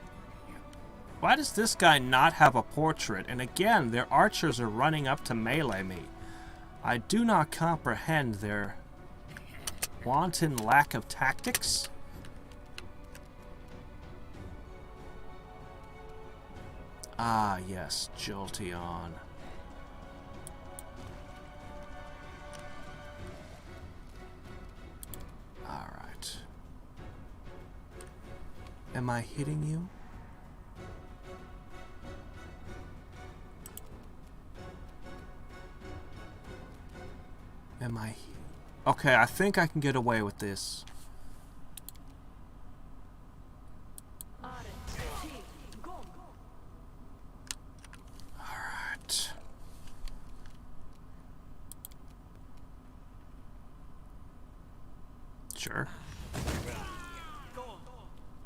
Why does this guy not have a portrait? And again, their archers are running up to melee me. I do not comprehend their wanton lack of tactics. Ah, yes, Jolteon. Alright. Am I hitting you? Am I... Okay, I think I can get away with this. Alright. Sure.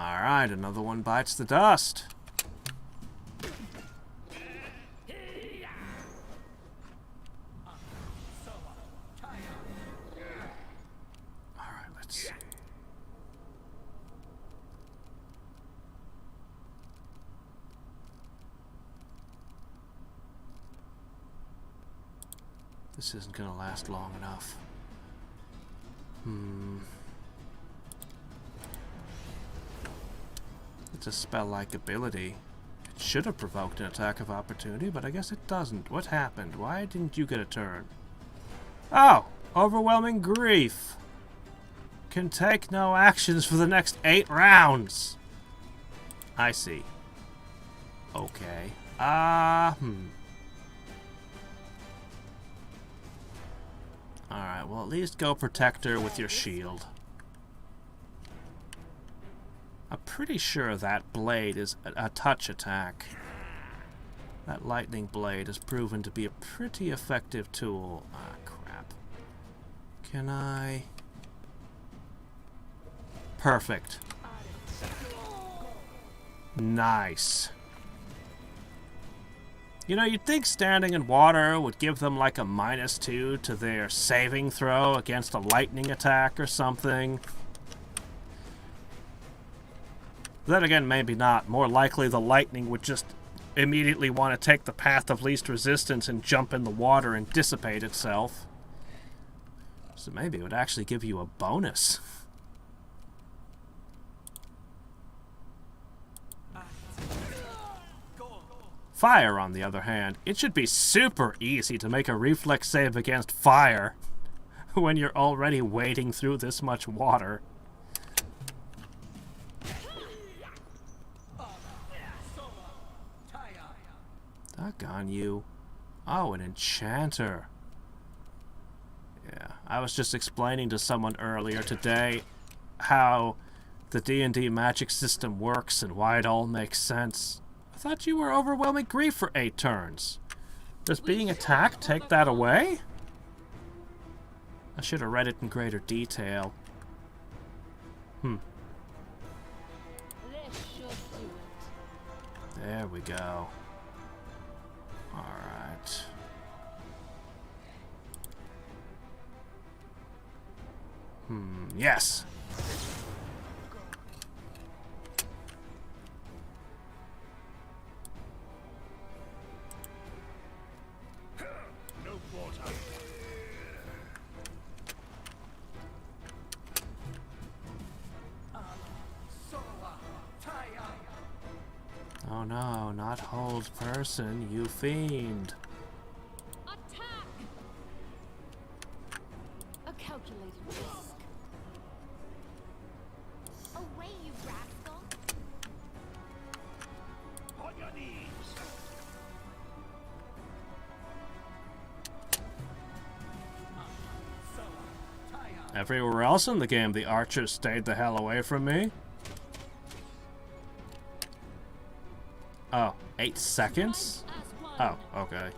Alright, another one bites the dust. This isn't going to last long enough. It's a spell-like ability. It should have provoked an attack of opportunity, but I guess it doesn't. What happened? Why didn't you get a turn? Oh! Overwhelming grief! Can take no actions for the next 8 rounds! I see. Okay. Alright, well at least go Protector with your shield. I'm pretty sure that blade is a touch attack. That lightning blade has proven to be a pretty effective tool. Ah, crap. Can I... Perfect. Nice. You know, you'd think standing in water would give them like a -2 to their saving throw against a lightning attack or something. Then again, maybe not. More likely the lightning would just immediately want to take the path of least resistance and jump in the water and dissipate itself. So maybe it would actually give you a bonus. Fire, on the other hand, it should be super easy to make a reflex save against fire. when you're already wading through this much water. Doggone you. Oh, an enchanter. Yeah, I was just explaining to someone earlier today how the D&D magic system works and why it all makes sense. I thought you were overwhelming grief for 8 turns. Does being attacked take that away? I should have read it in greater detail. This should do it. There we go. Alright. Yes! No water. Oh no, not hold person, you fiend. Attack! A calculated risk. Away, you rascal! On your knees. Everywhere else in the game, the archers stayed the hell away from me. Oh, 8 seconds? Oh, okay.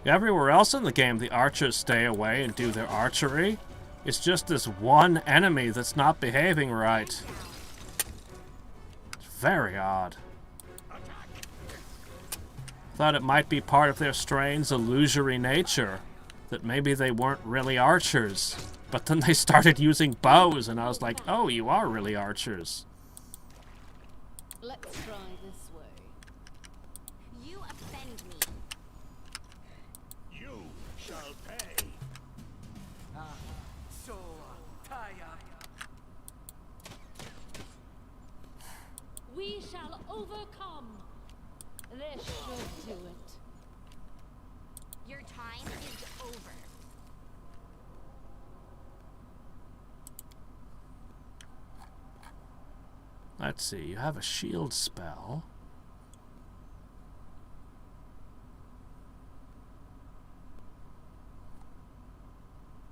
Everywhere else in the game, the archers stay away and do their archery. It's just this one enemy that's not behaving right. It's very odd. Thought it might be part of their strange illusory nature, that maybe they weren't really archers. But then they started using bows, and I was like, oh, you are really archers. Let's try this way. You offend me. You shall pay. So tired. We shall overcome. This should do it. Your time is over. Let's see, you have a shield spell.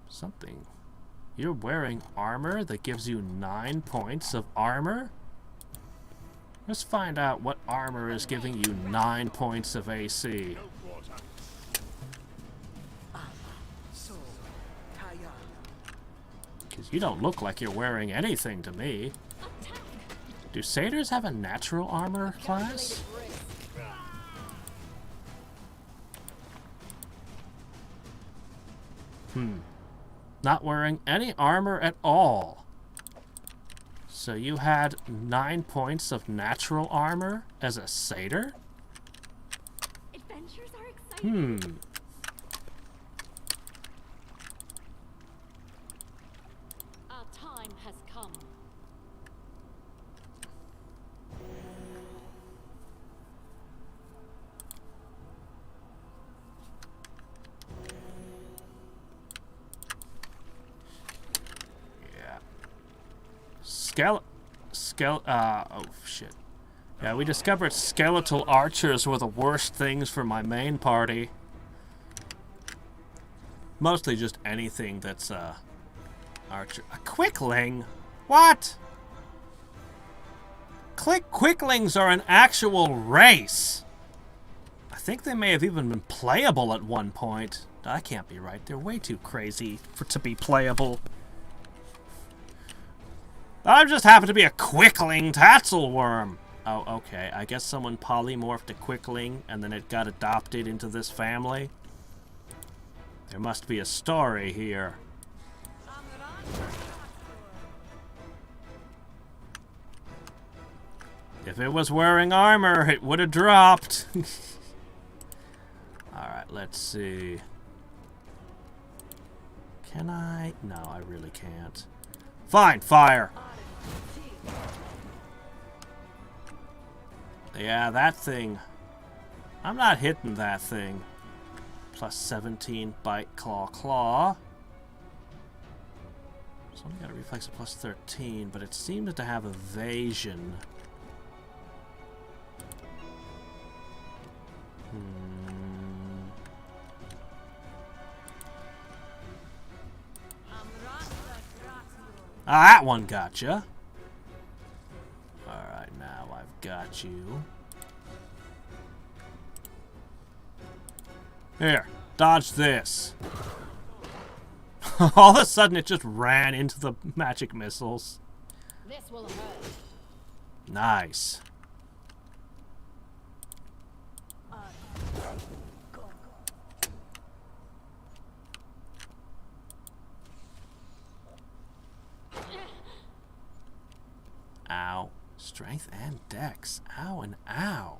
Something. You're wearing armor that gives you 9 points of armor? Let's find out what armor is giving you 9 points of AC. No water. So tired. Because you don't look like you're wearing anything to me. Attack! Do satyrs have a natural armor class? Calculated risk. Not wearing any armor at all. So you had 9 points of natural armor as a satyr? Adventures are exciting. Our time has come. Yeah. Oh shit. Yeah, we discovered skeletal archers were the worst things for my main party. Mostly just anything that's, archer. A quickling? What? Quicklings are an actual race! I think they may have even been playable at one point. That can't be right. They're way too crazy to be playable. I just happen to be a quickling tatzelworm. Oh, okay. I guess someone polymorphed a quickling and then it got adopted into this family. There must be a story here. If it was wearing armor, it would have dropped. Alright, let's see. Can I? No, I really can't. Fine, fire! Yeah, that thing. I'm not hitting that thing. Plus 17 bite, claw, claw. only got a reflex of plus 13, but it seems to have evasion. Ah, that one gotcha. Alright, now I've got you. Here, dodge this. All of a sudden it just ran into the magic missiles. This will hurt. Nice. Ow. Strength and dex. Ow and ow.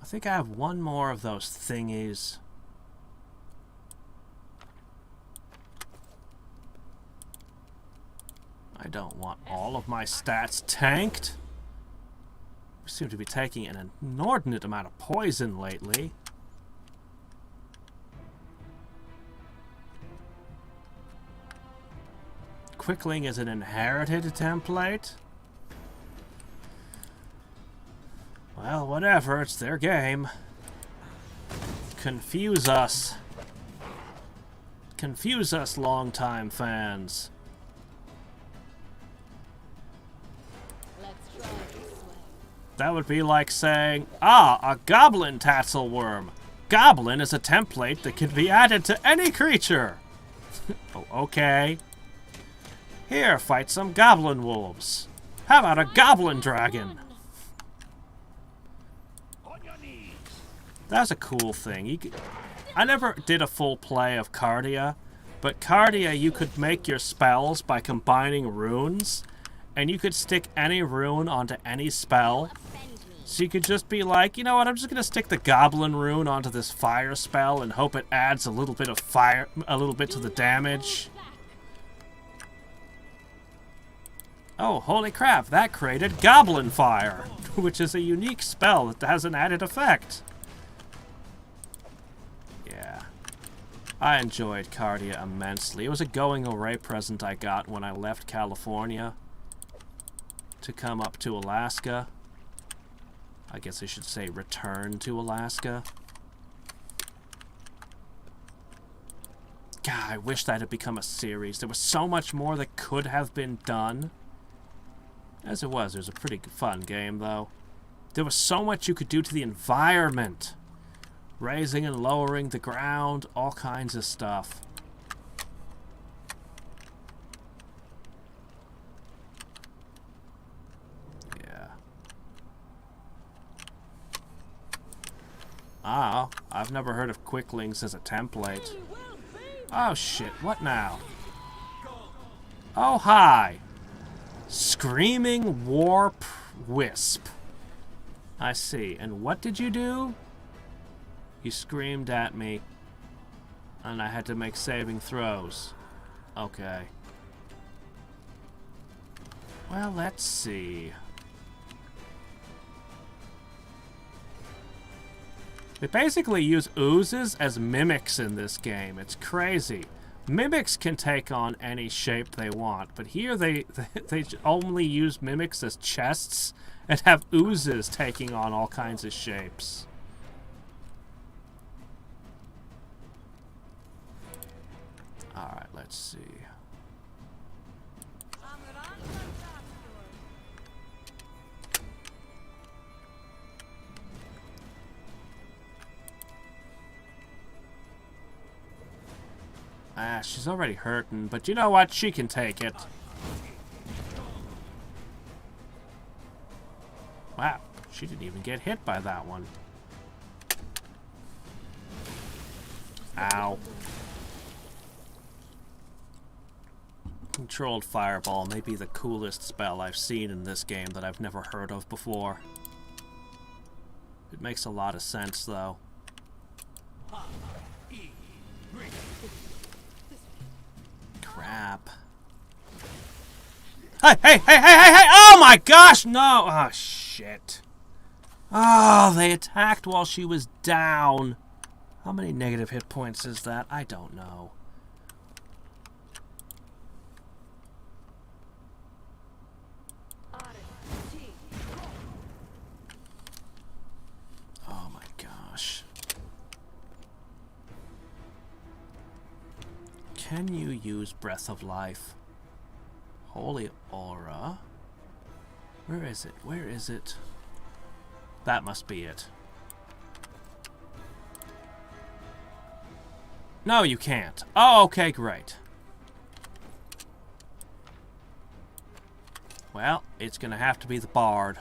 I think I have one more of those thingies. I don't want all of my stats tanked. We seem to be taking an inordinate amount of poison lately. Quickling is an inherited template. Well, whatever, it's their game. Confuse us. Confuse us, longtime fans. Let's try this way. That would be like saying, ah, a goblin tassel worm. Goblin is a template that can be added to any creature. Oh, okay. Here, fight some goblin wolves. How about a goblin dragon? On your knees. That's a cool thing. I never did a full play of Cardia, but Cardia you could make your spells by combining runes, and you could stick any rune onto any spell. So you could just be like, you know what, I'm just gonna stick the goblin rune onto this fire spell and hope it adds a little bit of fire, a little bit to the damage. Oh, holy crap, that created Goblin Fire, which is a unique spell that has an added effect. Yeah. I enjoyed Cardia immensely. It was a going-away present I got when I left California to come up to Alaska. I guess I should say return to Alaska. God, I wish that had become a series. There was so much more that could have been done. As it was a pretty fun game, though. There was so much you could do to the environment. Raising and lowering the ground, all kinds of stuff. Yeah. Ah, I've never heard of quicklings as a template. Oh shit, what now? Oh hi! Screaming Warp Wisp. I see. And what did you do? You screamed at me, and I had to make saving throws. Okay. Well, let's see. They basically use oozes as mimics in this game. It's crazy. Mimics can take on any shape they want, but here they only use mimics as chests and have oozes taking on all kinds of shapes. Alright, let's see. Ah, she's already hurting, but you know what? She can take it. Wow, she didn't even get hit by that one. Ow. Controlled Fireball may be the coolest spell I've seen in this game that I've never heard of before. It makes a lot of sense, though. Crap. Hey, hey, hey, hey, hey, hey! Oh my gosh, no! Oh, shit. Oh, they attacked while she was down. How many negative hit points is that? I don't know. can you use Breath of Life? Holy Aura. Where is it? Where is it? That must be it. No, you can't. Oh, okay, great. Well, it's gonna have to be the Bard.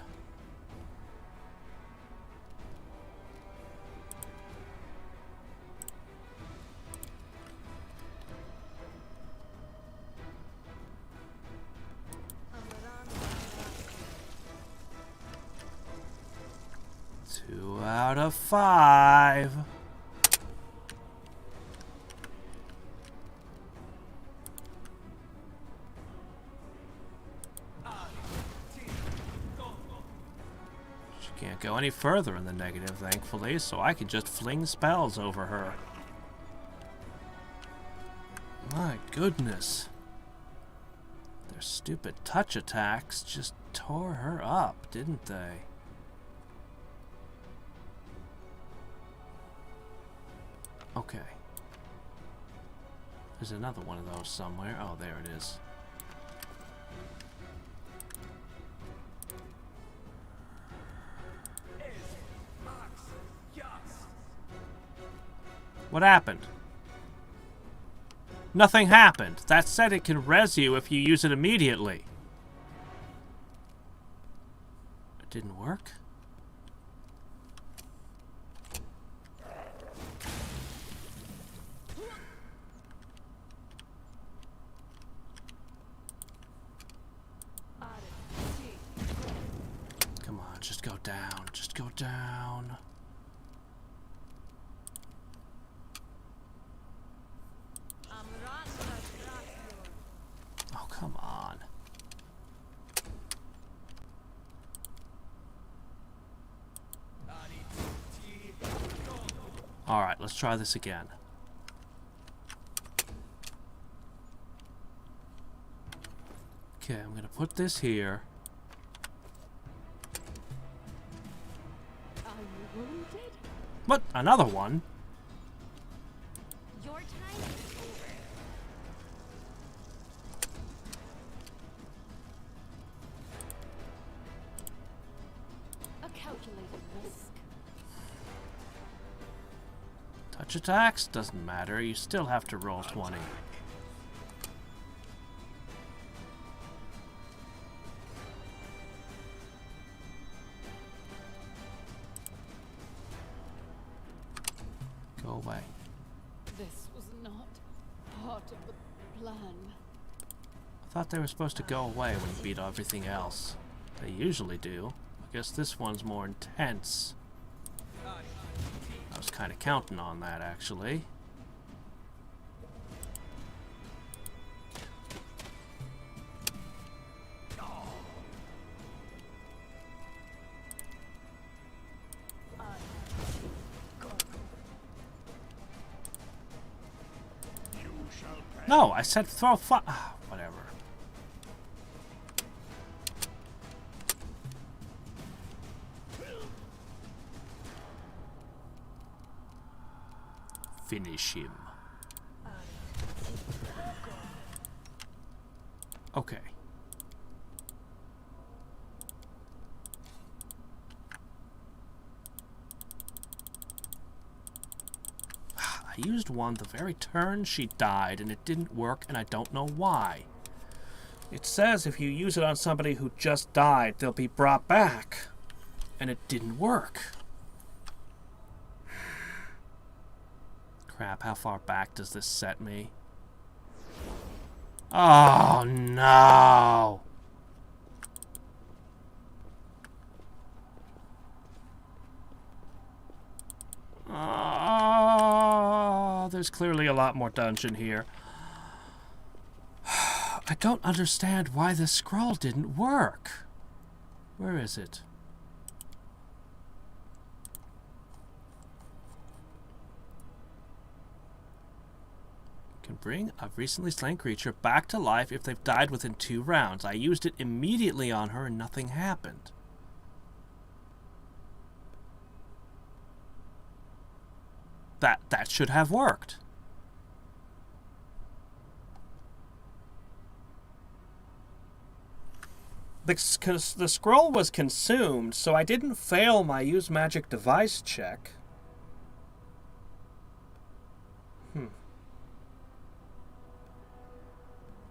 Two out of 5. She can't go any further in the negative, thankfully, so I can just fling spells over her. My goodness. Their stupid touch attacks just tore her up, didn't they? Okay. There's another one of those somewhere. Oh, there it is. What happened? Nothing happened. That said, it can res you if you use it immediately. It didn't work? Come on, just go down. Just go down. Oh, come on. Alright, let's try this again. Okay, I'm gonna put this here. Are you wounded? What? Another one? Your time is over. A calculated risk. Touch attacks? Doesn't matter. You still have to roll 20. Go away. This was not part of the plan. I thought they were supposed to go away when you beat everything else. They usually do. I guess this one's more intense. I was kind of counting on that, actually. No, I said throw whatever. Finish him. Okay. I used one the very turn she died, and it didn't work, and I don't know why. It says if you use it on somebody who just died, they'll be brought back. And it didn't work. Crap, how far back does this set me? Oh, no! Oh, there's clearly a lot more dungeon here. I don't understand why this scroll didn't work. Where is it? Can bring a recently slain creature back to life if they've died within 2 rounds. I used it immediately on her and nothing happened. That should have worked. the scroll was consumed, so I didn't fail my use magic device check.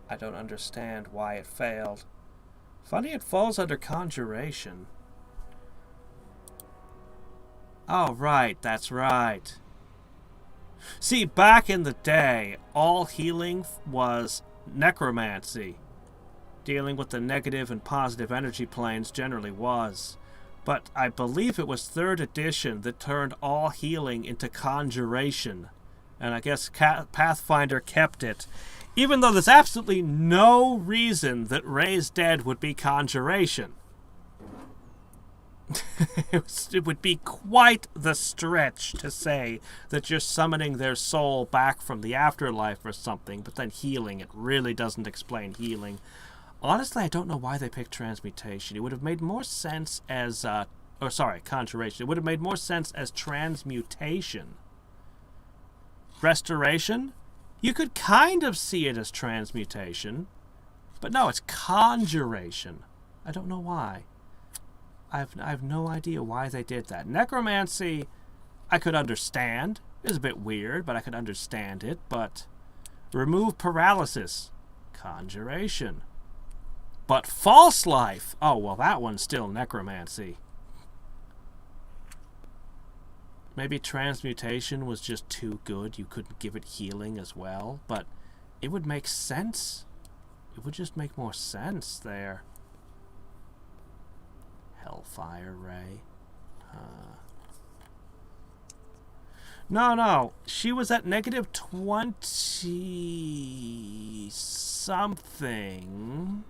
I don't understand why it failed. Funny it falls under conjuration. Oh, right, that's right. See, back in the day, all healing was necromancy. Dealing with the negative and positive energy planes generally was. But I believe it was 3rd edition that turned all healing into conjuration. And I guess Pathfinder kept it. Even though there's absolutely no reason that Raise Dead would be conjuration. It would be quite the stretch to say that you're summoning their soul back from the afterlife or something, but then healing. It really doesn't explain healing. Honestly, I don't know why they picked transmutation. It would have made more sense as... conjuration. It would have made more sense as transmutation. Restoration? You could kind of see it as transmutation. But no, it's conjuration. I don't know why. I have no idea why they did that. Necromancy, I could understand. It's a bit weird, but I could understand it. But remove paralysis. Conjuration. But false life. Oh, well, that one's still necromancy. Maybe transmutation was just too good. You couldn't give it healing as well. But it would make sense. It would just make more sense there. Hellfire Ray. No. She was at negative 20 something.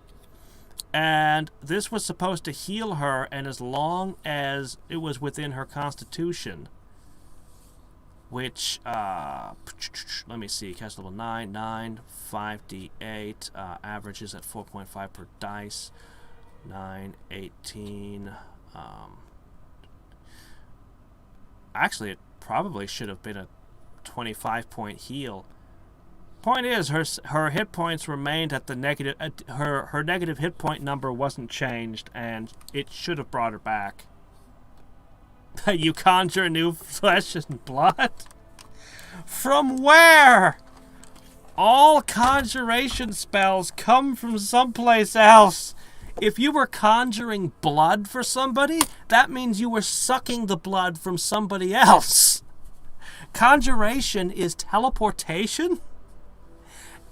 And this was supposed to heal her, and as long as it was within her constitution. Which, let me see, cast level 9, 5d8, averages at 4.5 per dice, 9, 18, actually, it probably should have been a 25-point heal. Point is, her hit points remained at the negative, her negative hit point number wasn't changed, and it should have brought her back. You conjure new flesh and blood? From where? All conjuration spells come from someplace else. If you were conjuring blood for somebody, that means you were sucking the blood from somebody else. Conjuration is teleportation,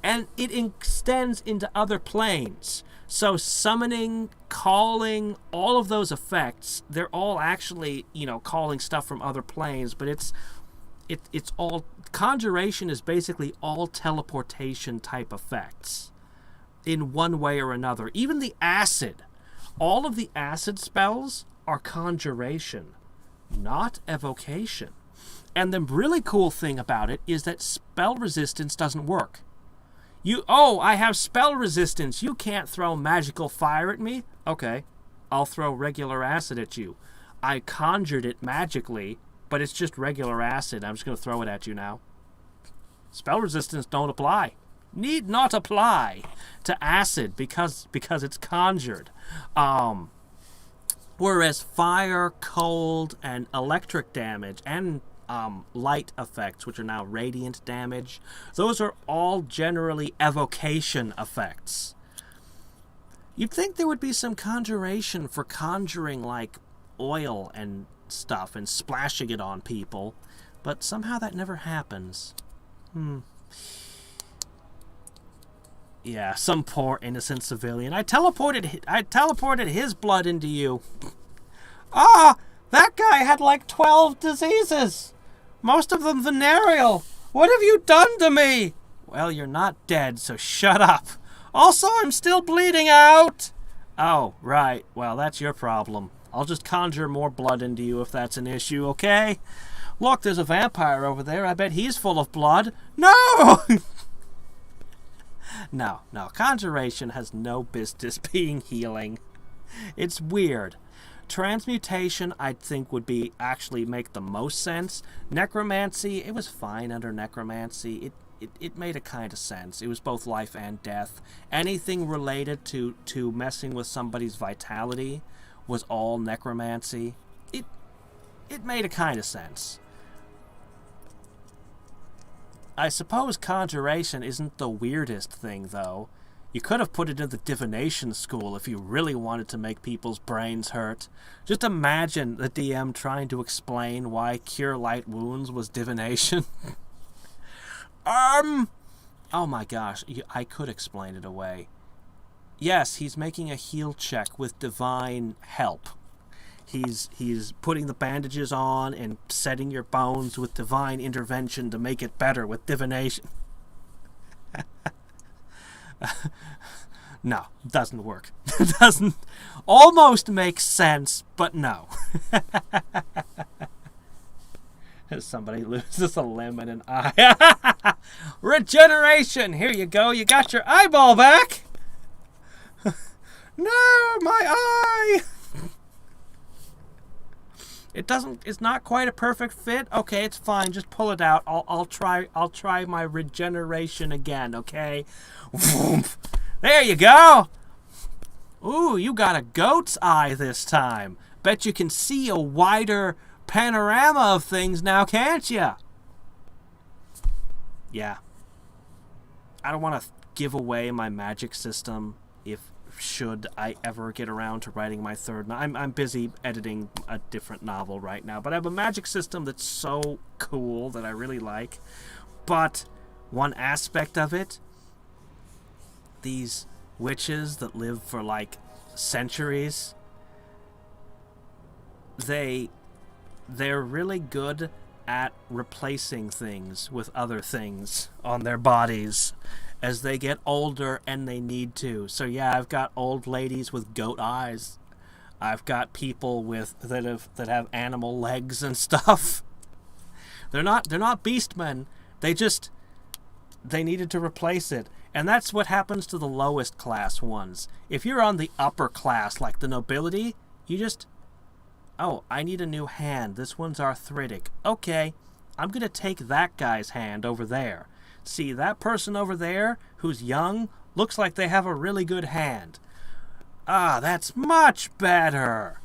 and it extends into other planes. So summoning, calling, all of those effects, they're all actually, calling stuff from other planes, but it's all, conjuration is basically all teleportation type effects in one way or another. Even the acid, all of the acid spells are conjuration, not evocation. And the really cool thing about it is that spell resistance doesn't work. I have spell resistance. You can't throw magical fire at me? Okay, I'll throw regular acid at you. I conjured it magically, but it's just regular acid. I'm just going to throw it at you now. Spell resistance don't apply. Need not apply to acid because it's conjured. Whereas fire, cold, and electric damage, and light effects, which are now radiant damage, those are all generally evocation effects. You'd think there would be some conjuration for conjuring like oil and stuff and splashing it on people, but somehow that never happens. Yeah, some poor innocent civilian. I teleported his blood into you. That guy had like 12 diseases. Most of them venereal. What have you done to me? Well, you're not dead, so shut up. Also, I'm still bleeding out. Oh, right. Well, that's your problem. I'll just conjure more blood into you if that's an issue, okay? Look, there's a vampire over there. I bet he's full of blood. No! No. Conjuration has no business being healing. It's weird. Transmutation, I think, would be actually make the most sense. Necromancy, it was fine under necromancy. it made a kind of sense. It was both life and death. Anything related to messing with somebody's vitality was all necromancy. It made a kind of sense. I suppose conjuration isn't the weirdest thing, though. You could have put it in the divination school if you really wanted to make people's brains hurt. Just imagine the DM trying to explain why cure light wounds was divination. Oh my gosh, I could explain it away. Yes, he's making a heal check with divine help. He's putting the bandages on and setting your bones with divine intervention to make it better with divination. No, doesn't work. Doesn't almost make sense, but no. Somebody loses a limb and an eye. Regeneration! Here you go, you got your eyeball back! No, my eye! It's not quite a perfect fit. Okay, it's fine. Just pull it out. I'll try my regeneration again, okay? There you go. Ooh, you got a goat's eye this time. Bet you can see a wider panorama of things now, can't you? Yeah. I don't want to give away my magic system should I ever get around to writing my third. I'm busy editing a different novel right now, but I have a magic system that's so cool that I really like. But one aspect of it, these witches that live for like centuries, they're really good at replacing things with other things on their bodies as they get older and they need to. So yeah, I've got old ladies with goat eyes. I've got people that have animal legs and stuff. They're not beastmen. They needed to replace it. And that's what happens to the lowest class ones. If you're on the upper class, like the nobility, you just, oh, I need a new hand. This one's arthritic. Okay, I'm going to take that guy's hand over there. See, that person over there who's young looks like they have a really good hand. Ah, that's much better.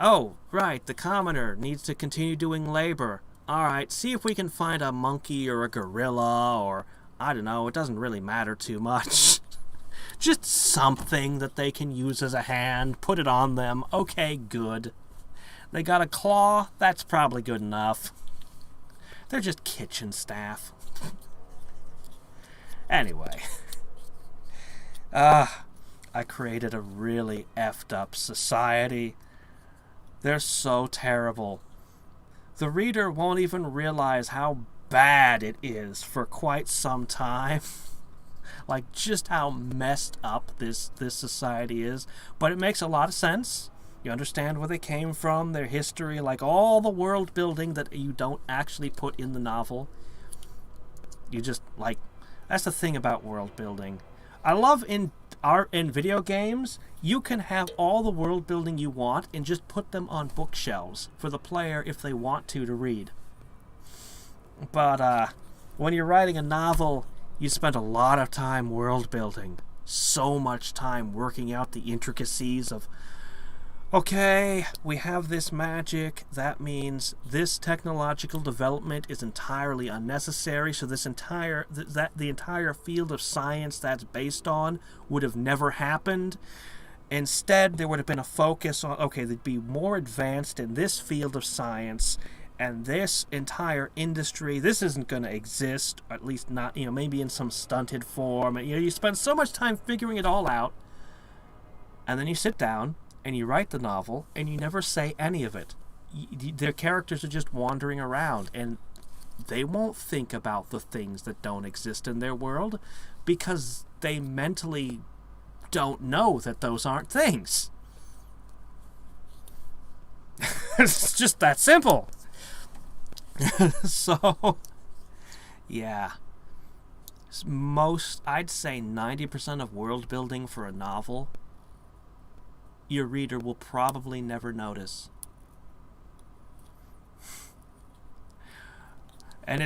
Oh, right, the commoner needs to continue doing labor. Alright, see if we can find a monkey or a gorilla or, I don't know, it doesn't really matter too much. Just something that they can use as a hand, put it on them. Okay, good. They got a claw, that's probably good enough. They're just kitchen staff. Anyway. I created a really effed up society. They're so terrible. The reader won't even realize how bad it is for quite some time. Like, just how messed up this society is. But it makes a lot of sense. You understand where they came from, their history, like all the world building that you don't actually put in the novel. You just, like, that's the thing about world building. I love in video games, you can have all the world building you want and just put them on bookshelves for the player if they want to read. But when you're writing a novel, you spend a lot of time world building. So much time working out the intricacies of, okay, we have this magic. That means this technological development is entirely unnecessary. So the entire field of science that's based on would have never happened. Instead, there would have been a focus on, okay, they'd be more advanced in this field of science, and this entire industry, this isn't going to exist, or at least not, maybe in some stunted form. You spend so much time figuring it all out, and then you sit down and you write the novel, and you never say any of it. Their characters are just wandering around, and they won't think about the things that don't exist in their world because they mentally don't know that those aren't things. It's just that simple. So, yeah. I'd say 90% of world building for a novel, your reader will probably never notice. And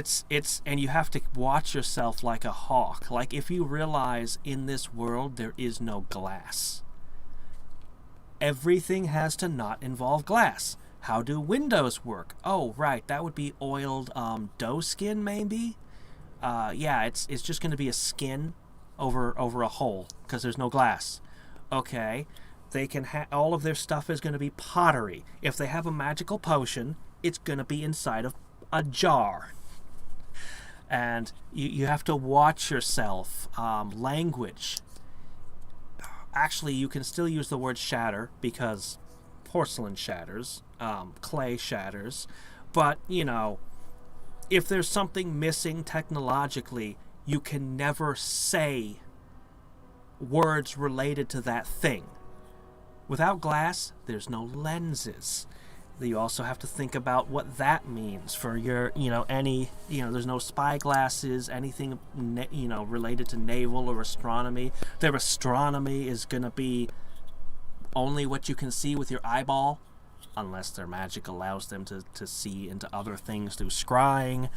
and you have to watch yourself like a hawk. Like, if you realize in this world there is no glass, everything has to not involve glass. How do windows work? Oh, right, that would be oiled doe skin, maybe. Yeah, it's just going to be a skin over a hole because there's no glass. Okay, they can all of their stuff is going to be pottery. If they have a magical potion, it's going to be inside of a jar. And you have to watch yourself. Language. Actually, you can still use the word shatter because porcelain shatters, clay shatters. But, you know, if there's something missing technologically, you can never say words related to that thing. Without glass, there's no lenses. You also have to think about what that means for your, there's no spyglasses, anything, related to naval or astronomy. Their astronomy is going to be only what you can see with your eyeball, unless their magic allows them to see into other things through scrying.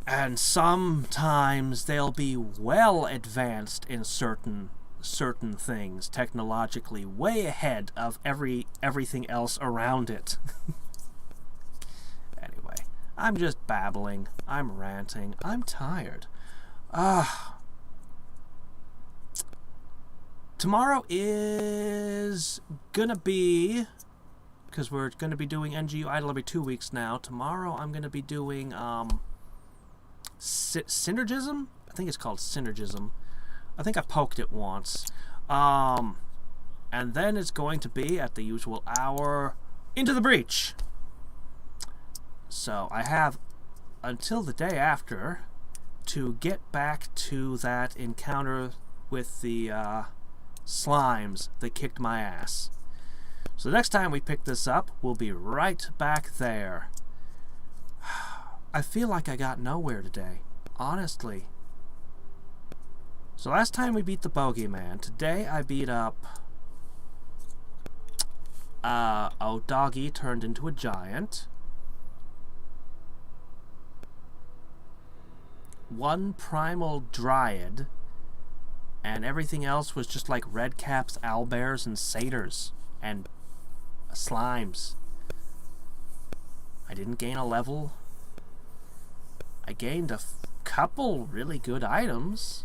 And sometimes they'll be well advanced in certain things, technologically way ahead of everything else around it. Anyway, I'm just babbling. I'm ranting. I'm tired. Tomorrow is gonna be, because we're gonna be doing NGU Idol every 2 weeks now. Tomorrow I'm gonna be doing Synergism? I think it's called Synergism. I think I poked it once. And then it's going to be at the usual hour, Into the Breach. So I have until the day after to get back to that encounter with the slimes that kicked my ass. So the next time we pick this up, we'll be right back there. I feel like I got nowhere today, honestly. So last time we beat the bogeyman. Today I beat up doggy turned into a giant. One primal dryad. And everything else was just like redcaps, owlbears, and satyrs. And slimes. I didn't gain a level. I gained a couple really good items.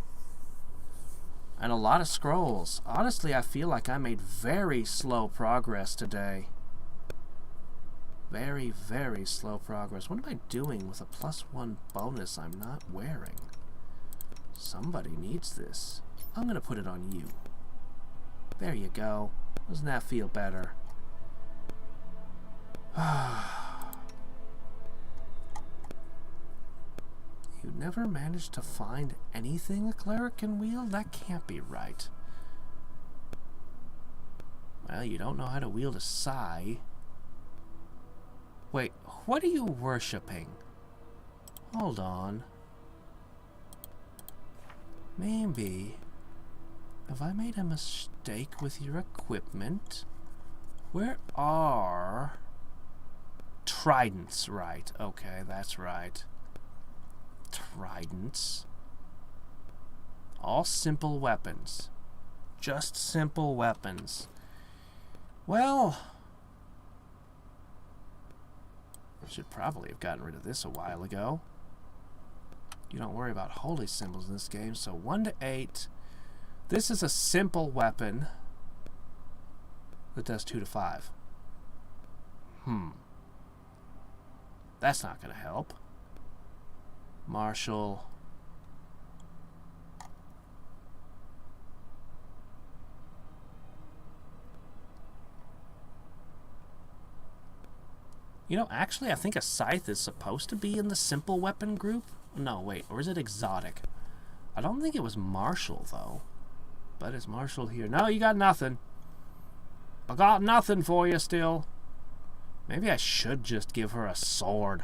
And a lot of scrolls. Honestly, I feel like I made very slow progress today. Very, very slow progress. What am I doing with a +1 bonus I'm not wearing? Somebody needs this. I'm going to put it on you. There you go. Doesn't that feel better? You never managed to find anything a cleric can wield? That can't be right. Well, you don't know how to wield a sai. Wait, what are you worshipping? Hold on. Maybe. Have I made a mistake with your equipment? Where are tridents? Right, okay, that's right. Tridents. All simple weapons. Just simple weapons. Well, I should probably have gotten rid of this a while ago. You don't worry about holy symbols in this game. So 1 to 8. This is a simple weapon that does 2 to 5. That's not going to help. Marshall. You know, actually, I think a scythe is supposed to be in the simple weapon group. No, wait, or is it exotic? I don't think it was Marshall, though. But is Marshall here? No, you got nothing. I got nothing for you still. Maybe I should just give her a sword.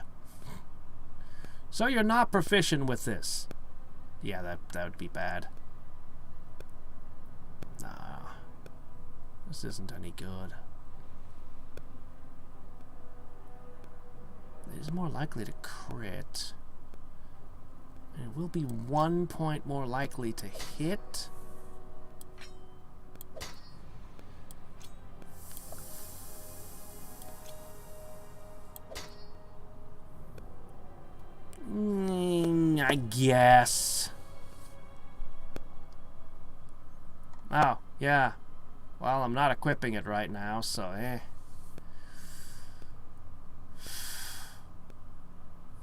So you're not proficient with this. Yeah, that would be bad. Nah. This isn't any good. It is more likely to crit. And it will be 1 point more likely to hit. I guess. Oh, yeah. Well, I'm not equipping it right now, so eh.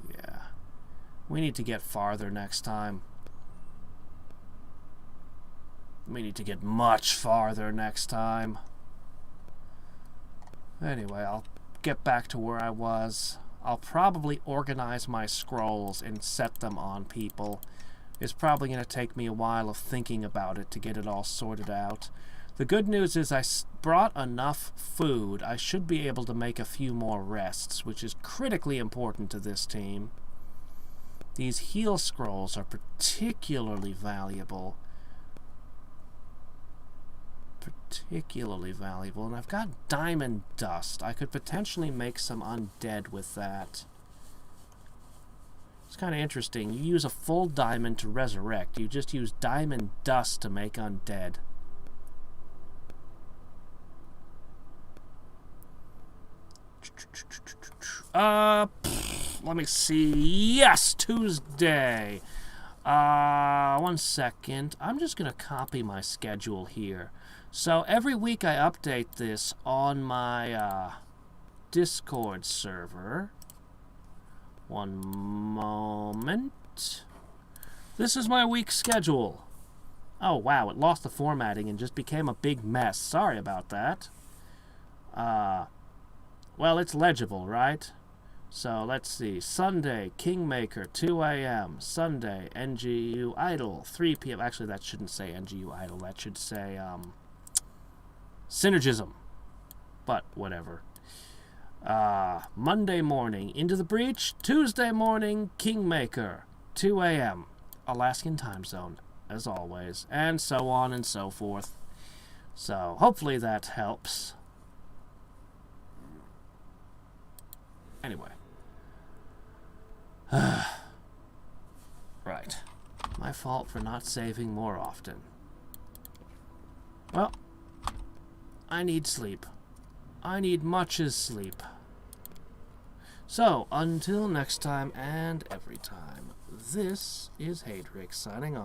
Yeah. We need to get farther next time. We need to get much farther next time. Anyway, I'll get back to where I was. I'll probably organize my scrolls and set them on people. It's probably going to take me a while of thinking about it to get it all sorted out. The good news is I brought enough food. I should be able to make a few more rests, which is critically important to this team. These heal scrolls are particularly valuable. And I've got diamond dust. I could potentially make some undead with that. It's kind of interesting. You use a full diamond to resurrect. You just use diamond dust to make undead. Let me see. Yes, Tuesday. 1 second. I'm just going to copy my schedule here. So every week I update this on my Discord server. One moment. This is my week schedule. Oh, wow, it lost the formatting and just became a big mess. Sorry about that. Well, it's legible, right? So, let's see. Sunday, Kingmaker, 2 a.m. Sunday, NGU Idle, 3 p.m. Actually, that shouldn't say NGU Idle. That should say, Synergism. But, whatever. Monday morning, Into the Breach. Tuesday morning, Kingmaker, 2 a.m. Alaskan time zone, as always. And so on and so forth. So, hopefully that helps. Anyway. Right. My fault for not saving more often. Well, I need sleep. I need much as sleep. So, until next time and every time, this is Hadriex signing off.